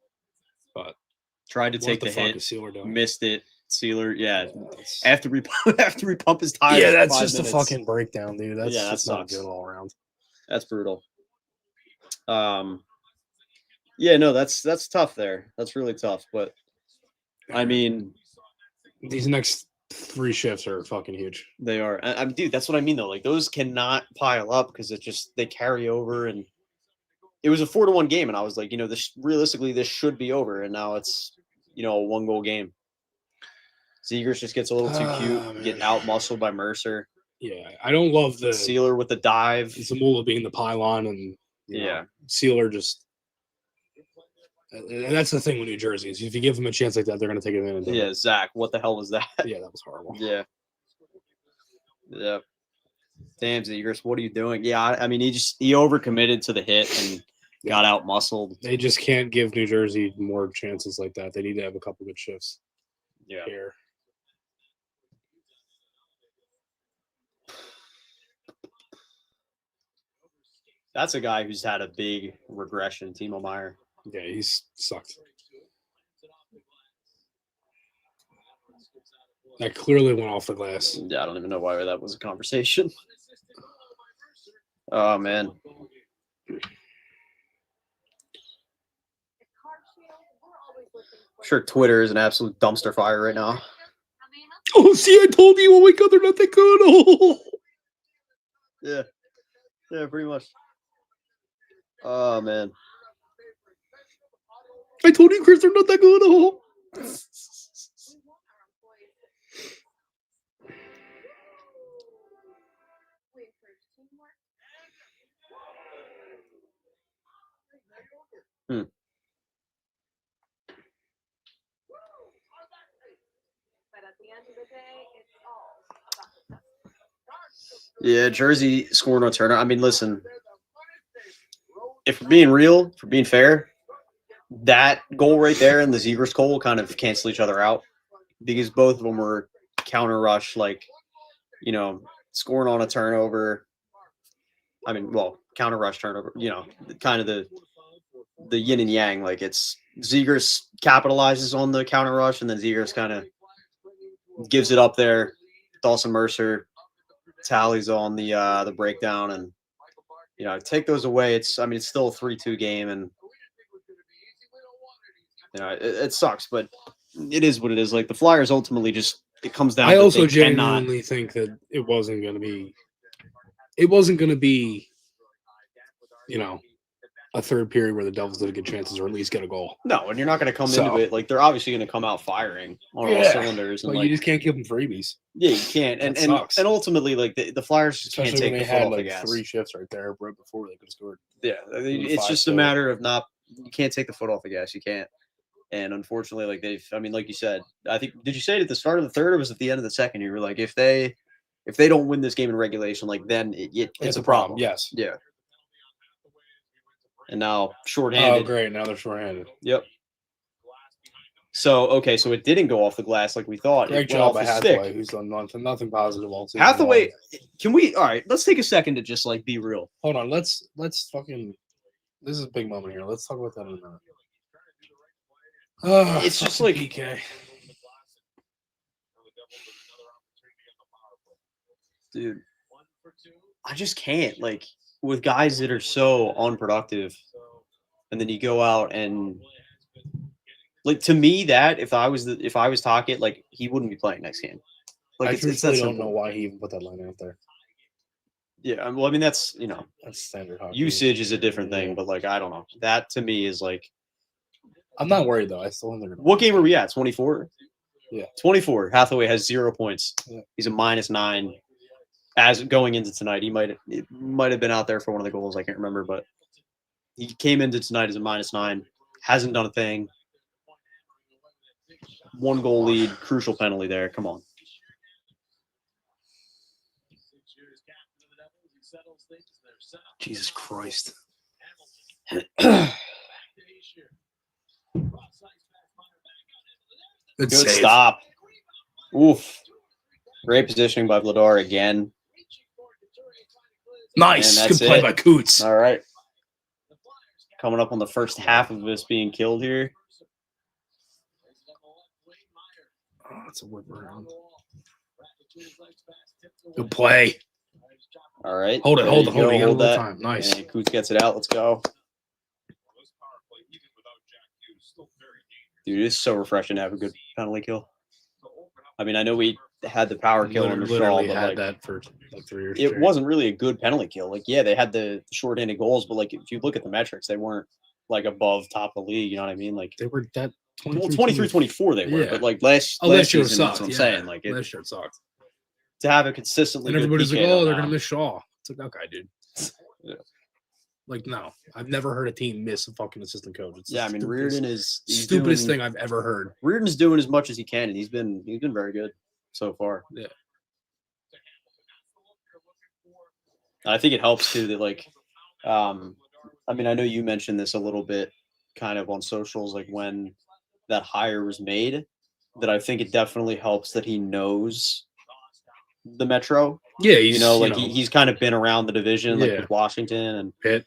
But Tried to what take the the fuck hit, is Sealer doing? missed it. Sealer, yeah. That's- After we pump his tires. yeah, for that's 5 just minutes. a fucking breakdown, dude. That's Yeah, that just not sucks. good all around. That's brutal. Yeah, no, that's tough there. That's really tough. But I mean, These next 3 shifts are fucking huge. they are. I mean, dude, that's what I mean though. Like those cannot pile up because it just they carry over, and it was a 4-1 game, and I was like, this realistically this should be over, and now it's a 1-goal game. Zegers just gets a little too cute, getting out muscled by Mercer. Yeah, I don't love the Sealer with the dive. Zamula being the pylon, and Yeah. Sealer just. And that's the thing with New Jersey is if you give them a chance like that, they're going to take advantage of Yeah, it. Zach, what the hell was that? Yeah, that was horrible. Yeah. Yeah. Damn, Zegers, what are you doing? Yeah, I mean, he overcommitted to the hit and got out muscled. They just can't give New Jersey more chances like that. They need to have a couple good shifts Yeah. here. That's a guy who's had a big regression, Timo Meyer. Yeah, he's sucked. That clearly went off the glass. Yeah, I don't even know why that was a conversation. Oh, man. I'm sure Twitter is an absolute dumpster fire right now. Oh, see, I told you. Oh my god, they're not that good. Oh. Yeah. Yeah, pretty much. Oh, man. I told you, Chris, they're not that good. Oh. Yeah, Jersey scoring on Turner. I mean, listen, if we're being real, if we're being fair, that goal right there and the Zegers goal kind of cancel each other out because both of them were counter rush, like, you know, scoring on a turnover. I mean, well, counter rush turnover, you know, kind of the yin and yang. Like, it's Zegers capitalizes on the counter rush, and then Zegers kind of gives it up there. Dawson Mercer tallies on the breakdown, and you know, take those away. It's still a 3-2 game, and you know, it sucks, but it is what it is. Like, the Flyers ultimately just, it comes down. I to also they cannot. genuinely think that it wasn't going to be, you know, a third period where the Devils didn't get chances or at least get a goal. No, and you're not going to come So- into it like they're obviously going to come out firing on all cylinders, and But like, you just can't give them freebies. yeah, you can't, and That sucks. and ultimately, like the Flyers just can't Especially take when the they foot had off the like gas. 3 shifts right there right before they could have scored. Yeah, I mean, it's just a 5-2. matter of you can't take the foot off the gas. You can't. And unfortunately, like like you said, I think, did you say it at the start of the third or was it at the end of the second? You were like, if they don't win this game in regulation, like then it's a problem. Yes. Yeah. And now Oh, shorthanded. great. Now they're shorthanded. Yep. So, okay, so it didn't go off the glass like we thought. Great It went off job by the stick. Hathaway, who's done nothing positive all season. Hathaway, long. all right, let's take a second to just like be real. Hold on. Let's fucking. This is a big moment here. Let's talk about that in a minute. It's just like, PK. dude, I just can't, like, with guys that are so unproductive, and then you go out and, like, to me, that if I was Tocchet, like, he wouldn't be playing next game. Like, I it's truthfully that don't know simple. why he even put that line out there. Yeah, well, I mean, that's, you know, That's standard hockey. usage is a different thing, Yeah. but like, I don't know. That to me is like, I'm not worried though. I still think they're gonna what win. game are we at? 24. Yeah. 24. Hathaway has 0 points. Yeah. He's a -9. As going into tonight, it might have been out there for one of the goals. I can't remember, but he came into tonight as a -9. Hasn't done a thing. 1 goal lead, crucial penalty there. Come on. Jesus Christ. Good Good save. stop. Oof. Great positioning by Vladar again. Nice. And Good that's play it. by Coots. All right. Coming up on the first half of this being killed here. Oh, it's a whip around. Good play. All right. Hold it, There hold you it, hold go, it. You got a hold little that. time. Nice. And Coots gets it out. Let's go. Dude, it is so refreshing to have a good penalty kill. I mean, I know we had the power kill in the Shaw, Literally but had like, that for like 3 years. it straight. wasn't really a good penalty kill. Like, yeah, they had the short-handed goals, but like, if you look at the metrics, they weren't like above top of the league. You know what I mean? Like, They were that 23, 24 they were, Yeah. but like last Oh, last year season, sucked. that's what I'm yeah. saying. Like, Last year it sucked. to have it consistently And good everybody's PK like, oh, though they're now. going to miss Shaw. It's like, okay, dude. Yeah. Like, no. I've never heard a team miss a fucking assistant coach. It's the Yeah, I mean, stupidest- Reardon is he's stupidest doing, thing I've ever heard. Reardon's doing as much as he can, and he's been very good so far. Yeah. I think it helps too that like, I mean, I know you mentioned this a little bit, kind of on socials, like when that hire was made, that I think it definitely helps that he knows the Metro. Yeah, You know, like he's kind of been around the division, like Yeah. with Washington and Pitt.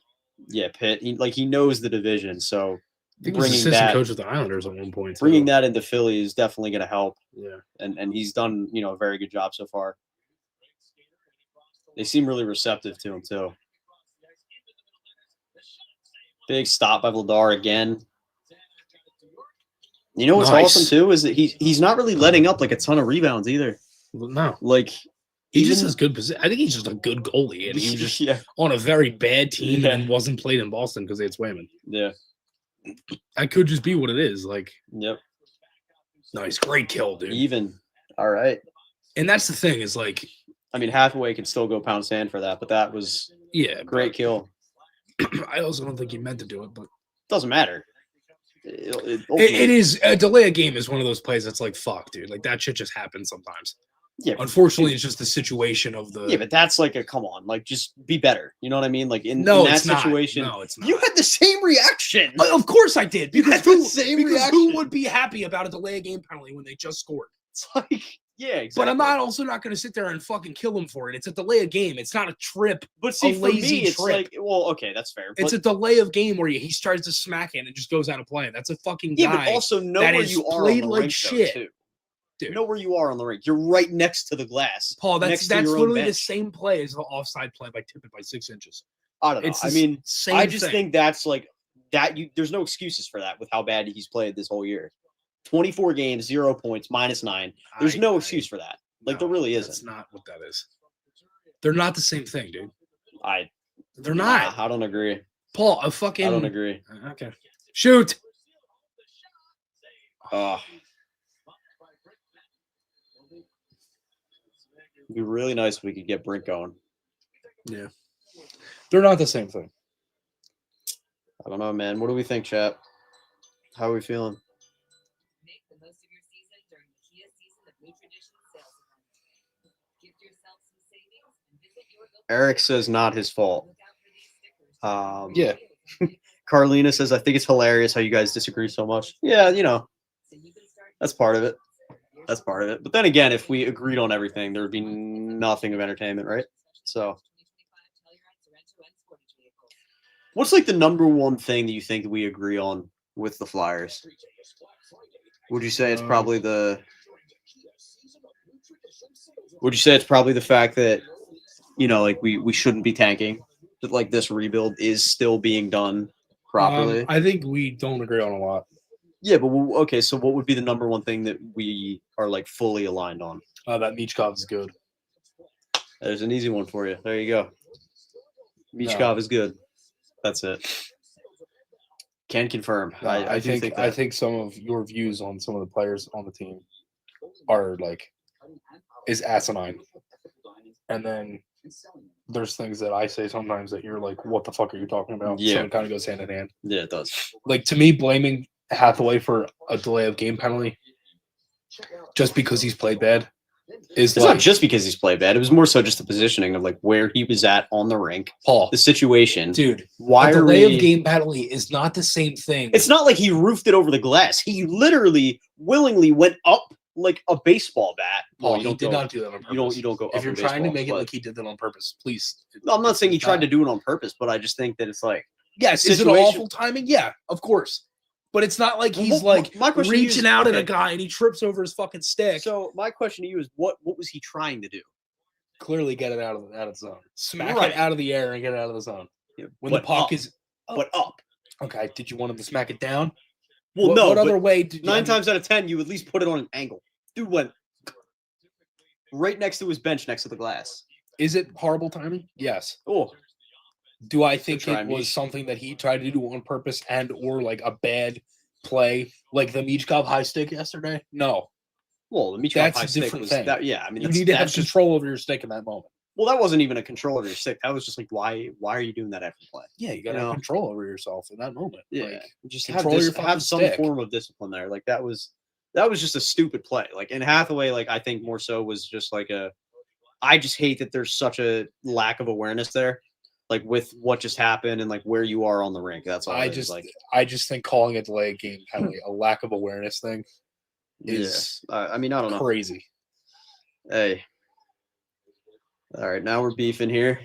Yeah, Pitt. He knows the division, so I think he was bringing assistant that coach with the Islanders at one point. bringing too. that into Philly is definitely going to help, Yeah. and he's done a very good job so far. They seem really receptive to him too. Big stop by Vladar again. You know what's Nice. awesome too is that he's not really letting up like a ton of rebounds either. No, Like he just even- has good position. I think he's just a good goalie, and he was just yeah, on a very bad team Yeah. and wasn't played in Boston because they had Swayman. yeah, That could just be what it is. Like, yep. nice, great kill, dude. Even all right. And that's the thing is like, I mean, Hathaway can still go pound sand for that, but that was yeah, great kill. but I also don't think he meant to do it, but Doesn't matter. it is a delay a game is one of those plays that's like, fuck, dude. Like that shit just happens sometimes. Yeah, Unfortunately, it's just the situation of the. yeah, but that's like a come on, like just be better. You know what I mean? Like in no, that it's not. situation, No, it's not. you had the same reaction. Of course I did. You Because, had the who, same because reaction. who would be happy about a delay a game penalty when they just scored? It's like, yeah, exactly. But I'm not also not going to sit there and fucking kill him for it. It's a delay of game. It's not a trip. But see, for lazy me, it's trip. like, well, okay, that's fair. It's but, a delay of game where he tries to smack it and it just goes out of play. That's a fucking yeah, guy. but also know that where is you are on played the like rink, shit. though, too. Dude. Know where you are on the rink. You're right next to the glass. Paul, next that's to your own literally the bench. same play as the offside play by Tippett by 6 inches. I don't know. It's I the mean, same I just thing. think that's like that. There's no excuses for that with how bad he's played this whole year. 24 games, 0 points, -9. There's no excuse for that. Like there really That's isn't. not what that is. They're not the same thing, dude. They're Nah, not. I don't agree. Paul, a fucking. I don't agree. Okay. Shoot. It'd be really nice if we could get Brink going. Yeah. They're not the same thing. I don't know, man. What do we think, chat? How are we feeling? Make the most of your season during the Kia season of New Tradition sales event. Gift yourself some savings and visit your local. Eric says not his fault. Look out for these stickers. Yeah. Carlina says, I think it's hilarious how you guys disagree so much. Yeah, you know, So you can start that's part of it. That's part of it. But then again, if we agreed on everything, there would be nothing of entertainment, right? So what's like the number one thing that you think we agree on with the Flyers? Would you say it's probably the fact that, you know, like we shouldn't be tanking, that like this rebuild is still being done properly? I think we don't agree on a lot. Yeah, but okay, so what would be the number one thing that we are like fully aligned on? That Michkov is good. There's an easy one for you. There you go. Michkov is good. That's it. Can confirm. I do think that. I think some of your views on some of the players on the team are like is asinine. And then there's things that I say sometimes that you're like, what the fuck are you talking about? Yeah. So it kind of goes hand in hand. Yeah, it does. Like to me, blaming Hathaway for a delay of game penalty just because he's played bad is It's like not just because he's played bad. It was more so just the positioning of like where he was at on the rink, Paul. the situation. Dude, Why a are delay we? of game penalty is not the same thing. It's not like he roofed it over the glass. He literally willingly went up like a baseball bat. Paul, Well, he did not do that on purpose. You don't go. If up you're in trying to baseball, make it but- like he did that on purpose, please. No, I'm not saying he it's tried not. to do it on purpose, but I just think that it's like Yes, is it situation- awful timing? Yeah, of course. But it's not like he's Well, like my question to you is- reaching out at a okay. guy and he trips over his fucking stick. So my question to you is, what was he trying to do? Clearly get it out of the zone. Smack Right. it out of the air and get it out of the zone. When But the puck up. is But up. okay, did you want him to smack it down? Well, what, no. What but other way did you? 9 times out of 10, you at least put it on an angle. Dude went right next to his bench, next to the glass. Is it horrible timing? Yes. Oh, Do I think try, it was Mish. something that he tried to do on purpose and or like a bad play, like the Michkov high stick yesterday? No. well, the Michkov That's high a stick different was thing. that. Yeah, I mean, You that's, need to have that's just control over your stick in that moment. well, that wasn't even a control over your stick. That was just like, why are you doing that after play? Yeah, you gotta You have know? control over yourself in that moment. Yeah, Like, just control your fucking have some stick. form of discipline there. Like that was just a stupid play. Like in Hathaway, like I think more so was just like a. I just hate that there's such a lack of awareness there, like with what just happened and like where you are on the rink. That's all. I it is. just like I just think calling a delay game penalty a lack of awareness thing is I mean, I don't know. crazy. Hey. All right, now we're beefing here.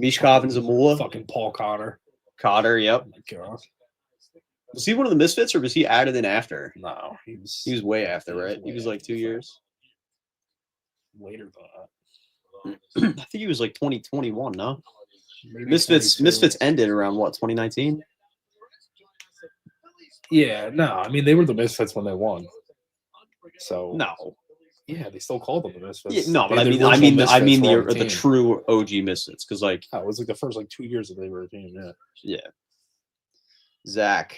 Mishkov and Zamula. Fucking Paul Connor. Cotter, yep. Oh my God. Was he one of the misfits or was he added in after? No, He was way after, He was right? He way was like after 2 years. later than that. I think he was like 2021, no? Maybe Misfits 22. Misfits ended around what, 2019? Yeah, no, I mean they were the Misfits when they won. So No. yeah, they still called them the Misfits. Yeah, no, but They I had the mean, I original mean, I Misfits mean were on the team. true OG Misfits, because like, Oh, it was like the first like 2 years that they were a team. Yeah. yeah. Zach,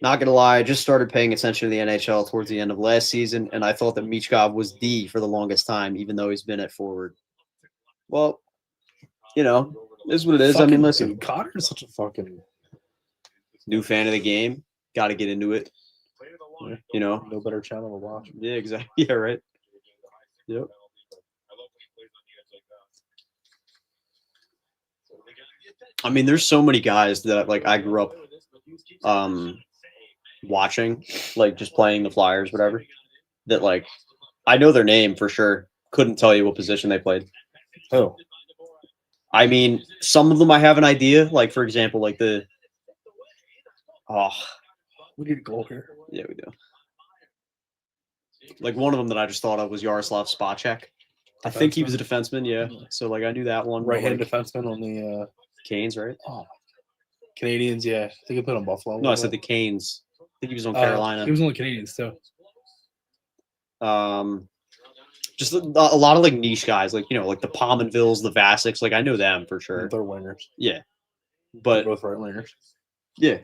not gonna lie, I just started paying attention to the NHL towards the end of last season, and I thought that _𝐍𝐿𝐼 was D for the longest time, even though he's been at forward. Well, you know, this is what it is. I mean, Fucking listen, dude, Connor is such a fucking new fan of the game, got to get into it. You know, no better channel to watch. yeah, exactly. Yeah, right. Yep. I mean, there's so many guys that like I grew up watching, like just playing the Flyers, whatever, that like I know their name for sure. Couldn't tell you what position they played. Oh, I mean, some of them I have an idea. Like for example, like the we need a goal here. yeah, we do. Like one of them that I just thought of was Yaroslav Spacek. I think he was a defenseman, yeah. So like I knew that one. Right-hand like, defenseman on the Canes, right? Canadians. Yeah, I think I put on Buffalo. No, I said the Canes. I think he was on Carolina. He was on the Canadians too. Just a lot of like niche guys, like you know, like the Pominvilles, the Vasics. Like I know them for sure. They're wingers. Yeah, They're but both right wingers. yeah.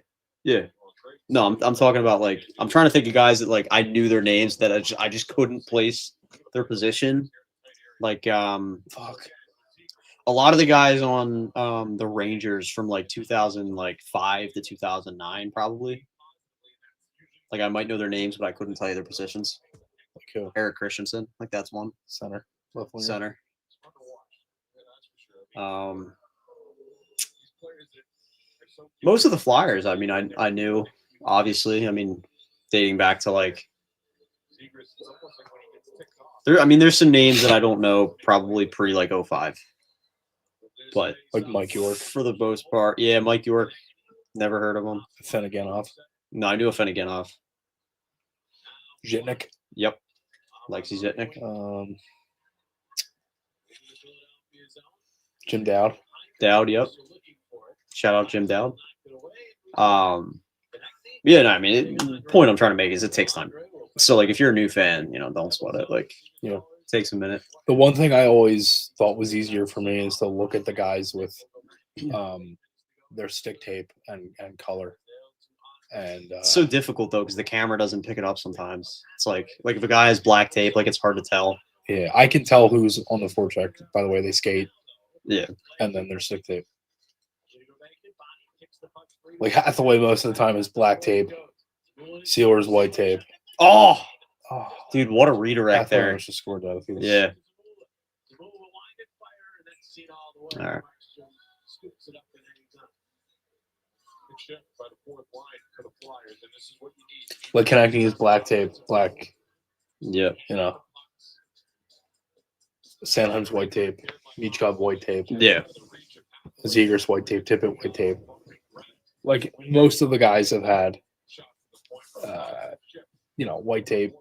No, I'm talking about like I'm trying to think of guys that like I knew their names that I just couldn't place their position. Like Fuck. a lot of the guys on the Rangers from like 2005 to 2009 probably. Like I might know their names, but I couldn't tell you their positions. Like who? Eric Christensen, like that's one. Center. Left winger. Center. Most of the Flyers, I mean, I knew, obviously. I mean, dating back to like there's some names that I don't know, probably pre like 05. But Like Mike York. for the most part, yeah, Mike York, never heard of him. Feneganov. No, I knew a Feneganov. Zhitnik. Yep. Lexi Zitnik. Jim Dowd. Dowd, yep. Shout out Jim Dowd. Yeah, no, I mean, the point I'm trying to make is it takes time. So, like, if you're a new fan, you know, don't sweat it. Like, Yeah. it takes a minute. The one thing I always thought was easier for me is to look at the guys with their stick tape and color. And It's so difficult though because the camera doesn't pick it up sometimes. It's like if a guy has black tape, like it's hard to tell. yeah, I can tell who's on the forecheck by the way they skate. Yeah. And then their stick tape. Like Hathaway most of the time is black tape. Sealer's white tape. Oh, Oh, dude, what a redirect Hathaway there. must have scored that if he was, Yeah. All right. like connecting his black tape, black, Yeah. you know, Sanheim's white tape, 𝐍𝐿𝐼 white tape, Yeah. Zegers white tape, Tippett white tape. Like most of the guys have had, you know, white tape.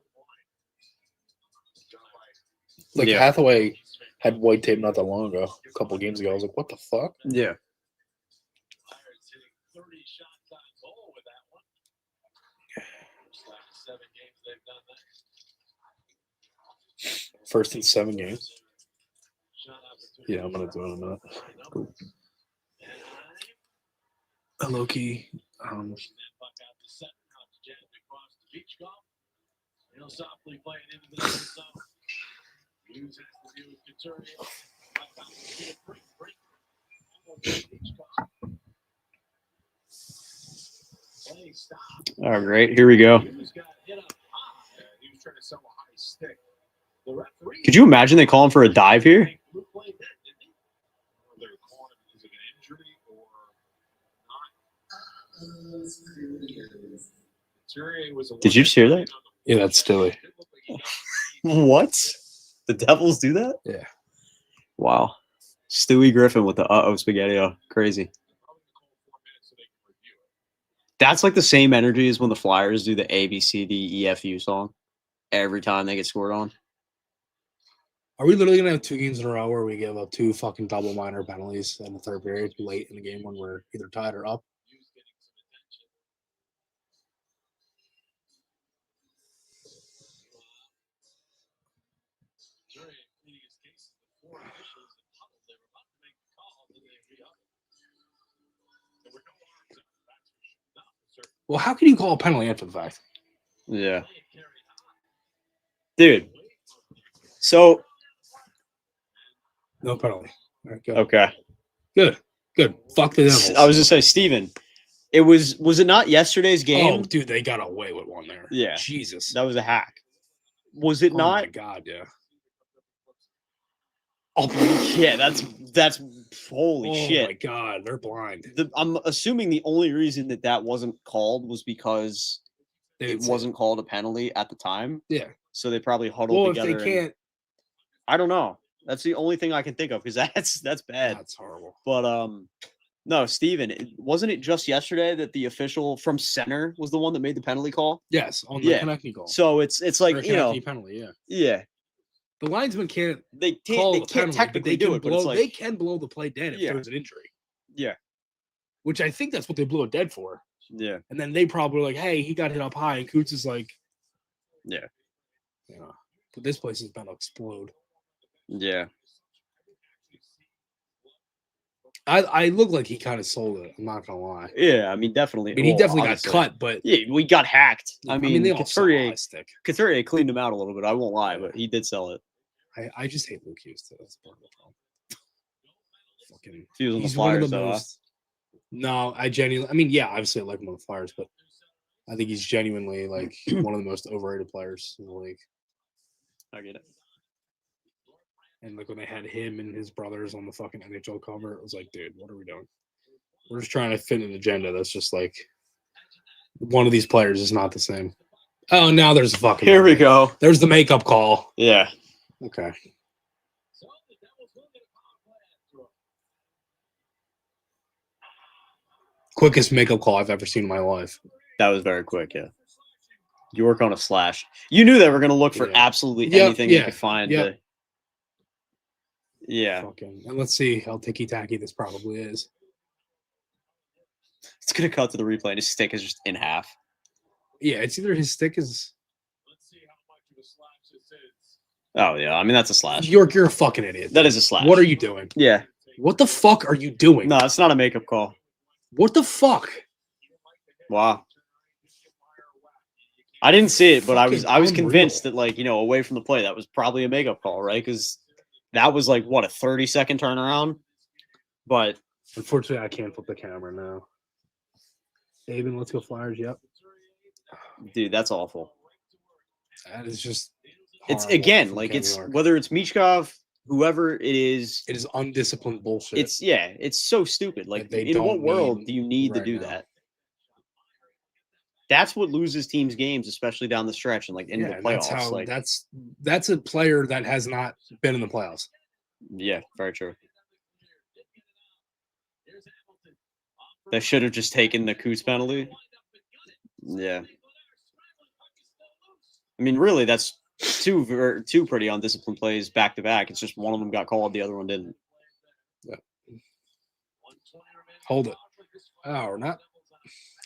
Like Yeah. Hathaway had white tape not that long ago, a couple of games ago. I was like, what the fuck? Yeah. First in 7 games. Yeah, I'm gonna do it in a minute. Low key. All right, here we go. Could you imagine they call him for a dive here? Did you just hear that? Yeah, that's Stewie. What? The Devils do that? Yeah. Wow. Stewie Griffin with the spaghetti. Crazy. That's like the same energy as when the Flyers do the ABCDEFU song every time they get scored on. Are we literally gonna have 2 games in a row where we give up 2 fucking double minor penalties in the third period late in the game when we're either tied or up? Well, how can you call a penalty after the fact? Yeah. Dude. So, No penalty. All right, good. okay. Good. Fuck the Devils. I was just saying, Steven, was it not yesterday's game? Oh, dude, they got away with one there. Yeah. Jesus. That was a hack. Was it Oh not? my God, yeah. Oh, yeah, that's holy shit. Oh my God, they're blind. I'm assuming the only reason that wasn't called was because They it wasn't called a penalty at the time. Yeah. So they probably huddled Well, if together. they can't, I don't know. That's the only thing I can think of because that's bad. that's horrible. But no, Steven, wasn't it just yesterday that the official from center was the one that made the penalty call? Yes, on the Yeah. Konechny goal. So it's like, Or you know, Konechny penalty, yeah. yeah, The linesman can't they call can't the penalty, but technically they do can it, but blow. it's like, They can blow the play dead if Yeah. there's an injury. Yeah. Which I think that's what they blew it dead for. yeah, And then they probably were like, "Hey, he got hit up high," and Coots is like, Yeah. you know, but this place is about to explode. yeah. I look like he kind of sold it. I'm not gonna lie. Yeah, I mean, definitely. I mean, he well, definitely got obviously. cut, but Yeah, we got hacked. I mean, they all saw a Couturier, high stick. Couturier cleaned him out a little bit. I won't lie, but he did sell it. I just hate Luke Hughes. Too. That's part of the problem. Fucking, If he was on the he's one of Flyers, the though. Huh? most. No, I genuinely. I mean, yeah, obviously I like him on the Flyers, but I think he's genuinely like one of the most overrated players in the league. I get it. And like when they had him and his brothers on the fucking NHL cover, it was like, dude, what are we doing? We're just trying to fit an agenda that's just like one of these players is not the same. Oh, now there's a fucking. Here we go. There's the makeup call. Yeah. Okay. Quickest makeup call I've ever seen in my life. That was very quick, yeah. York on a slash. You knew they were going to look for Yeah. absolutely Yep, anything they yeah, could find. yep. Yeah. Fucking, and let's see how ticky tacky this probably is. It's going to cut to the replay and his stick is just in half. Yeah, it's either his stick is. Oh, yeah. I mean, that's a slash. You're a fucking idiot. That is a slash. What are you doing? Yeah. What the fuck are you doing? No, it's not a makeup call. What the fuck? Wow. I didn't see it, but I was Fucking convinced unreal. that, like, you know, away from the play, that was probably a makeup call, right? Because that was like what, a 30-second turnaround. But Unfortunately, I can't flip the camera now. Aben, let's go Flyers. Yep. dude, that's awful. That is just. It's horrible again from like Ken it's York. whether it's Michkov, whoever it is. It is undisciplined bullshit. It's so stupid. Like, they in what don't world need do you need to right do now. that? That's what loses teams games, especially down the stretch and like into the and playoffs. that's how Like, that's a player that has not been in the playoffs. yeah, very true. They should have just taken the Coots penalty. Yeah. I mean, really, that's two pretty undisciplined plays back to back. It's just one of them got called, the other one didn't. Hold it. Oh, or not.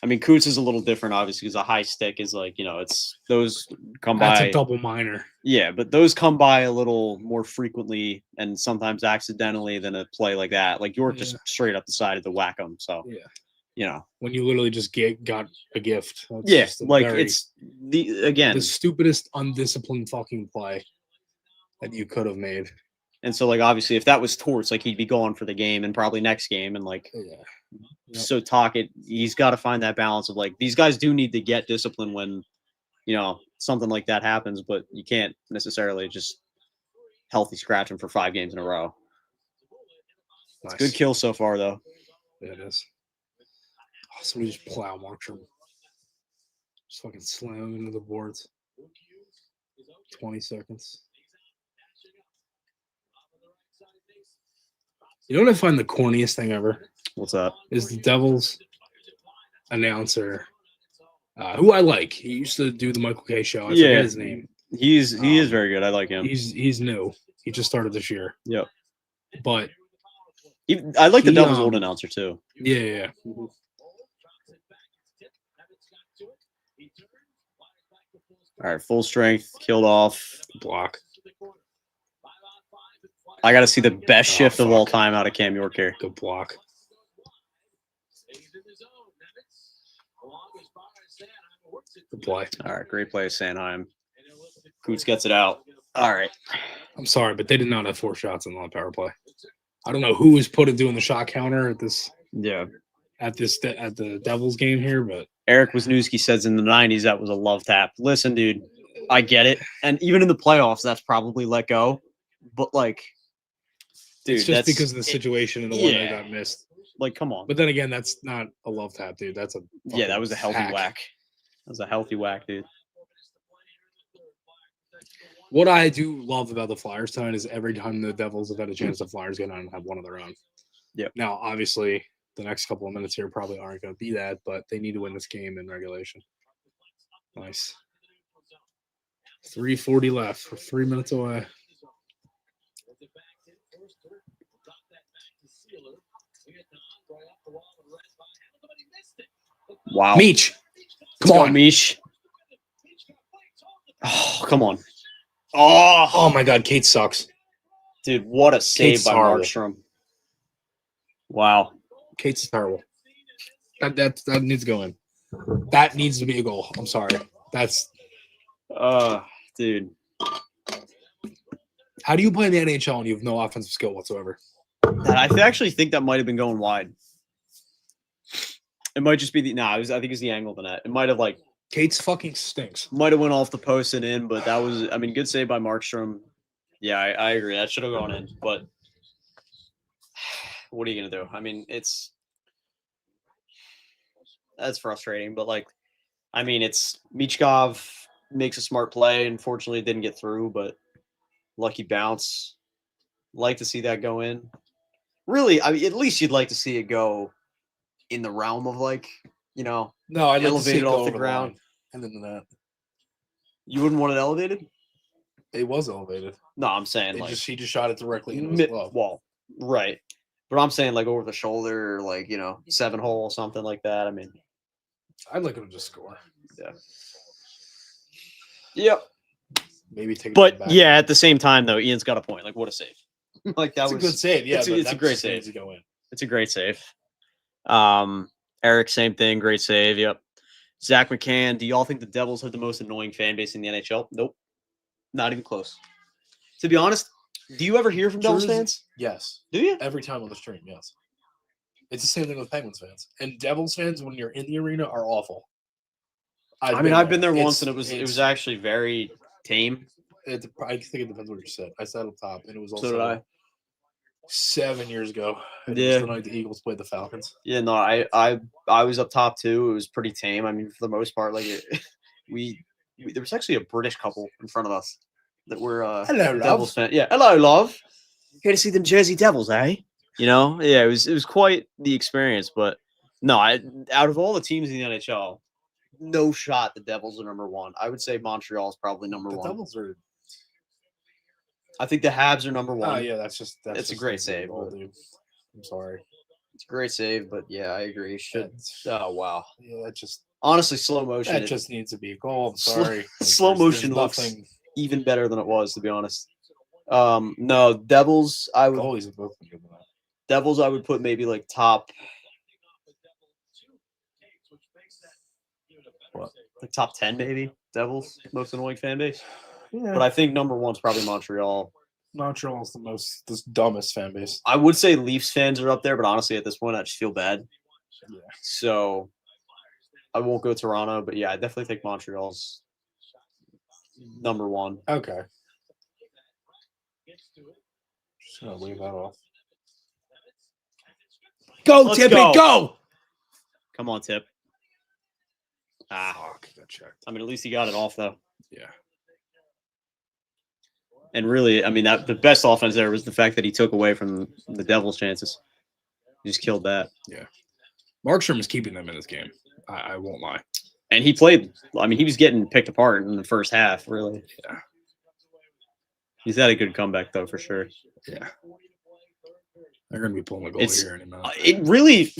I mean, Coots is a little different, obviously, because a high stick is like, you know, it's those come That's by. a double minor. Yeah, but those come by a little more frequently and sometimes accidentally than a play like that. Like York just straight up decided to whack them. So, Yeah. you know, When you literally just got a gift. That's yeah, just a like very- it's again. the stupidest undisciplined fucking play that you could have made. And so, like, obviously, if that was Torts, like, he'd be gone for the game and probably next game. And, like, Yeah. Yep. so Tocchet, he's got to find that balance of, like, these guys do need to get discipline when, you know, something like that happens, but you can't necessarily just healthy scratch him for 5 games in a row. Nice. Good kill so far, though. Yeah, it is. Oh, somebody just plow march him. Just fucking slam him into the boards. 20 seconds. You know what I find the corniest thing ever What's that? is the Devils announcer, who I like. He used to do the Michael K show. I Yeah. forget his name. He is very good. I like him. He's new. He just started this year. Yep. But I like the He, Devils' old announcer, too. yeah. All right, full strength, killed off. Block. I got to see the best Oh, shift of all fuck. time out of Cam York here. Good block. Good play. All right, great play, Sanheim. Coots gets it out. All right. I'm sorry, but they did not have 4 shots in the power play. I don't know who was doing the shot counter at Yeah. the Devils game here, but Eric Wisniewski says in the 90s that was a love tap. Listen, dude, I get it. And even in the playoffs, that's probably let go. But, like, dude, it's just because of the situation and the one that got missed. Like, come on. But then again, that's not a love tap, dude. That's a That was a healthy hack. whack. That was a healthy whack, dude. What I do love about the Flyers tonight is every time the Devils have had a chance, the Flyers get on and have one of their own. Yep. Now, obviously, the next couple of minutes here probably aren't going to be that, but they need to win this game in regulation. Nice. 3:40 left. We're 3 minutes away. Wow. Meech. Come Let's go, on. Mish. Oh, come on. Oh, Oh, my God. Kate sucks. dude, what a save Kate's by horrible. Markstrom. Wow. Kate's terrible. That needs to go in. That needs to be a goal. I'm sorry. That's Dude. how do you play in the NHL and you have no offensive skill whatsoever? I actually think that might have been going wide. It might just be I think it's the angle of the net. It might have Kate's fucking stinks. might have went off the post and in, but that was good save by Markstrom. Yeah, I agree. That should have gone in, but what are you gonna do? That's frustrating, but it's Michkov makes a smart play. Unfortunately, it didn't get through, but lucky bounce. Like to see that go in. Really, at least you'd like to see it go in the realm of No, I'd elevated off the ground. line and then the net. You wouldn't want it elevated? It was elevated. No, I'm saying He just shot it directly into his glove. well, right. But I'm saying over the shoulder, or 7 hole, something like that. I'd like him to just score. Yeah. Yep. Maybe take it But back. yeah, at the same time though, Ian's got a point. What a save. That It's was a good save. Yeah, it's but a that great just needs save. to go in. It's a great save. Eric, same thing, great save. Yep. Zach McCann, do y'all think the Devils have the most annoying fan base in the NHL? Nope. Not even close. To be honest, do you ever hear from Devils Jersey- fans? Yes. Do you? Every time on the stream, yes. It's the same thing with Penguins fans. And Devils fans, when you're in the arena, are awful. I've been there once and it was actually very tame. I think it depends what you said. I said up top, and it was So also did I. 7 years ago. And it Yeah. was the night the Eagles played the Falcons. Yeah, no, I was up top too. It was pretty tame. For the most part, there was actually a British couple in front of us that were Hello, Devils love. fan. Yeah, hello, love. Here to see them Jersey Devils, eh? Yeah, it was quite the experience. But no, out of all the teams in the NHL, no shot the Devils are number 1. I would say Montreal is probably number The 1. Devils are. I think the Habs are number 1. Oh, yeah, that's It's just a great save, goal, but- dude. I'm sorry. It's a great save, but yeah, I agree. Oh wow. Yeah, that just Honestly, slow motion. that just needs to be a goal. I'm Slow- sorry. slow there's motion looks- nothing. even better than it was, to be honest. No, Devils. Goalies have both been good enough. Devils. I would put maybe top. What? Top 10 maybe. Devils most annoying fan base, Yeah. but I think number 1's probably Montreal. Montreal's the dumbest fan base. I would say Leafs fans are up there, but honestly, at this point, I just feel bad. Yeah. So I won't go Toronto, but yeah, I definitely think Montreal's number 1. Okay. Just gonna leave that off. Go, Let's Tippy, go. go! Come on, Tip. Fuck, got checked. At least he got it off though. Yeah. And really, that the best offense there was the fact that he took away from the Devils' chances. He just killed that. Markstrom is keeping them in this game. I won't lie. And he played. He was getting picked apart in the first half. Really. Yeah. He's had a good comeback though, for sure. Yeah. They're gonna be pulling a goal It's- here in a minute. It really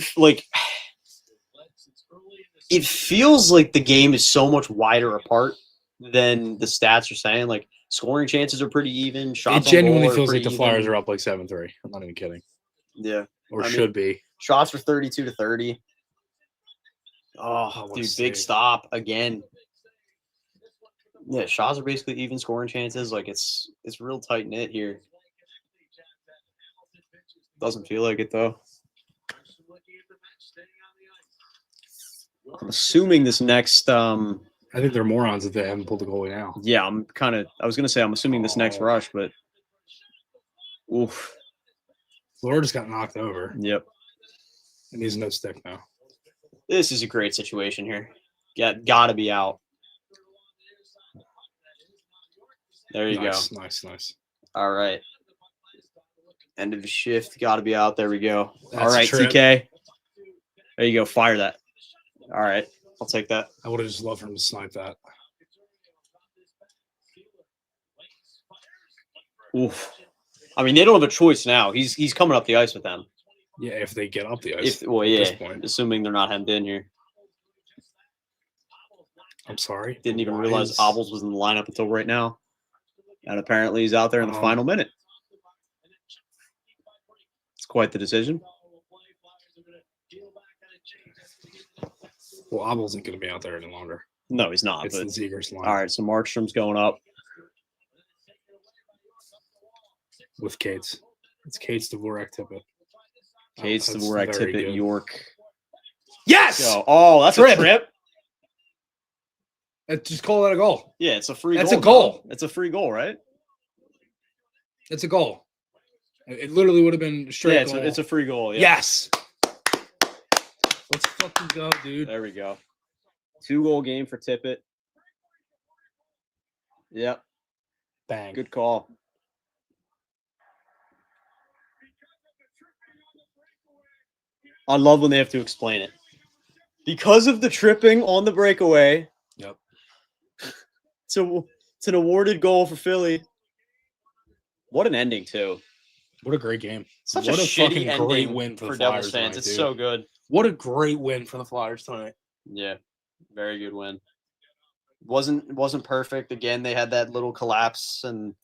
it feels like the game is so much wider apart than the stats are saying. Scoring chances are pretty even. It Shots on genuinely goal are feels like pretty the Flyers even. are up 7-3. I'm not even kidding. Yeah. Or I mean- should be. Shots were 32-30. Oh, what a dude, save. big stop again. Yeah, shots are basically even scoring chances. Like it's real tight knit here. Doesn't feel like it though. I'm assuming this next I think they're morons if they haven't pulled the goalie now. yeah, I was gonna say I'm assuming this next Oh. rush, but oof. Florida just got knocked over, Yep. and he's no stick now. This is a great situation here. Gotta be out. There you Nice, go. nice. All right. End of the shift. Gotta be out. There we go. That's All a right, trip. TK. There you go. Fire that. All right. I'll take that. I would have just loved for him to snipe that. Oof. I mean, they don't have a choice now. He's coming up the ice with them. Yeah, if they get up the ice. If well, at yeah. this point. Assuming they're not hemmed in here. I'm sorry. Didn't even Why realize is- Obels was in the lineup until right now. And apparently he's out there in the final minute. It's quite the decision. Well, Abel isn't going to be out there any longer. No, he's not. It's But the Zegers line all right, so Markstrom's going up. with Cates. It's Cates, Dvorak, Tippett. Cates, that's Dvorak, very Tippett, good. York. Yes! Go. Oh, that's Trip. a trip. Just call that a goal. Yeah, it's a free That's goal. a goal. No? It's a free goal, right? It's a goal. It literally would have been straight Yeah, goal. it's a free goal. Yeah. Yes. Let's fucking go, dude. There we go. 2-goal game for Tippett. Yep. Bang. Good call. I love when they have to explain it. Because of the tripping on the breakaway. Yep. It's an awarded goal for Philly. What an ending, too. What a great game. Such what a shitty fucking ending great win for the Devils Flyers fans. tonight, It's dude. so good. What a great win for the Flyers tonight. Yeah, very good win. Wasn't perfect. Again, they had that little collapse and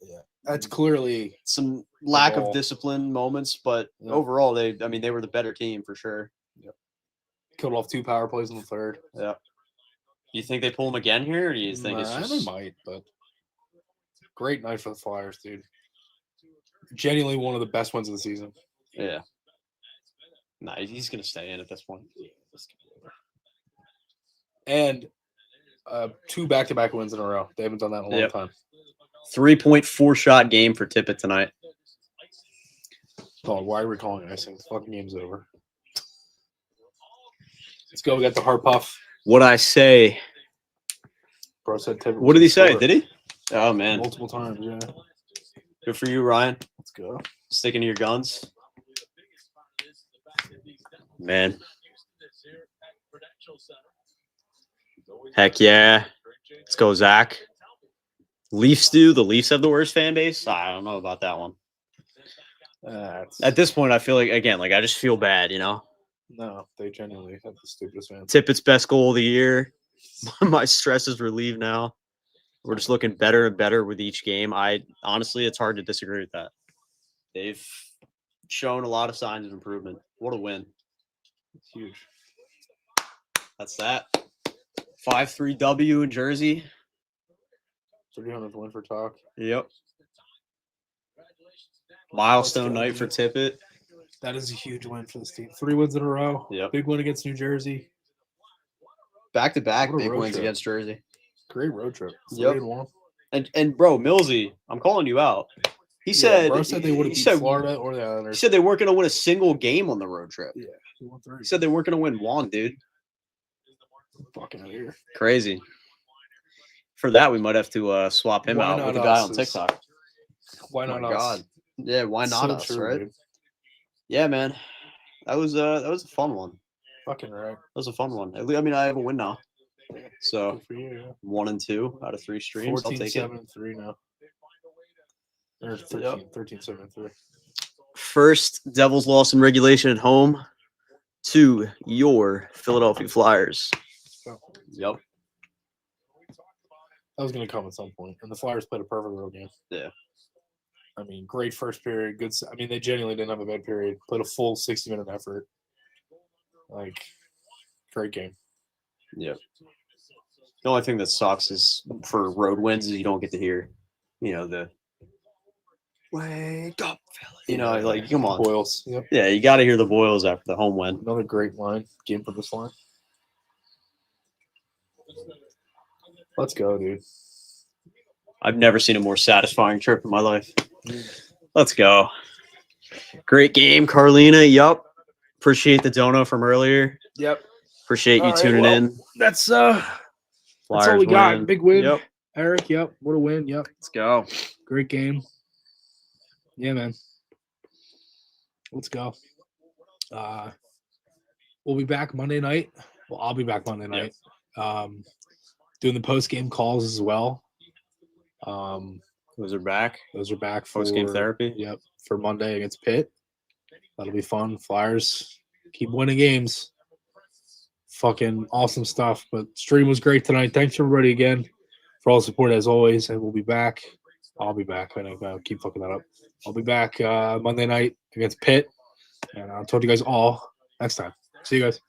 That's clearly some lack goal. of discipline moments, but Yeah. overall, they were the better team for sure. killed off 2 power plays in the third. Yeah. You think they pull them again here, or do you think it's Nah, just they might, but great night for the Flyers, dude. Genuinely one of the best wins of the season. yeah? Nah, he's gonna stay in at this point. And 2 back-to-back wins in a row. They haven't done that in a long Yep. time. 3.4 shot game for Tippett tonight. Oh, why are we calling icing? The fucking game's over. Let's go. We got the heart puff. What I say? Bro said Tippett What did he was say? score Did he? Oh man, multiple times? Yeah. good for you, Ryan. Let's go. Sticking to your guns, man. Heck yeah. Let's go, Zach. Leafs do. The Leafs have the worst fan base. I don't know about that one. At this point, I feel like, again, like I just feel bad, you know? No, they genuinely have the stupidest fans. Tippett's best goal of the year. My stress is relieved now. We're just looking better and better with each game. Honestly, it's hard to disagree with that. They've shown a lot of signs of improvement. What a win. It's huge. That's that. 5-3 W in Jersey. 300th win for Talk. Yep. Milestone night for Tippett. That is a huge win for this team. 3 wins in a row. Yep. Big win against New Jersey. Back-to-back What a big road wins trip. against Jersey. Great road trip. Yep. 3-1. And bro, Millsy, I'm calling you out. He said bro said they would have he beat said, Florida or the He Islanders. said they weren't going to win a single game on the road trip. Yeah, he won 3. He said they weren't going to win one, dude. Fucking out of here. Crazy. For that, we might have to swap him Why out not with a guy us on is- TikTok. Why Oh not my us? God. Yeah, why not So us, true, right? dude. Yeah, man. That was a fun one. Fucking right. That was a fun one. I mean, I have a win now. So Good for you. Yeah. 1 and 2 out of 3 streams. I'll 14, take 7, it. and 3 now. Or 13, Yep. 13, 7, and 3. First Devils loss in regulation at home to your Philadelphia Flyers. So, Yep. that was going to come at some point. And the Flyers played a perfect road game. Yeah. I mean, great first period. Good. I mean, they genuinely didn't have a bad period. Played a full 60-minute effort. Like, great game. Yeah. The only thing that sucks is for road wins is you don't get to hear, the wake up, fella. Like, come on. Boyles. Yep. Yeah, you got to hear the Boyles after the home win. Another great line. Game for this line. Let's go, dude. I've never seen a more satisfying trip in my life. Let's go. Great game, Carlina. Yup. Appreciate the dono from earlier. Yep. Appreciate you All right, tuning well, in. That's all Flyers we got. win. Big win. Yep. Eric, yep. What a win. Yep. Let's go. Great game. Yeah, man. Let's go. We'll be back Monday night. Well, I'll be back Monday night. Doing the post-game calls as well. Those are back. Those are back for Post-game therapy. Yep, for Monday against Pitt. That'll be fun. Flyers keep winning games. Fucking awesome stuff. But stream was great tonight. Thanks everybody again for all the support as always. And we'll be back. I'll be back. I know I keep fucking that up. I'll be back Monday night against Pitt. And I'll talk to you guys all next time. See you guys.